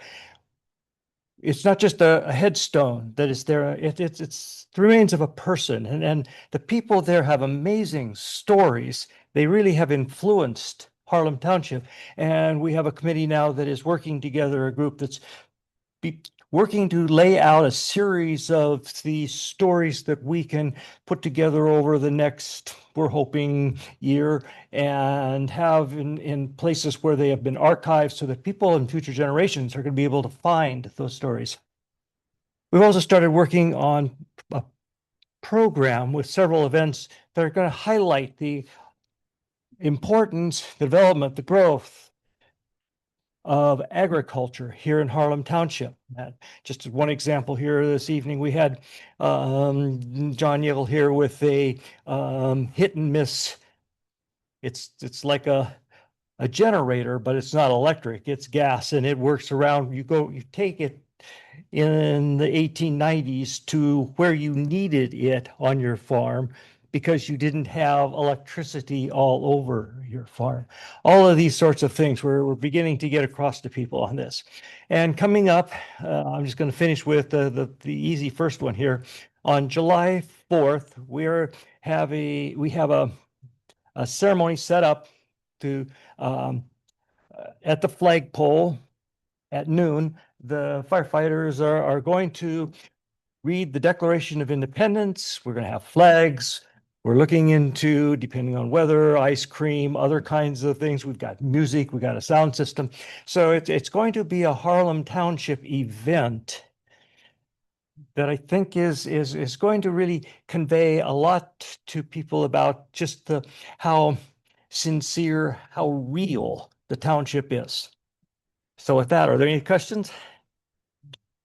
It's not just a headstone that is there. It's the remains of a person. And the people there have amazing stories. They really have influenced Harlem Township. And we have a committee now that is working together, a group that's working to lay out a series of the stories that we can put together over the next, we're hoping, year, and have in places where they have been archived so that people in future generations are going to be able to find those stories. We've also started working on a program with several events that are going to highlight the importance, the development, the growth, of agriculture here in Harlem Township. Just one example here this evening, we had John Yale here with a hit and miss. It's like a generator, but it's not electric, it's gas, and it works around. You take it in the 1890s to where you needed it on your farm because you didn't have electricity all over your farm. All of these sorts of things we're beginning to get across to people on this. And coming up, I'm just going to finish with the easy first one here. On July 4th, we have a ceremony set up to at the flagpole at noon. The firefighters are going to read the Declaration of Independence. We're going to have flags. We're looking into, depending on weather, ice cream, other kinds of things. We've got music, we've got a sound system. So it's going to be a Harlem Township event that I think is going to really convey a lot to people about just how sincere, how real the township is. So with that, are there any questions?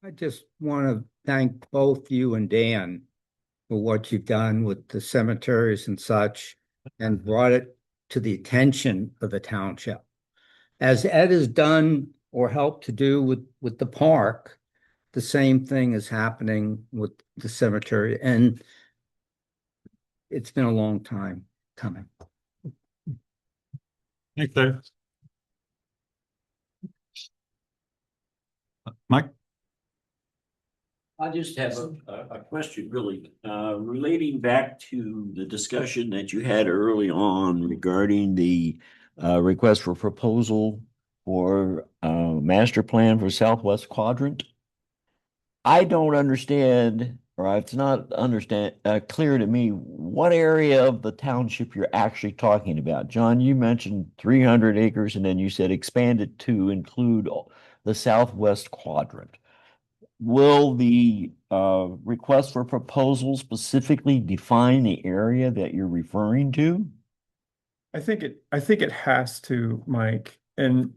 I just want to thank both you and Dan for what you've done with the cemeteries and such, and brought it to the attention of the township. As Ed has done or helped to do with the park, the same thing is happening with the cemetery, and it's been a long time coming. Thanks, Dave. Mike? I just have a question really, relating back to the discussion that you had early on regarding the request for proposal for master plan for Southwest Quadrant. I don't understand, or it's not clear to me what area of the township you're actually talking about. John, you mentioned 300 acres, and then you said expanded to include the Southwest Quadrant. Will the request for proposal specifically define the area that you're referring to? I think it has to, Mike. And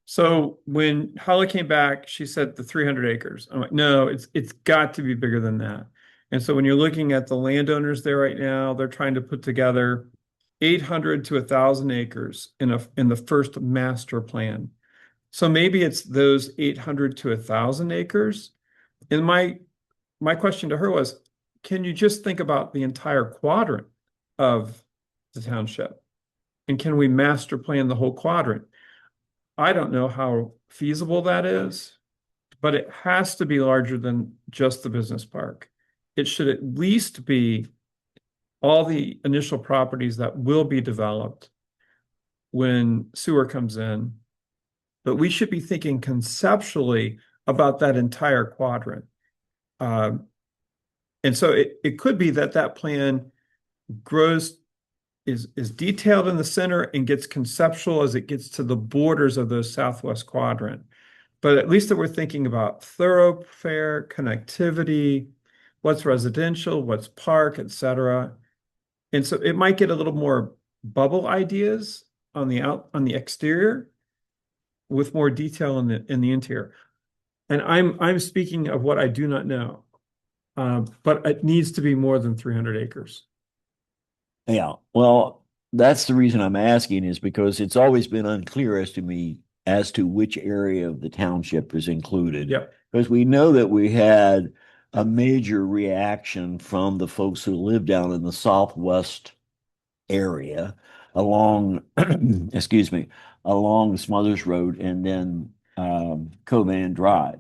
so when Holly came back, she said the 300 acres. I'm like, no, it's got to be bigger than that. And so when you're looking at the landowners there right now, they're trying to put together 800 to 1,000 acres in the first master plan. So maybe it's those 800 to 1,000 acres. And my question to her was, can you just think about the entire quadrant of the township? And can we master plan the whole quadrant? I don't know how feasible that is, but it has to be larger than just the business park. It should at least be all the initial properties that will be developed when sewer comes in. But we should be thinking conceptually about that entire quadrant. And so it could be that plan grows, is detailed in the center and gets conceptual as it gets to the borders of those Southwest Quadrant. But at least that we're thinking about thoroughfare, connectivity, what's residential, what's park, et cetera. And so it might get a little more bubble ideas on the exterior, with more detail in the interior. And I'm speaking of what I do not know, but it needs to be more than 300 acres. Yeah, well, that's the reason I'm asking, is because it's always been unclear as to me as to which area of the township is included. Yep. Because we know that we had a major reaction from the folks who live down in the southwest area along, excuse me, along Smothers Road and then Covan Drive.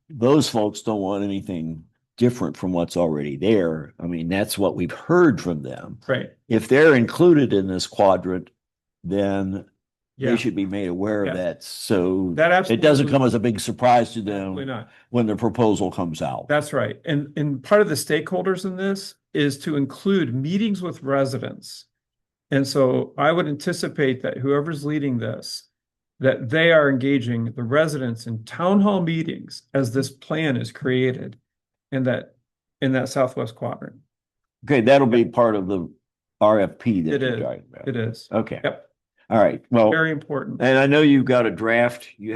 Those folks don't want anything different from what's already there. I mean, that's what we've heard from them. Right. If they're included in this quadrant, then Yeah. they should be made aware Yeah. of that. So That it absolutely- doesn't come as a big surprise to them Absolutely not. when the proposal comes out. That's right. And part of the stakeholders in this is to include meetings with residents. And so I would anticipate that whoever's leading this, that they are engaging the residents in town hall meetings as this plan is created in that Southwest Quadrant. Okay, that'll be part of the RFP that It you're is. talking about. It is. Okay. Yep. All right, well, Very important. and I know you've got a draft. You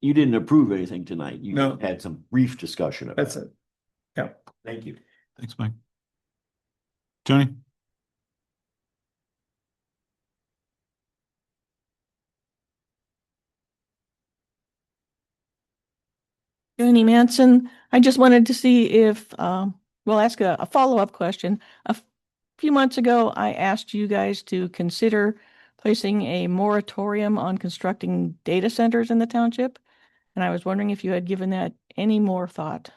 didn't approve anything tonight. You No. had some brief discussion about That's it. it. Yeah. Thank you. Thanks, Mike. Tony? Joni Manson, I just wanted to see if, we'll ask a follow-up question. A few months ago, I asked you guys to consider placing a moratorium on constructing data centers in the township. And I was wondering if you had given that any more thought.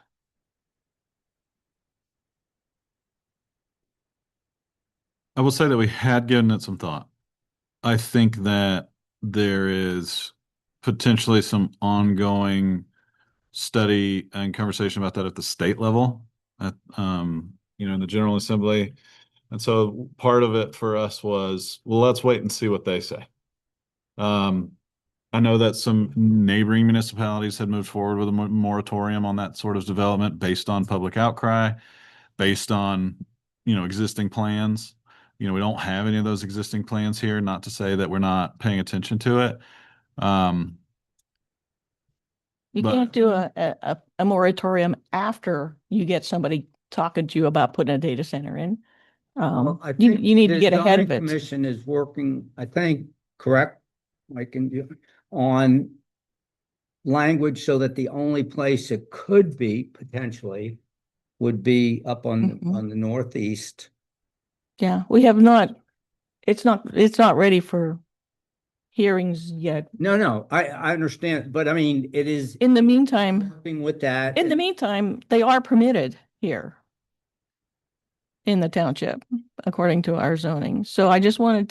I will say that we had given it some thought. I think that there is potentially some ongoing study and conversation about that at the state level, at in the General Assembly. And so part of it for us was, well, let's wait and see what they say. I know that some neighboring municipalities had moved forward with a moratorium on that sort of development based on public outcry, based on, existing plans. We don't have any of those existing plans here, not to say that we're not paying attention to it. You But- can't do a moratorium after you get somebody talking to you about putting a data center in. Well, I You think need to the get ahead of zoning it. Commission is working, I think, correct, on language so that the only place it could be potentially would be up on the northeast. Yeah, we have not, it's not ready for hearings yet. No, I understand, but I mean, it is In the meantime, working with that. in the meantime, they are permitted here in the township, according to our zoning. So I just wanted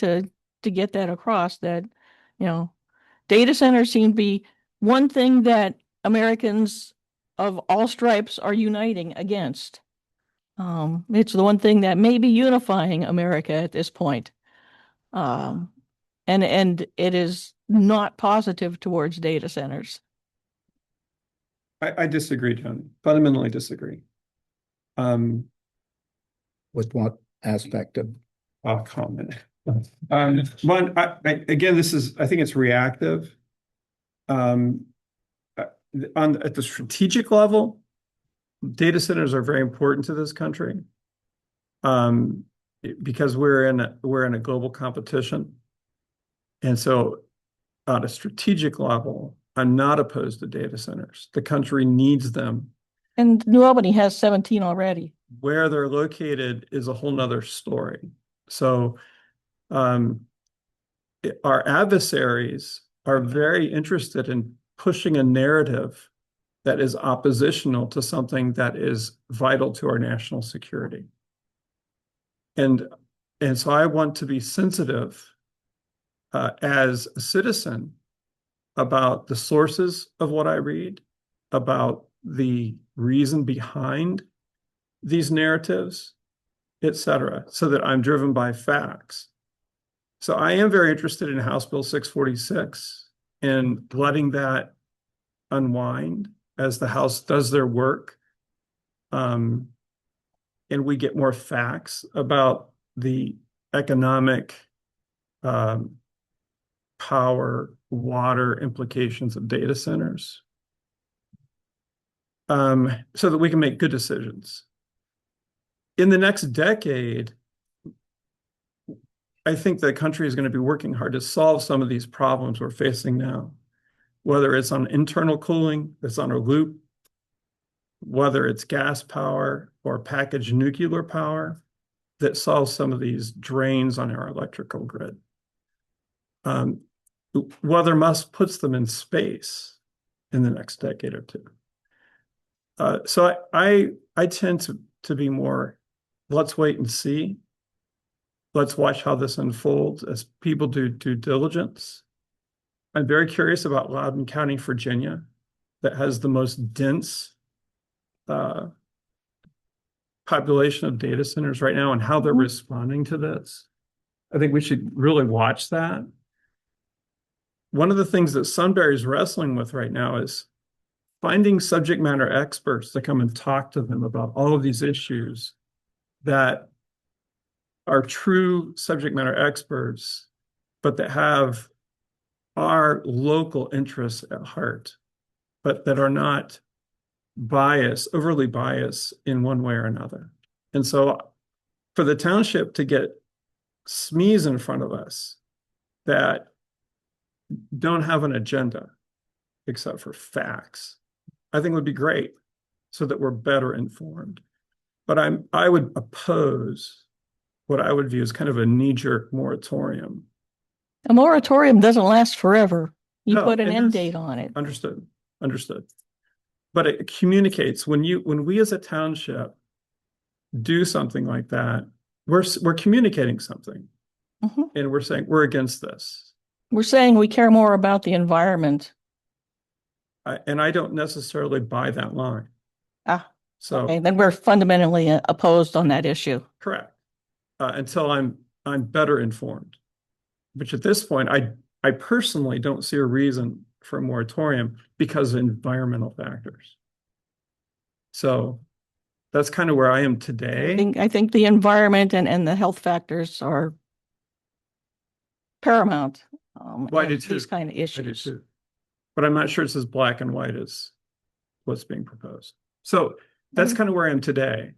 to get that across that, data centers seem to be one thing that Americans of all stripes are uniting against. It's the one thing that may be unifying America at this point. And it is not positive towards data centers. I disagree, John. Fundamentally disagree. With what aspect of? I'll comment. One, again, I think it's reactive. At the strategic level, data centers are very important to this country. Because we're in a global competition. And so on a strategic level, I'm not opposed to data centers. The country needs them. And New Albany has 17 already. Where they're located is a whole nother story. So our adversaries are very interested in pushing a narrative that is oppositional to something that is vital to our national security. And so I want to be sensitive as a citizen about the sources of what I read, about the reason behind these narratives, etc., so that I'm driven by facts. So I am very interested in House Bill 646 and letting that unwind as the House does their work. And we get more facts about the economic, power, water implications of data centers, so that we can make good decisions. In the next decade, I think the country is going to be working hard to solve some of these problems we're facing now, whether it's on internal cooling, that's on a loop, whether it's gas power or packaged nuclear power that solves some of these drains on our electrical grid. Whether Musk puts them in space in the next decade or two. So I tend to be more, let's wait and see. Let's watch how this unfolds as people do due diligence. I'm very curious about Loudoun County, Virginia, that has the most dense population of data centers right now and how they're responding to this. I think we should really watch that. One of the things that Sunbury is wrestling with right now is finding subject matter experts to come and talk to them about all of these issues that are true subject matter experts but that have our local interests at heart, but that are not overly biased in one way or another. And so for the township to get SMEs in front of us that don't have an agenda except for facts, I think would be great so that we're better informed. But I would oppose what I would view as kind of a knee-jerk moratorium. A moratorium doesn't last forever. You No, put an and end that's- date on it. Understood. But it communicates when we as a township do something like that, we're communicating something. Mhm. And we're saying we're against this. We're saying we care more about the environment. And I don't necessarily buy that line. Ah, So okay, then we're fundamentally opposed on that issue. correct. Until I'm better informed. Which at this point, I personally don't see a reason for a moratorium because of environmental factors. So that's kind of where I am today. I think the environment and the health factors are paramount. Well, I in do too. These kind of I do issues. too. But I'm not sure it's as black and white as what's being proposed. So that's kind of where I am today.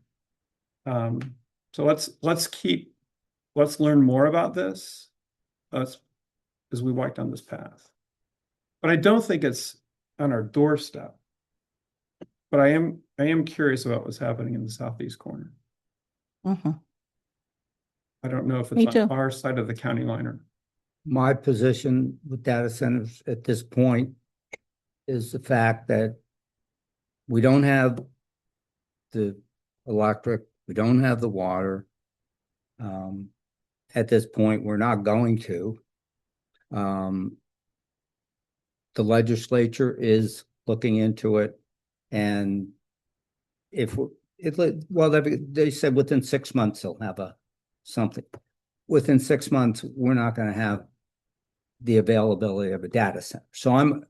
So let's learn more about this as we walk down this path. But I don't think it's on our doorstep. But I am curious about what's happening in the southeast corner. Mhm. I don't know if Me it's too. on our side of the county line or. My position with data centers at this point is the fact that we don't have the electric, we don't have the water. At this point, we're not going to. The legislature is looking into it, and they said within 6 months they'll have something. Within 6 months, we're not going to have the availability of a data center. So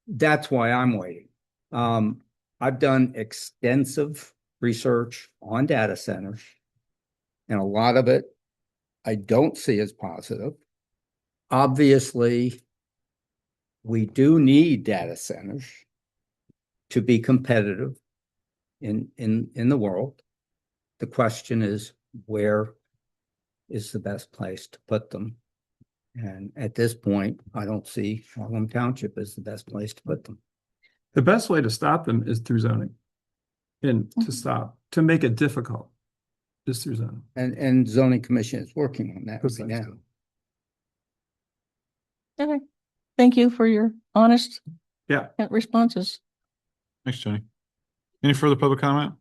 that's why I'm waiting. I've done extensive research on data centers, and a lot of it I don't see as positive. Obviously, we do need data centers to be competitive in the world. The question is, where is the best place to put them? And at this point, I don't see Harlem Township as the best place to put them. The best way to stop them is through zoning. And to make it difficult is through zoning. And zoning commission is working on that Those right things now. Okay. Thank you for your honest Yeah. responses. Thanks, Jenny. Any further public comment?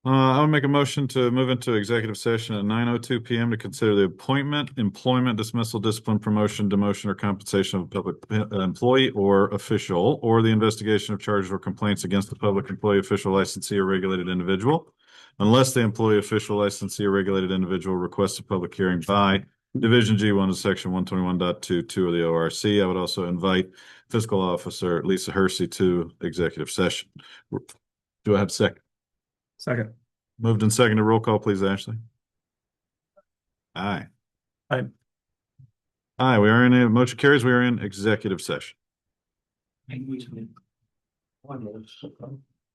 I would make a motion to move into executive session at 9:02 PM to consider the appointment, employment, dismissal, discipline, promotion, demotion, or compensation of a public employee or official, or the investigation of charges or complaints against the public employee, official, licensee, or regulated individual, unless the employee, official, licensee, or regulated individual requests a public hearing by Division G1 of Section 121.22 of the ORC. I would also invite Fiscal Officer Lisa Hersey to executive session. Do I have a second? Second. Moved and seconded. Roll call, please, Ashley. Aye. Aye. Aye, we are in a motion carries. We are in executive session.